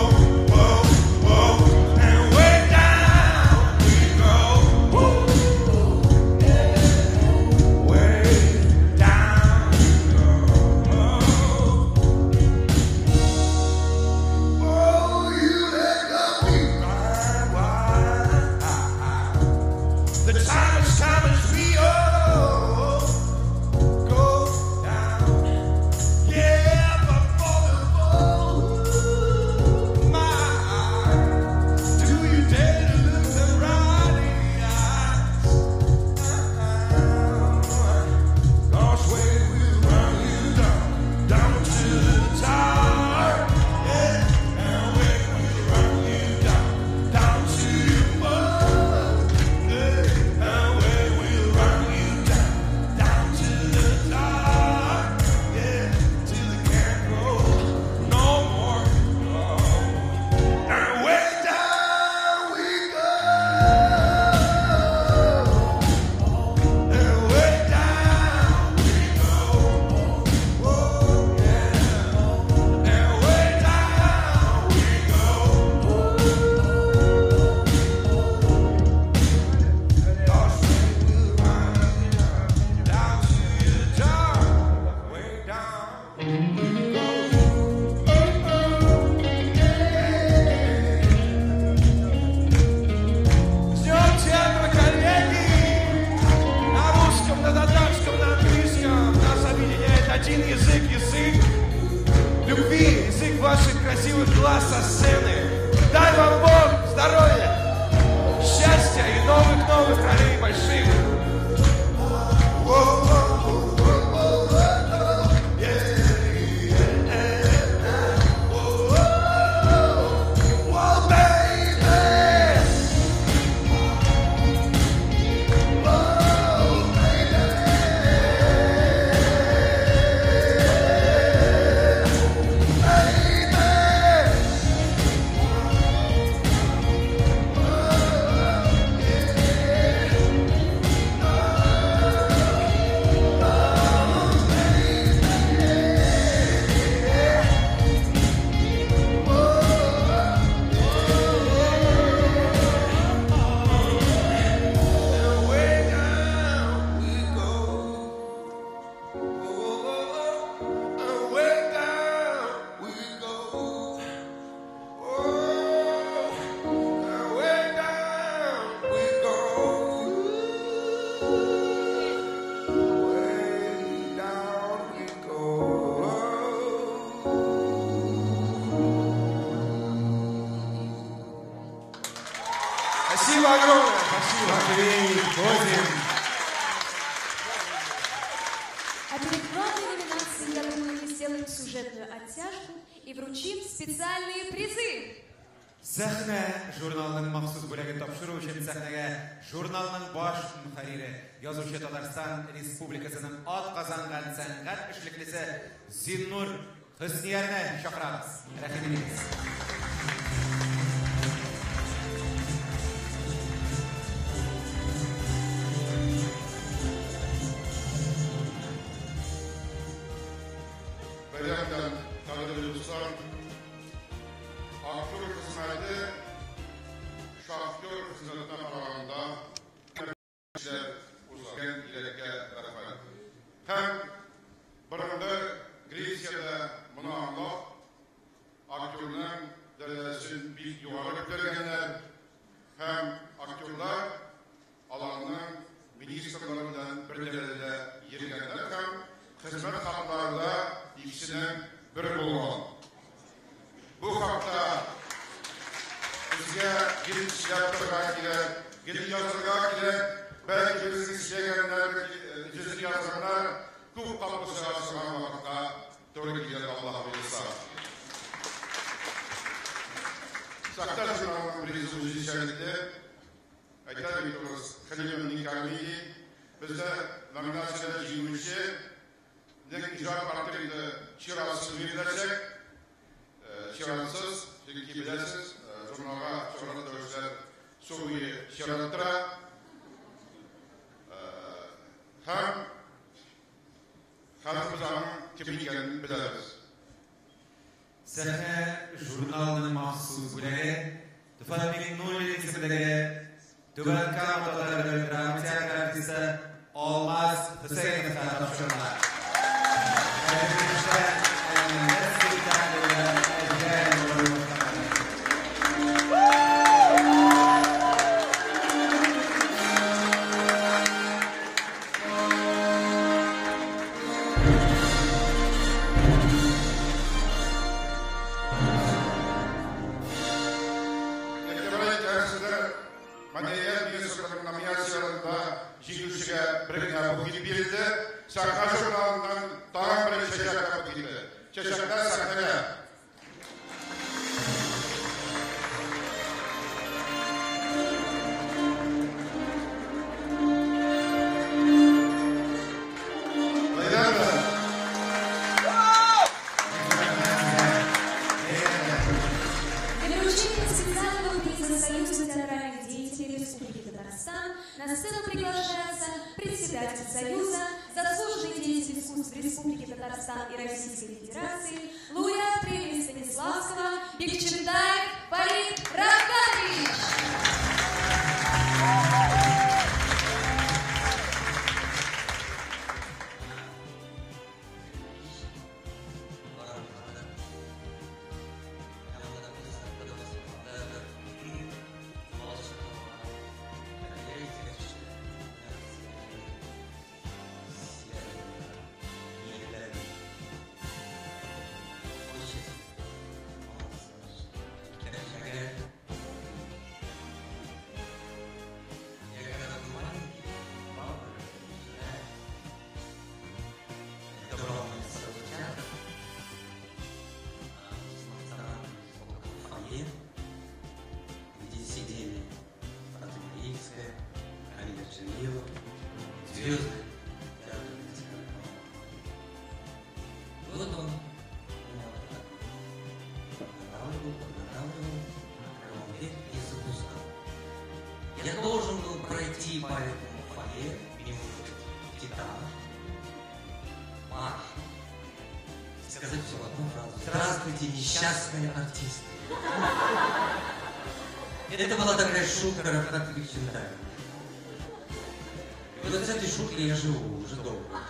whoa, whoa. And way down we go. Woo, yeah. Way down we go. Oh, you let go me. The time is coming, we all go down. Yeah, before the fall, my, do you dare to look them right in the eyes? God's way will run you down, down to the top. Yeah, and way will run you down, down to your mud. And way will run you down, down to the top. Yeah, till it can't go no more. And way down we go. And way down we go. Whoa, yeah. And way down we go. God's way will run you down to your top. Way down we go. Ждем театра, коллеги. На русском, на татарском, на английском. Нас объединяет один язык, язык любви, язык ваших красивых глаз со сцены. Дай вам Бог здоровья, счастья и новых ролей больших. Спасибо огромное. Спасибо, Матвей Козин. А перед главной номинацией, я думаю, мы сделаем сюжетную оттяжку и вручим специальные призы. Сәхнә журналының махсус бүлеген тапшыру өчен сәхнәгә журналның баш мөхәррире, язучы Татарстан Республикасының атказанган сәнгать эшлеклесе Зиннур Хөсниярны чакырабыз. Рәхим итегез. Bilemden tanıdığımızdan aktör kısmeti şahtör kısmetinden arasında işler uzakən iləkə rəhmət. Hem birində Gresiyada bunu anlaq, aktörlərin dərəcəsini bir yuvarı götürgənlər, hem aktörlər alanının ministerlarından bir dərəcədə yergənlər, hem hizmet haklarında ikisinin biri olmalı. Bu hakta bizge gidip yaptırga gerek, gidip yazırga gerek, belki bizim işleyenler, cüzü yazanlar, kuf kapısı açılan vakıta doğru gider Allah bilirse. Saktar sınavının birisi uzun aytar ediyoruz. Halil'in Nikamili, bizde nominasyada 23'e, Nek icra partiyinde çırasız verilecek, çırasız, çünkü bilirsiniz, jurnala, çorada özler soğuyu çıraltıra, hem halkımızın kimin geldiğini biliriz. Səhə jurnalının mahsus güləri, Tüfəqin Nuri isimdəki Tüvən Kanadaları drama teatr artisti Olmaz Hüseynov'a tapşırırlar. Sakar jurnalından daha bir çeşak kapı gitti. Çeşaklar sahnede. Для вручения специального приза Союза театральных деятелей Республики Татарстан на сцену приглашается председатель Союза, заслуженный деятель искусств Республики Татарстан и Российской Федерации, лауреат премии Станиславского Бекчендаев Фарид Равкадович. Я должен был пройти по этому фойе мимо Титана, марш, сказать всего одну фразу: «Здравствуйте, несчастные артисты». Это была такая шутка Рафката Бекчендаева. И вот из этой шутки я живу уже долго.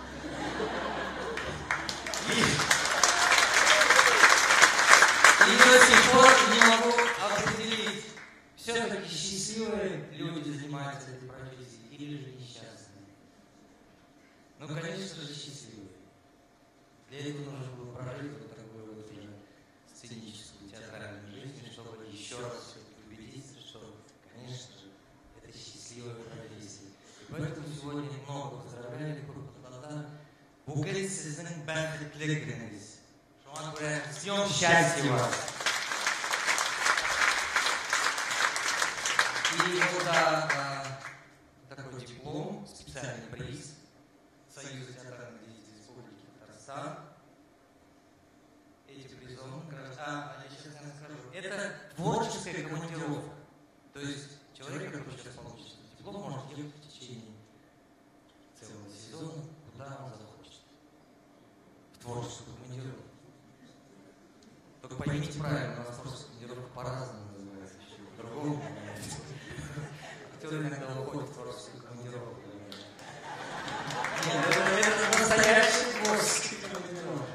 И до сих пор не могу определить, все-таки счастливые люди занимаются этой профессией или же несчастные. Ну, конечно же, счастливые. Для этого нужно было прожить вот такую вот уже сценическую театральную жизнь, чтобы еще раз убедиться, что, конечно же, это счастливая профессия. И поэтому сегодня много поздравляли группу Татар. Bugün sizin benlikli gününüz. Şu an buraya всем счастья вас. И вот такой диплом, специальный приз Союза театральных деятелей Республики Татарстан. Этим призом, я сейчас не скажу, это творческая командировка. То есть человек, который сейчас получит этот диплом, может ехать в течение целого сезона, куда он захочет. В творческую командировку. поймите правильно, у нас просто командировка по-разному называется, еще по-другому. Актеры иногда уходят в творческую командировку. Нет, это настоящая творческая командировка.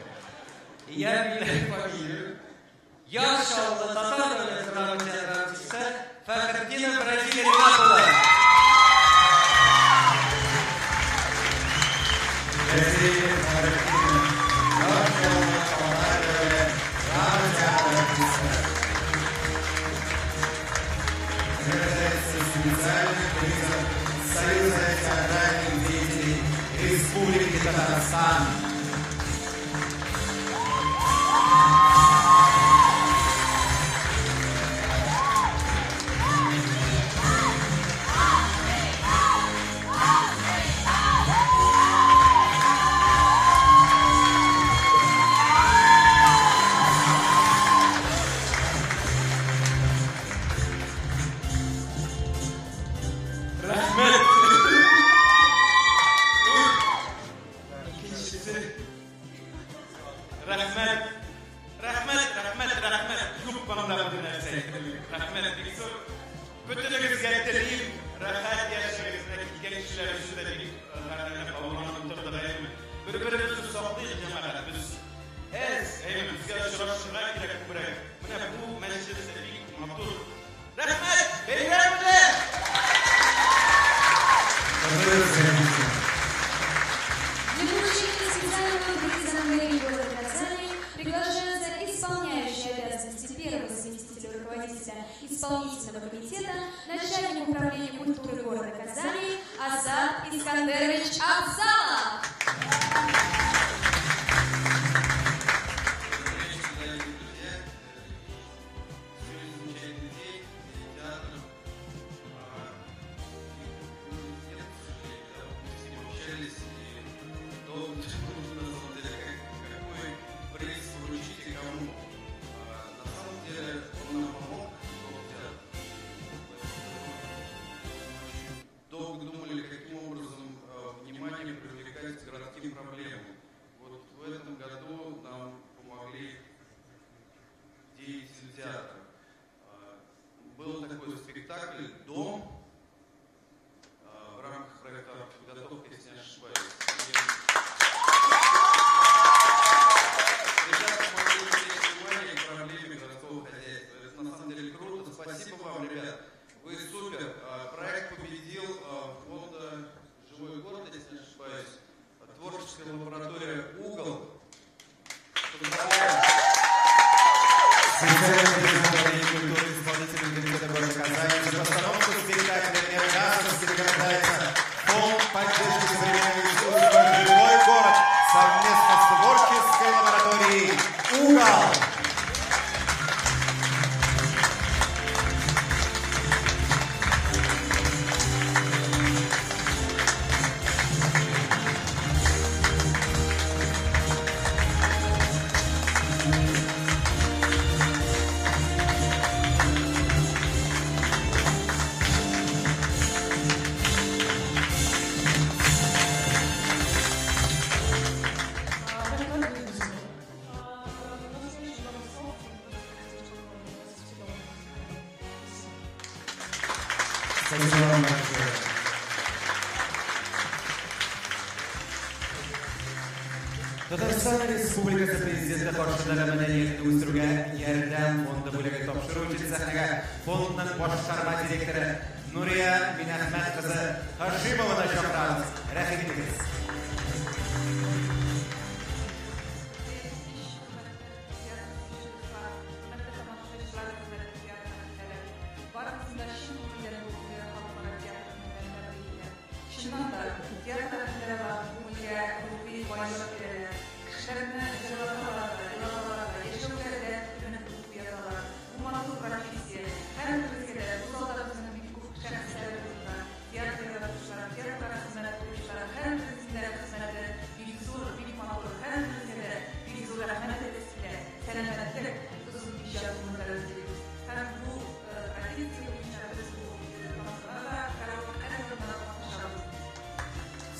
И я объявляю фамилию. Yaşallı Tatar Devlet Drama Teatri artisti Fahrettin Brazil Rivatoğlu. Brazil Fahrettin, Yaşallı Tatar Devlet Drama Teatri artisti. Награждается специальный призом Союза театральных деятелей Республики Татарстан. Исполнительного комитета, начальник управления культуры города Казани Азат Искандерович Абзалов. Был такой спектакль «Дом» в рамках проекта подготовки, если не ошибаюсь. Ребята смогли уделить внимание к проблеме городского хозяйства. Это на самом деле круто. Спасибо вам, ребят. Вы супер. Проект победил фонда «Живой город», если не ошибаюсь. Творческая лаборатория «Угол». Поздравляю. Специальный признание культуры исполнительного комитета города Казани за постановку спектакля «Миргасовский» награждается фонд поддержки современного искусства «Живой город» совместно с творческой лабораторией «Угол». Татарстан Республикасы Президенті Қоршыдары мәдениетті өсіруге Ярдәм фонды бөлігі тапшыру сахнаға фондның басқарма директоры Нурия Минахмет қызы Хашимованы шақырамыз. Рахмет етіңіз.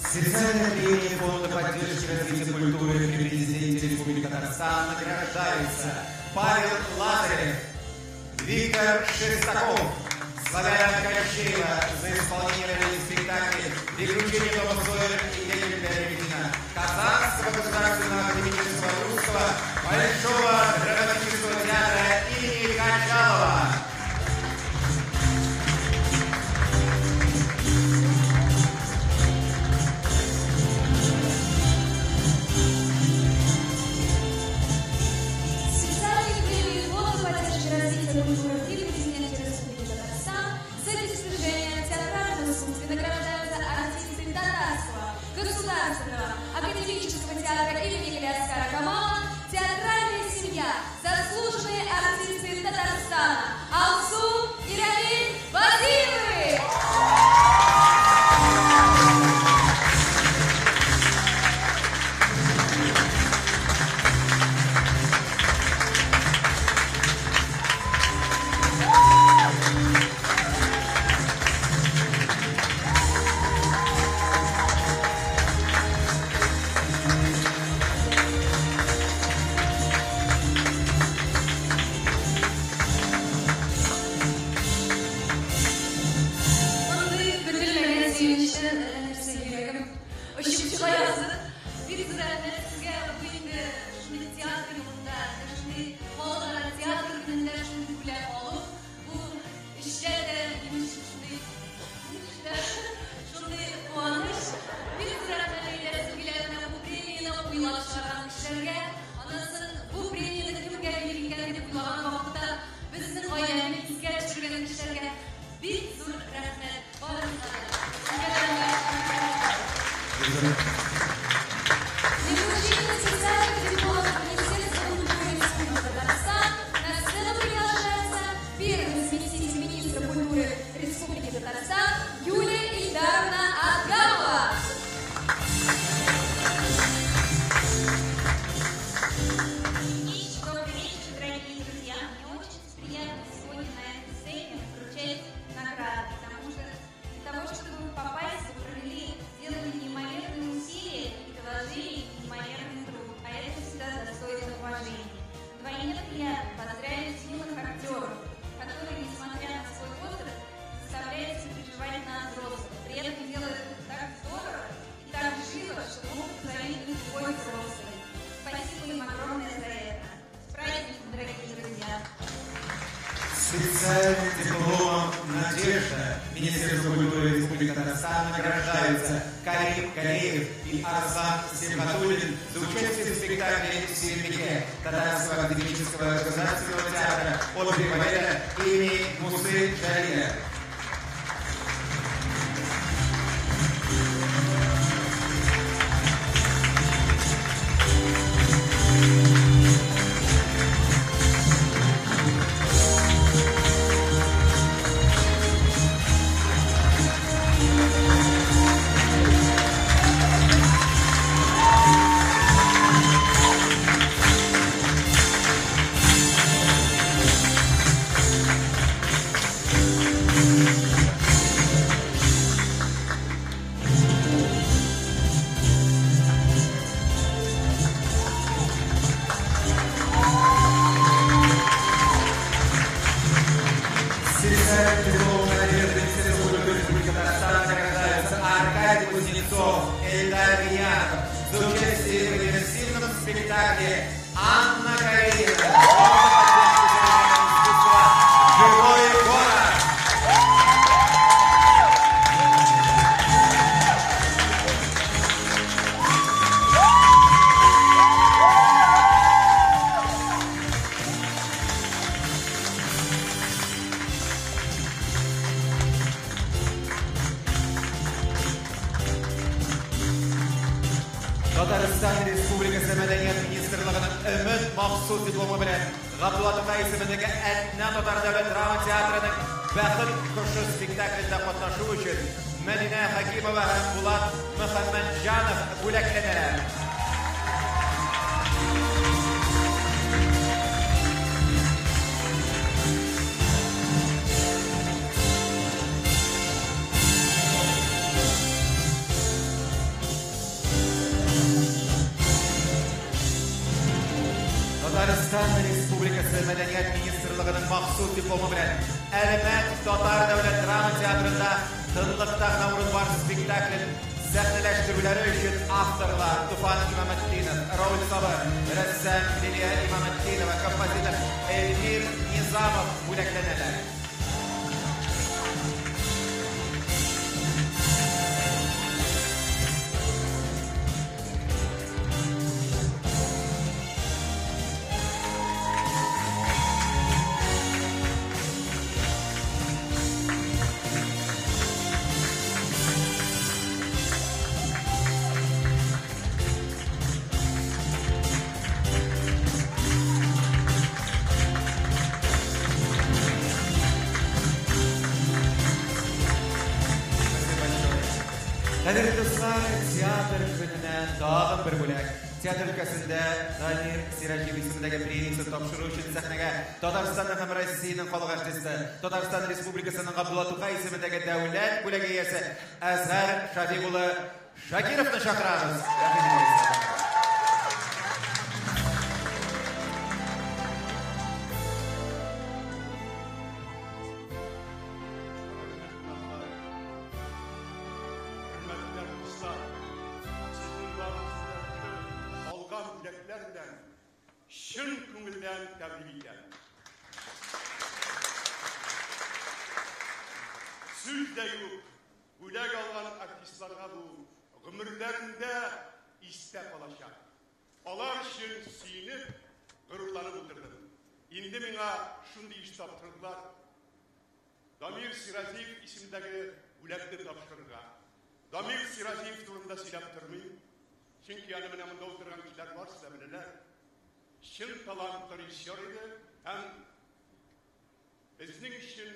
Специальная премия фонда поддержки развития культуры при президенте Республики Татарстан награждается Павел Лазарев, Виктор Шестаков, Славян Кощеева за исполнение спектакля «Приключения Тома Сойера» и Ленина Перемещена Казанского государственного академического русского Большого драматического театра имени Качалова. Специальные премии фонда поддержки развития культуры при президенте Республики Татарстан за достижения в театральном искусстве награждаются артисты Татарского государственного академического театра имени Ильяса Камала, театральная семья, заслуженные артисты Татарстана Алсу и Рамиль Базиловы. Специальным дипломом «Надежда» Министерства культуры Республики Татарстан награждаются Карим Кореев и Арслан Симхатуллин за участие в спектакле «Сирмике» Татарского академического государственного театра «Опера и балета» имени Мусы Джалиля. Эльдар Янов за участие в иммерсивном спектакле «Анна Каренина». «Живой город». Татарстан Республикасы Мәдәният министрлыгының Өмет махсус дипломы белән Габдулла Тукай исемендәге Әтнә татар дәүләт драма театрының Бәхет кошы спектаклендә катнашу өчен Мәдинә Хәкимова һәм Булат Мөхәммәтҗанов бүләкләнәләр. Татарстан Республикасы Мәдәният министрлыгының махсус дипломы белән Әлмәт Татар дәүләт драма театрында Тынлыкта Наурыз бар спектаклен сәхнәләштерүләре өчен авторлар Туфан Имаметтинов, Рауль Сабыр, рәссам Лилия Имаметтинова, композитор Эльмир Низамов бүләкләнәләр. Кадерле дуслар, театр көненнән тагын бер бүләк. Театр өлкәсендә Дамир Сираҗиев исемендәге премиясын тапшыру өчен сәхнәгә Татарстанның һәм Россиянең халык артисты, Татарстан Республикасының Габдулла Тукай исемендәге дәүләт бүләге иясе Әзһәр Шафиқ улы Шакировны чакырабыз. Şın көңілдән тәбрик итәм. Сүз дә юк, бүләк алган артистларга бу гомерләрендә истә калачак. Алар өчен сөенеп, горурланып утырдым. Инде миңа шундый иш таптырдылар. Дамир Сираҗиев исемендәге бүләкне тапшырырга. Дамир Сираҗиев турында сөйләп тормыйм. Чөнки аны менә монда утырган кешеләр барысы да беләләр. Шын талантлы режиссер иде, һәм безнең өчен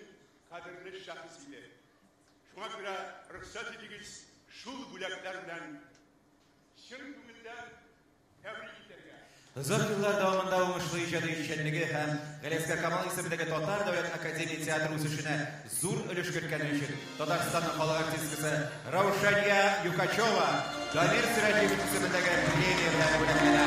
кадерле шәхес иде. Шуңа күрә рөхсәт итегез, шул бүләкләр белән шын күңелдән тәбрик итәргә. Озак еллар дәвамында уңышлы иҗади эшчәнлеге һәм Галиәскәр Камал исемендәге Татар дәүләт академия театры үсешенә зур өлеш керткәне өчен Татарстанның халык артисткасы Раушания Юкачева Дамир Сираҗиев исемендәге премия белән бүләкләнә.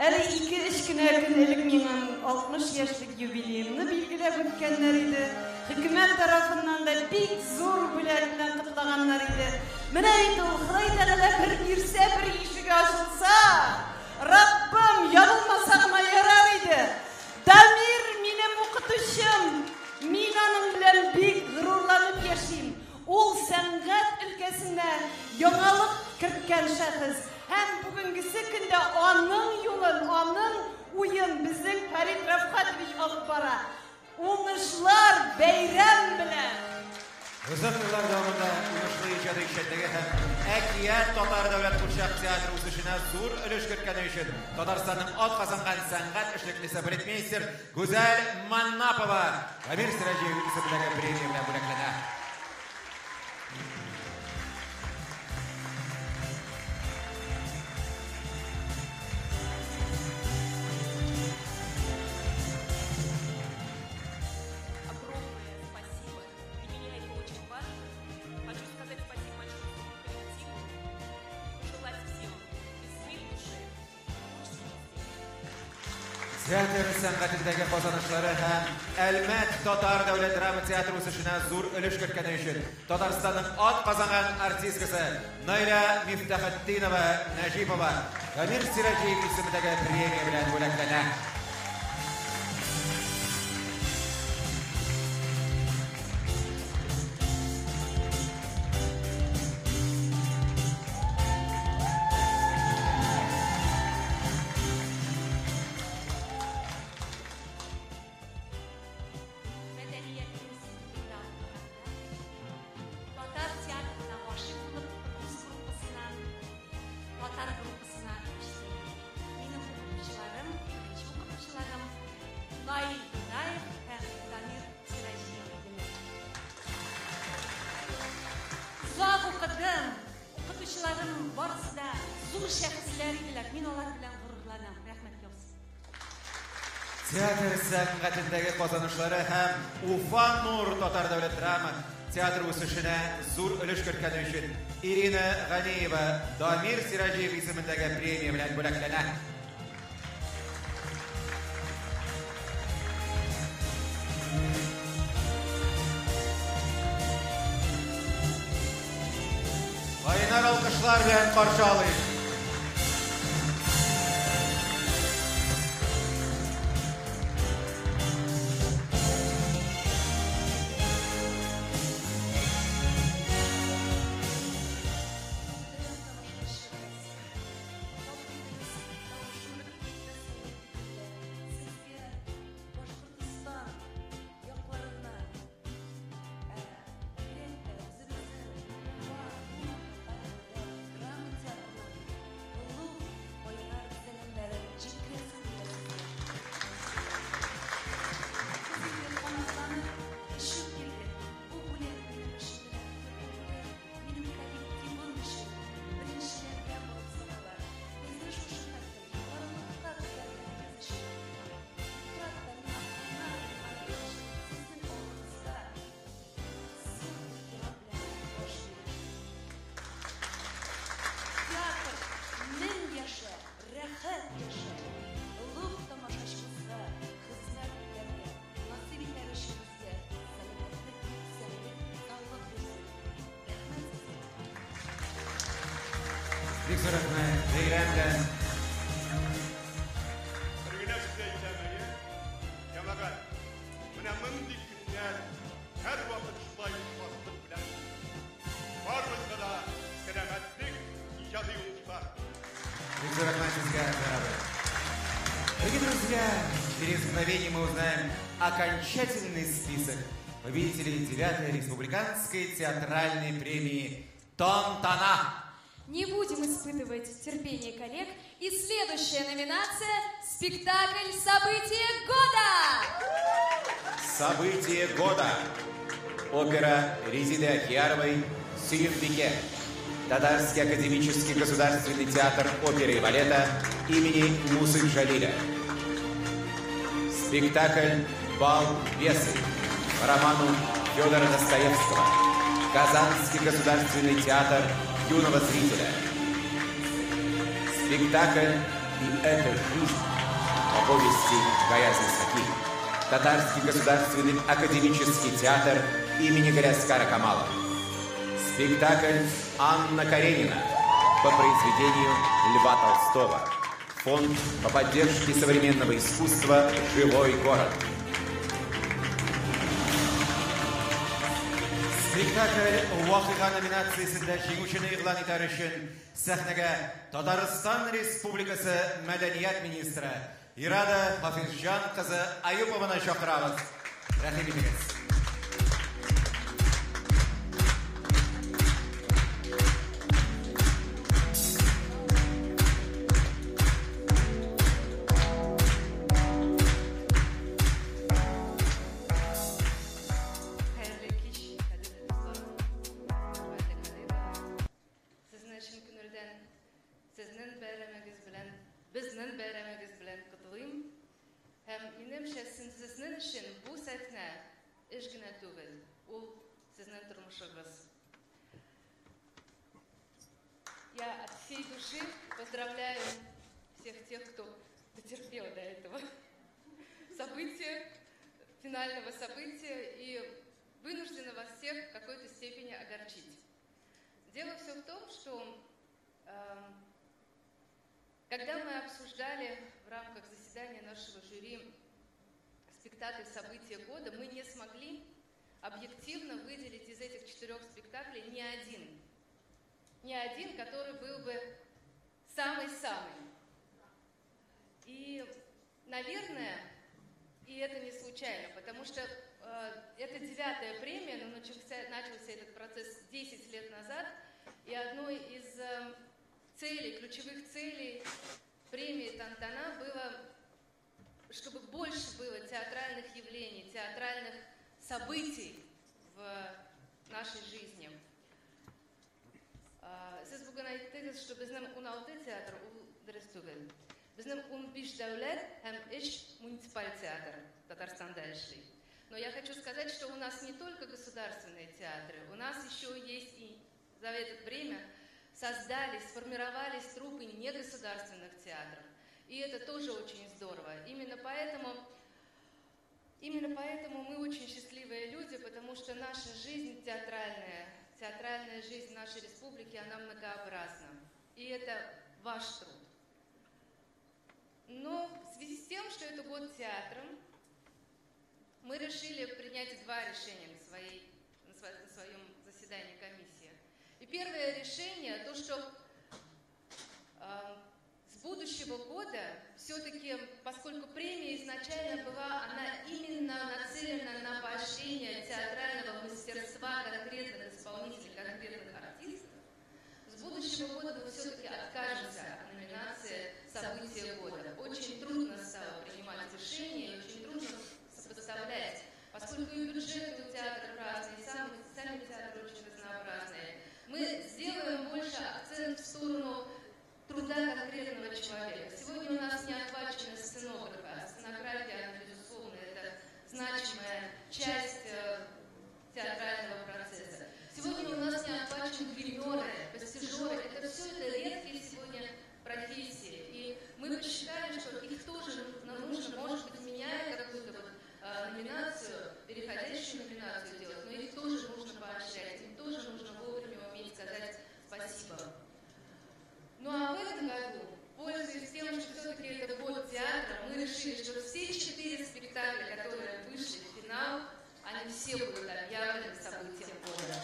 Әле 2-3 көннән элек минем 60 яшьлек юбилеемны билгеләп үткәннәр иде. Хөкүмәт тарафыннан да бик зур бүләк белән кутлаганнар иде. Менә инде ул Ходай Тәгалә бер бирсә, бер ишек ачылса, Раббым ябылмаса гына ярар иде. Дамир минем укытучым. Мин аның белән бик горурланып яшим. Ул сәнгать өлкәсенә яңалык керткән шәхес. Һәм бүгенгесе көндә аның юлын, аның уен безнең Фәрит Рафхатович алып бара. Уңышлар бәйрәм белән. Озак еллар дәвамында уңышлы иҗади эшчәнлеге һәм әкият Татар дәүләт курчак театры үсешенә зур өлеш керткәне өчен Татарстанның атказанган сәнгать эшлеклесе балетмейстер Гүзәл Маннапова Дамир Сираҗиев исемендәге премия белән бүләкләнә. Театр сәнгатендәге казанышлары һәм Әлмәт Татар дәүләт драма театры үсешенә зур өлеш керткәне өчен Татарстанның атказанган артисткасы Найля Мифтахетдинова Нәҗипова Дамир Сираҗиев исемендәге премия белән бүләкләнә. Татар группасына эшләгән. Минем укучыларым Театр сәнгатендәге казанышлары һәм Уфа Нур татар дәүләт драма театры үсешенә зур өлеш керткәне өчен Ирина Ганиева Дамир Сиражиев исемендәге премия белән бүләкләнә. Кайнар алкышлар белән каршы алыйк. Бик зур рәхмәт, Зәйрәм белән. Бер генә сүз әйтәм, ямагат. Менә мондый көннәр һәр вакыт шулай башлык белән. Барыбызга да сәламәтлек, иҗади уңышлар. Бик зур рәхмәт сезгә, бәрабәр. Дорогие друзья, через мгновение мы узнаем окончательный список победителей 9-й республиканской театральной премии «Тон-Тона». Не будем испытывать терпение коллег. И следующая номинация – спектакль «Событие года». Событие года. Опера Резиды Ахьяровой «Сююмбике». Татарский академический государственный театр оперы и балета имени Мусы Джалиля. Спектакль «Бал бесы» по роману Федора Достоевского. Казанский государственный театр юного зрителя. Спектакль «И это жизнь» по повести Гая Знисаки. Татарский государственный академический театр имени Галяскара Камала. Спектакль «Анна Каренина» по произведению Льва Толстого. Фонд по поддержке современного искусства «Живой город». Спектакль «Вакыйга» номинациясендә җиңүчене игълан итәр өчен сәхнәгә Татарстан Республикасы мәдәният министры Ирада Хафизҗан кызы Аюпованы чакырабыз. Рәхим итегез. Я от всей души поздравляю всех тех, кто дотерпел до этого события, финального события, и вынуждена вас всех в какой-то степени огорчить. Дело все в том, что когда мы обсуждали в рамках заседания нашего жюри спектакль «События года», мы не смогли объективно выделить из этих 4 спектаклей ни один, который был бы самый-самый. И, наверное, и это не случайно, потому что это 9-я премия, но начался этот процесс 10 лет назад, и одной из ключевых целей премии «Тон-Тона» было, чтобы больше было театральных явлений, театральных событий в нашей жизни. Siz bugün aytdınız, что bizning 16 teatr u durust tugul. Біздің 15 дәулет һәм 3 муниципаль театр Татарстанда эшли. Но я хочу сказать, что у нас не только государственные театры, у нас еще есть и за это время создались, сформировались труппы негосударственных театров. И это тоже очень здорово. Именно поэтому мы очень счастливые люди, потому что наша жизнь театральная жизнь нашей республики, она многообразна. И это ваш труд. Но в связи с тем, что это год театра, мы решили принять 2 решения на своем заседании комиссии. И первое решение, то, что с будущего года все-таки, поскольку премия изначально была, она именно нацелена на поощрение театрального мастерства конкретных исполнителей, конкретных артистов, с будущего года мы все-таки откажемся от номинации «События года». Очень трудно стало принимать решения, очень трудно сопоставлять, поскольку и бюджеты у театров разные, и сами театры очень разнообразные. Мы сделаем больше акцент в сторону труда конкретного человека. Сегодня у нас не охвачены сценографы, а сценография, безусловно, это значимая часть театрального процесса. Сегодня у нас не охвачены гримеры, пастижеры. Это все редкие сегодня профессии. И мы посчитали, что их тоже нужно, может быть, меняя какую-то номинацию, переходящую номинацию делать, но их тоже нужно поощрять, им тоже нужно вовремя уметь сказать спасибо. Ну а в этом году, пользуясь тем, что все-таки это год театра, мы решили, что все 4 спектакля, которые вышли в финал, они все будут объявлены событием года.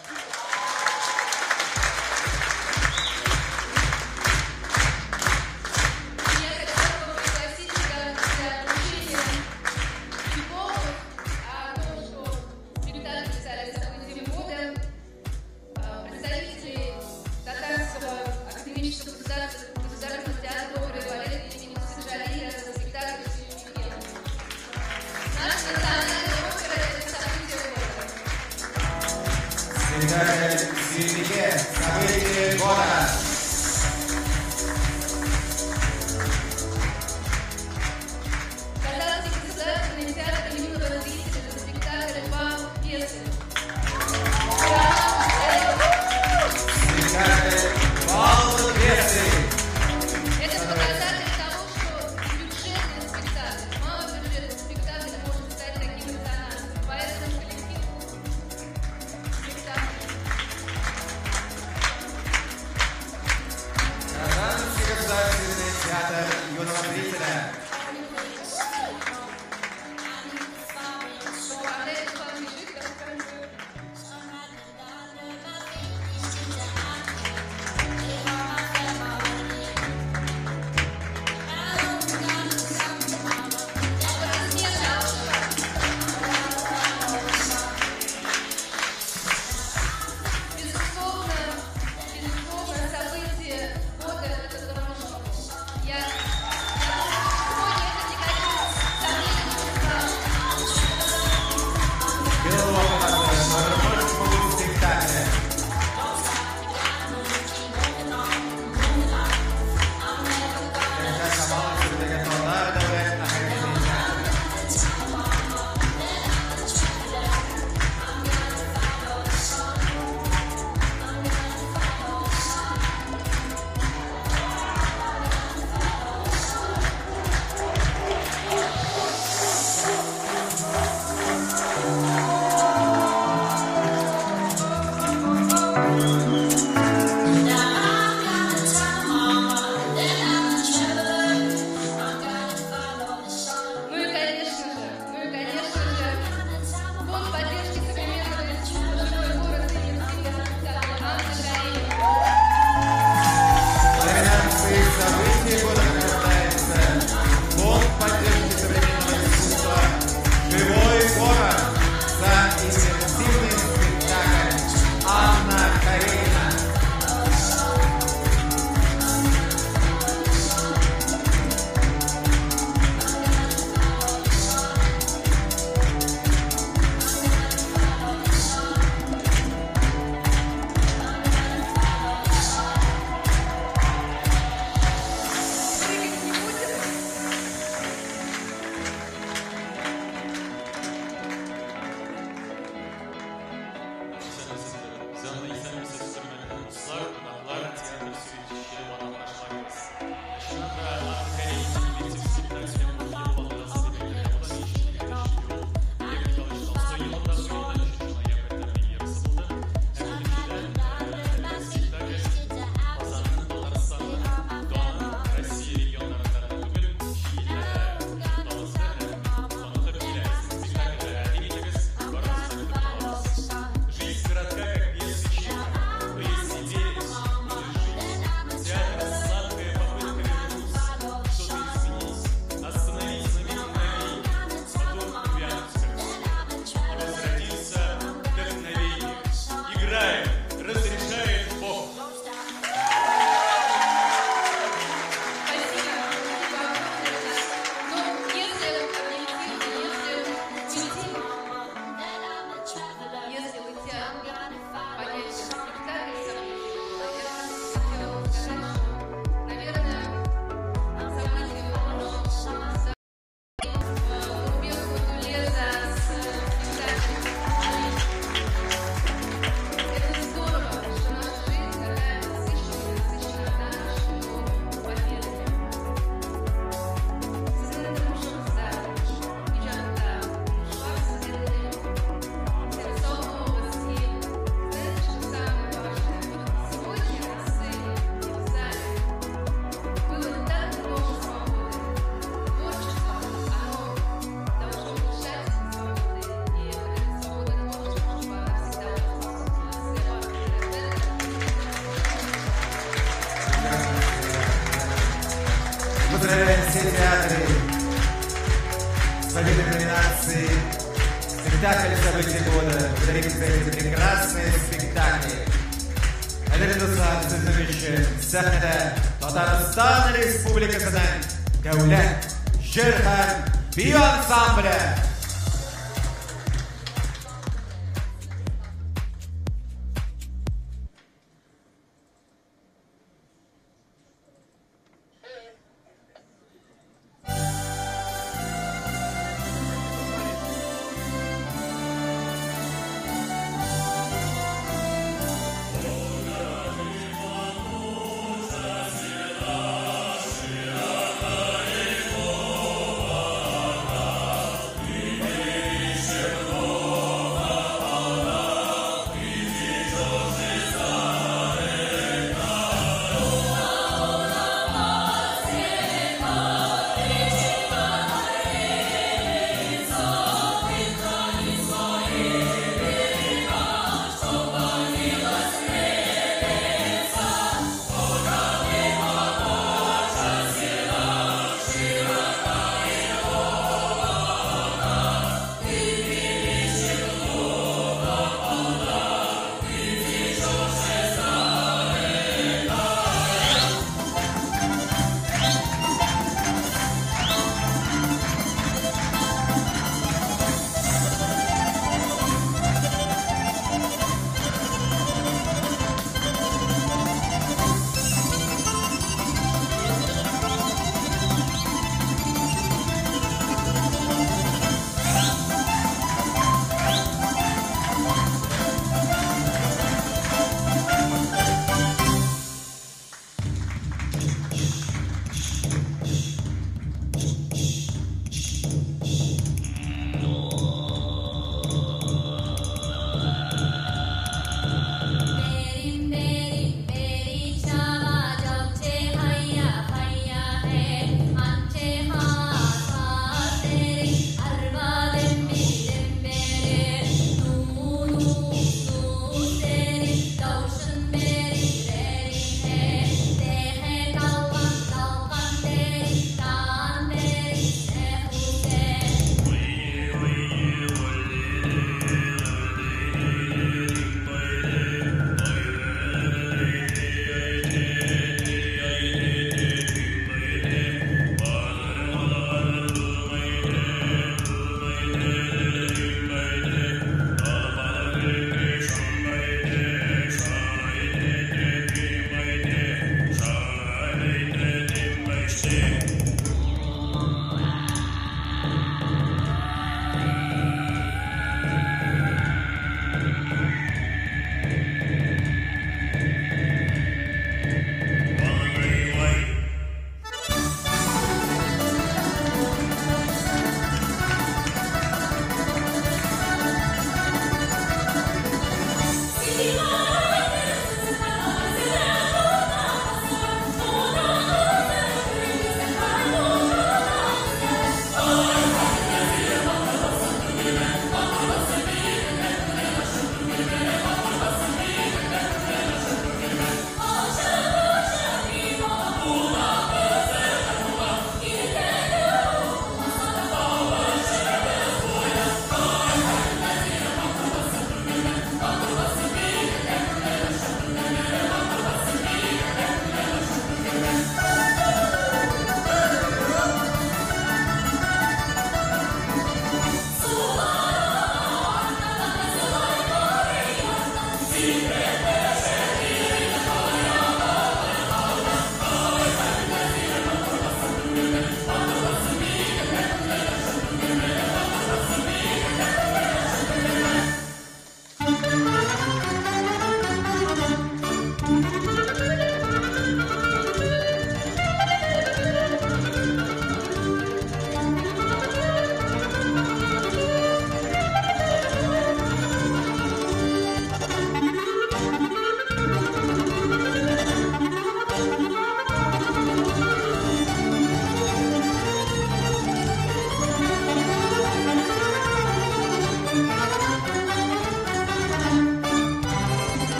События года. Казанский государственный театр юного зрителя на спектакль «Два пьесы». Спектакль «Два пьесы». Это показатель того, что бюджетный спектакль, малобюджетный спектакль может стать таким эмоциональным. Поэтому коллектив спектакля. театре с победой номинации «Спектакль событий года» дарит за эти прекрасные спектакли. Ayrılırsa sizin için sahnede Tataristan Respublikası'nın Devlet Şirhan Biyo Ansamblı. Yeah.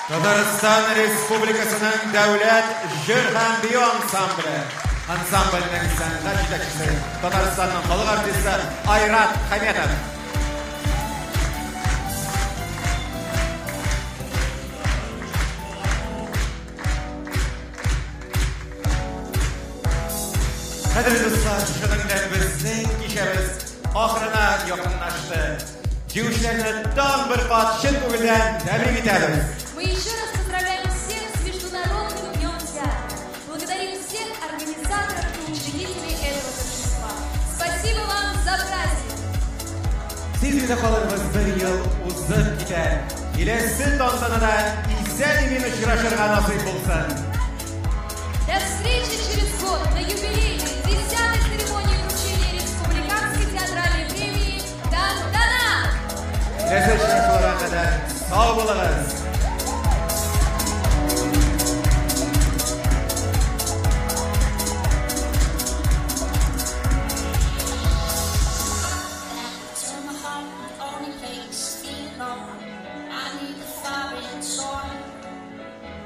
Татарстан Республикасының дәүләт җыр һәм бию ансамбле. Ансамбльнең сәнгать җитәкчесе, Татарстанның халык артисты Айрат Хәметов. Кадерле дуслар, шуның безнең кичәбез ахырына якынлашты. Җиңүчеләрне тагын бер кат чын күңелдән тәбрик итәбез. Мы еще раз поздравляем всех с Международным днем театра. Благодарим всех организаторов и учредителей этого торжества. Спасибо вам за праздник. Siz bize kalırınız bir yıl uzun gider. Kilesin tantanadan исән-имин очрашырга насыйп булсын. До встречи через год на юбилейной 10-й церемонии вручения Республиканской театральной премии «Тантана». Келесі очрашуларга кадәр сау булыгыз.